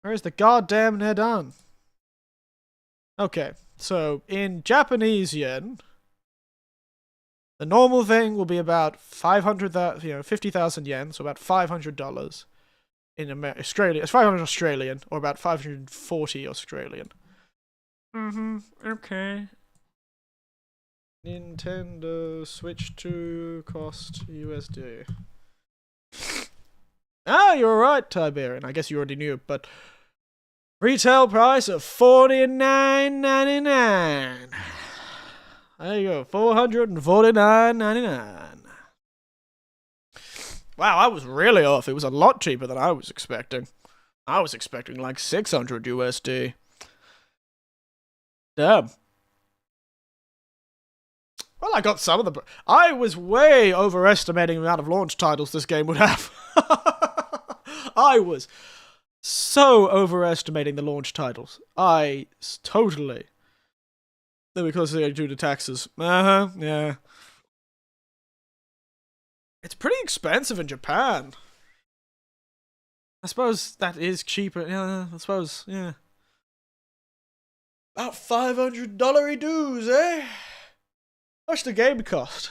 Where's the goddamn Nedan? Okay, so in Japanese yen, the normal thing will be about 50,000 yen, so about $500 in Australia. It's 500 Australian, or about 540 Australian. Okay. Nintendo Switch 2 cost USD. Ah, you're right, Tiberian. I guess you already knew, but retail price of $49.99. There you go, $449.99. Wow, I was really off. It was a lot cheaper than I was expecting. I was expecting like 600 USD. Damn. Well, I got some of the... I was way overestimating the amount of launch titles this game would have. I was so overestimating the launch titles. Totally. Because they do the taxes. Yeah. It's pretty expensive in Japan. I suppose that is cheaper. Yeah, I suppose, yeah. About $500 dues, eh? How much the game cost?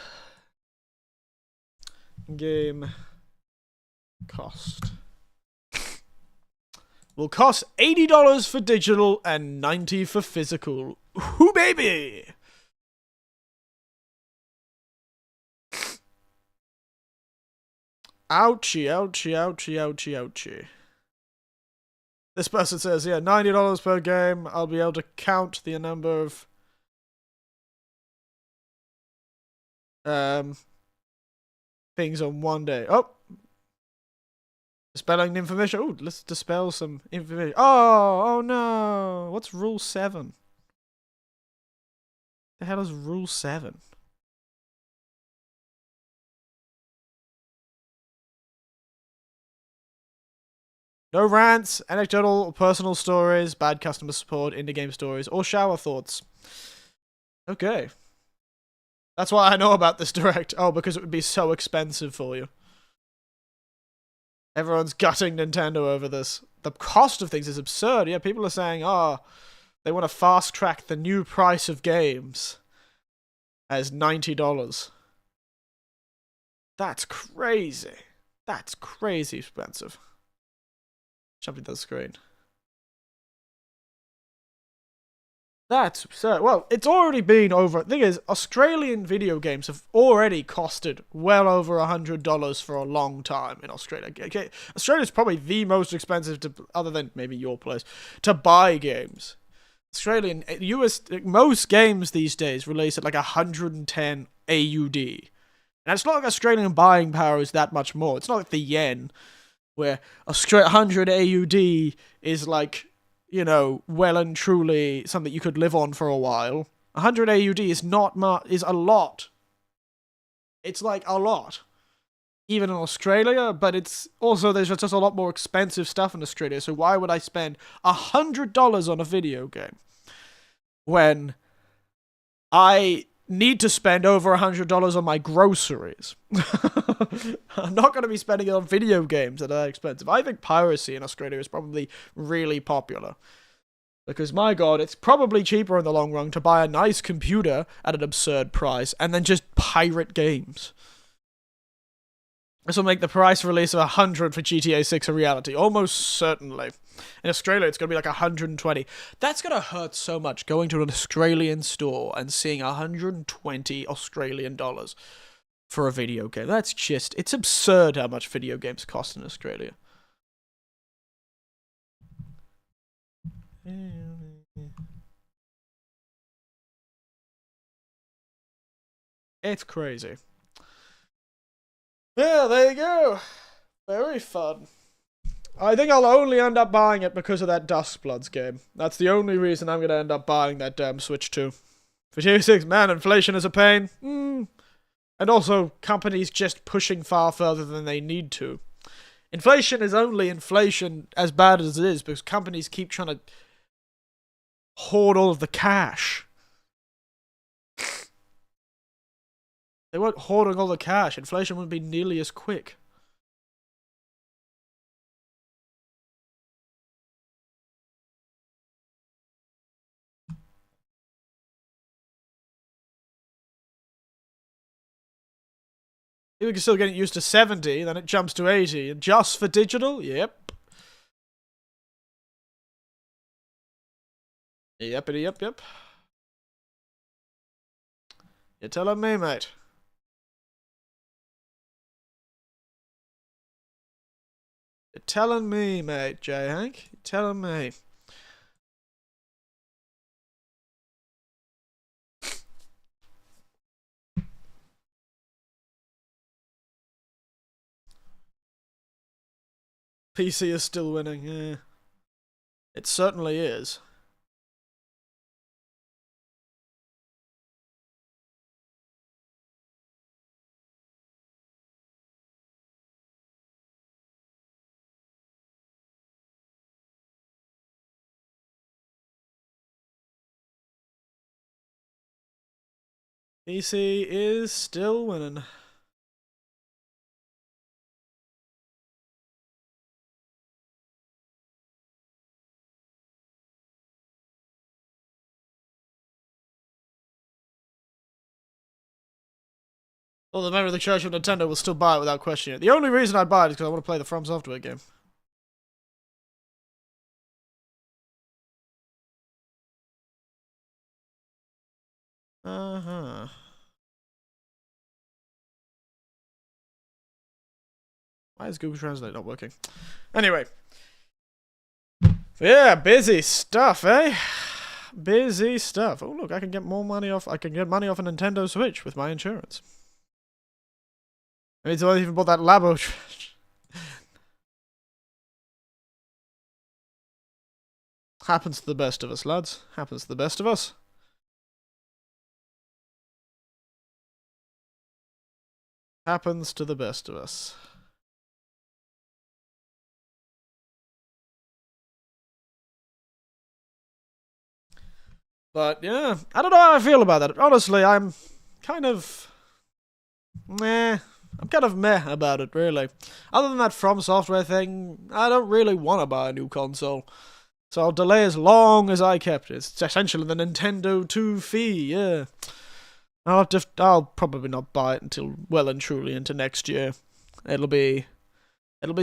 Game cost. Will cost $80 for digital and $90 for physical. Ooh, baby! Ouchie, ouchie, ouchie, ouchie, ouchie. This person says, yeah, $90 per game. I'll be able to count the number of things on one day. Oh! Dispelling information. Oh, let's dispel some information. Oh no! What's Rule 7? The hell is Rule 7? No rants, anecdotal or personal stories, bad customer support, indie game stories, or shower thoughts. Okay. That's why I know about this direct. Oh, because it would be so expensive for you. Everyone's gutting Nintendo over this. The cost of things is absurd. Yeah, people are saying, oh, they want to fast track the new price of games as $90. That's crazy. That's crazy expensive. Jumping to the screen. That's absurd. Well, it's already been over. The thing is, Australian video games have already costed well over $100 for a long time in Australia. Okay, Australia's probably the most expensive, other than maybe your place, to buy games. Australian, US, most games these days release at like 110 AUD. And it's not like Australian buying power is that much more. It's not like the yen, where 100 AUD is like, you know, well and truly something you could live on for a while. 100 AUD is not much, is a lot. It's like a lot. Even in Australia, but it's also, there's just a lot more expensive stuff in Australia, so why would I spend $100 on a video game when I need to spend over $100 on my groceries. I'm not going to be spending it on video games that are expensive. I think piracy in Australia is probably really popular. Because, my god, it's probably cheaper in the long run to buy a nice computer at an absurd price and then just pirate games. This will make the price release of 100 for GTA 6 a reality, almost certainly. In Australia, it's going to be like 120. That's going to hurt so much, going to an Australian store and seeing 120 Australian dollars for a video game. That's just, it's absurd how much video games cost in Australia. It's crazy. Yeah, there you go. Very fun. I think I'll only end up buying it because of that Duskbloods game. That's the only reason I'm going to end up buying that damn Switch 2. For GTA 6, man, inflation is a pain. And also, companies just pushing far further than they need to. Inflation is only inflation as bad as it is because companies keep trying to hoard all of the cash. They weren't hoarding all the cash. Inflation wouldn't be nearly as quick. You can still get used to 70, then it jumps to 80. And just for digital? Yep. Yep. You're telling me, mate. You're telling me, mate, J-Hank. You're telling me. PC is still winning, yeah. It certainly is. PC is still winning. Well, the member of the Church of Nintendo will still buy it without questioning it. The only reason I'd buy it is because I want to play the From Software game. Uh-huh. Why is Google Translate not working? Anyway. Yeah, busy stuff, eh? Busy stuff. Oh, look, I can get more money off. I can get money off a Nintendo Switch with my insurance. I mean, so I even bought that Labo. Happens to the best of us, lads. Happens to the best of us. Happens to the best of us. But, yeah, I don't know how I feel about that. Honestly, I'm kind of... meh. I'm kind of meh about it, really. Other than that From Software thing, I don't really want to buy a new console. So I'll delay as long as I kept it. It's essentially the Nintendo 2 fee, yeah. I'll probably not buy it until well and truly into next year. It'll be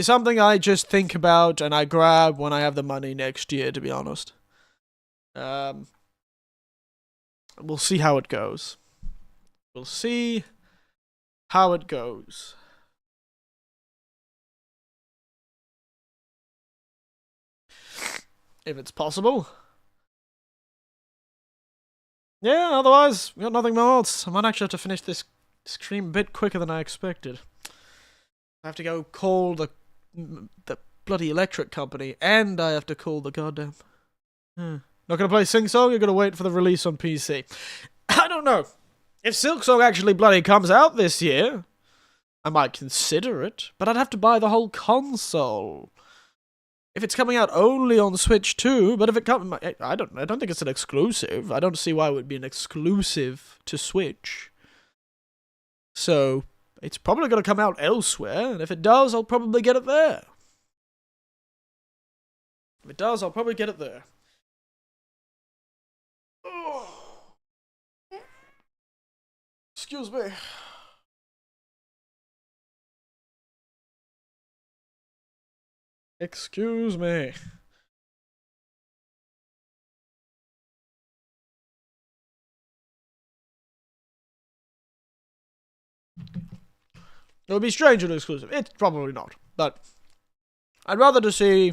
something I just think about and I grab when I have the money next year, to be honest. We'll see how it goes. We'll see how it goes. If it's possible. Yeah, otherwise, we got nothing else. I might actually have to finish this stream a bit quicker than I expected. I have to go call the bloody electric company, and I have to call the goddamn... Not gonna play Sing Song, you're gonna wait for the release on PC. I don't know. If Silk Song actually bloody comes out this year, I might consider it, but I'd have to buy the whole console. If it's coming out only on Switch 2, but if it comes, I don't think it's an exclusive. I don't see why it would be an exclusive to Switch. So it's probably going to come out elsewhere, and if it does, I'll probably get it there. If it does, I'll probably get it there. Excuse me. Excuse me. It would be strange and exclusive. It's probably not, but I'd rather to see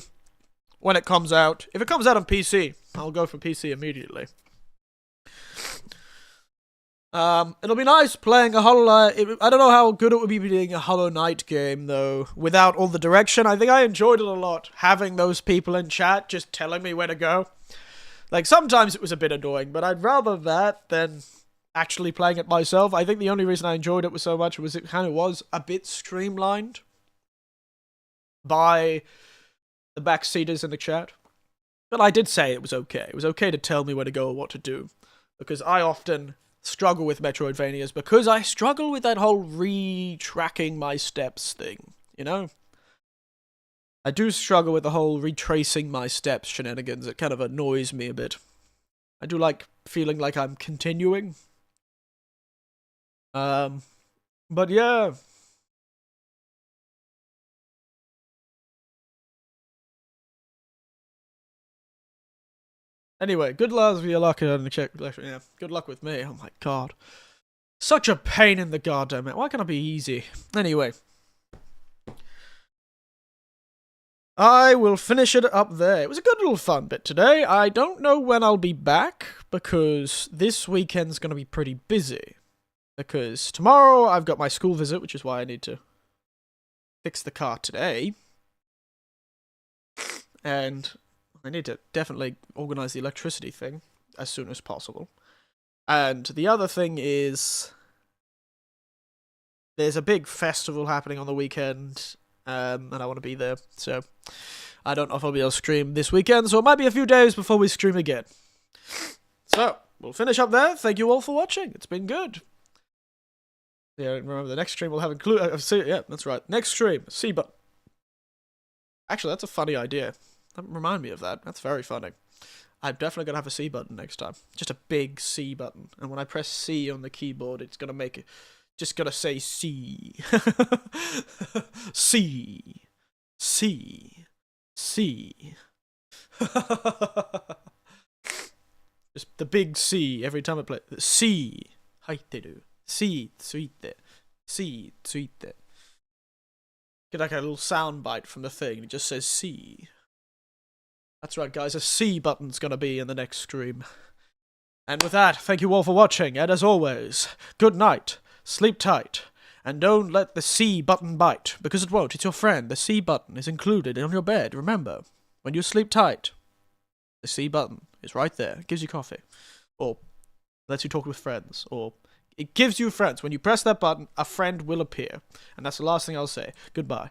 when it comes out. If it comes out on PC, I'll go for PC immediately. It'll be nice playing a Hollow Knight. I don't know how good it would be being a Hollow Knight game, though, without all the direction. I think I enjoyed it a lot, having those people in chat just telling me where to go. Like, sometimes it was a bit annoying, but I'd rather that than actually playing it myself. I think the only reason I enjoyed it so much was it kind of was a bit streamlined by the backseaters in the chat. But I did say it was okay. It was okay to tell me where to go or what to do, because I often struggle with Metroidvanias because I struggle with that whole retracking my steps thing, you know? I do struggle with the whole retracing my steps shenanigans. It kind of annoys me a bit. I do like feeling like I'm continuing. But yeah. Anyway, good luck with your luck in the check. Yeah, good luck with me. Oh my god. Such a pain in the goddamn it. Why can't it be easy? Anyway. I will finish it up there. It was a good little fun bit today. I don't know when I'll be back, because this weekend's going to be pretty busy. Because tomorrow I've got my school visit, which is why I need to fix the car today. And I need to definitely organize the electricity thing as soon as possible. And the other thing is, there's a big festival happening on the weekend, and I want to be there. So I don't know if I'll be able to stream this weekend, so it might be a few days before we stream again. So we'll finish up there. Thank you all for watching. It's been good. Yeah, remember the next stream will have yeah, that's right. Next stream, C button. Actually, that's a funny idea. Remind me of that. That's very funny. I'm definitely going to have a C button next time. Just a big C button. And when I press C on the keyboard, it's going to make it... Just going to say C. C. C. C. Just the big C every time I play. C. Haiteru. C. Tsuite. C. Tsuite. Get like a little sound bite from the thing. It just says C. That's right, guys, a C button's gonna be in the next stream. And with that, thank you all for watching, and as always, good night, sleep tight, and don't let the C button bite, because it won't, it's your friend. The C button is included on your bed, remember. When you sleep tight, the C button is right there. It gives you coffee, or lets you talk with friends, or it gives you friends. When you press that button, a friend will appear. And that's the last thing I'll say. Goodbye.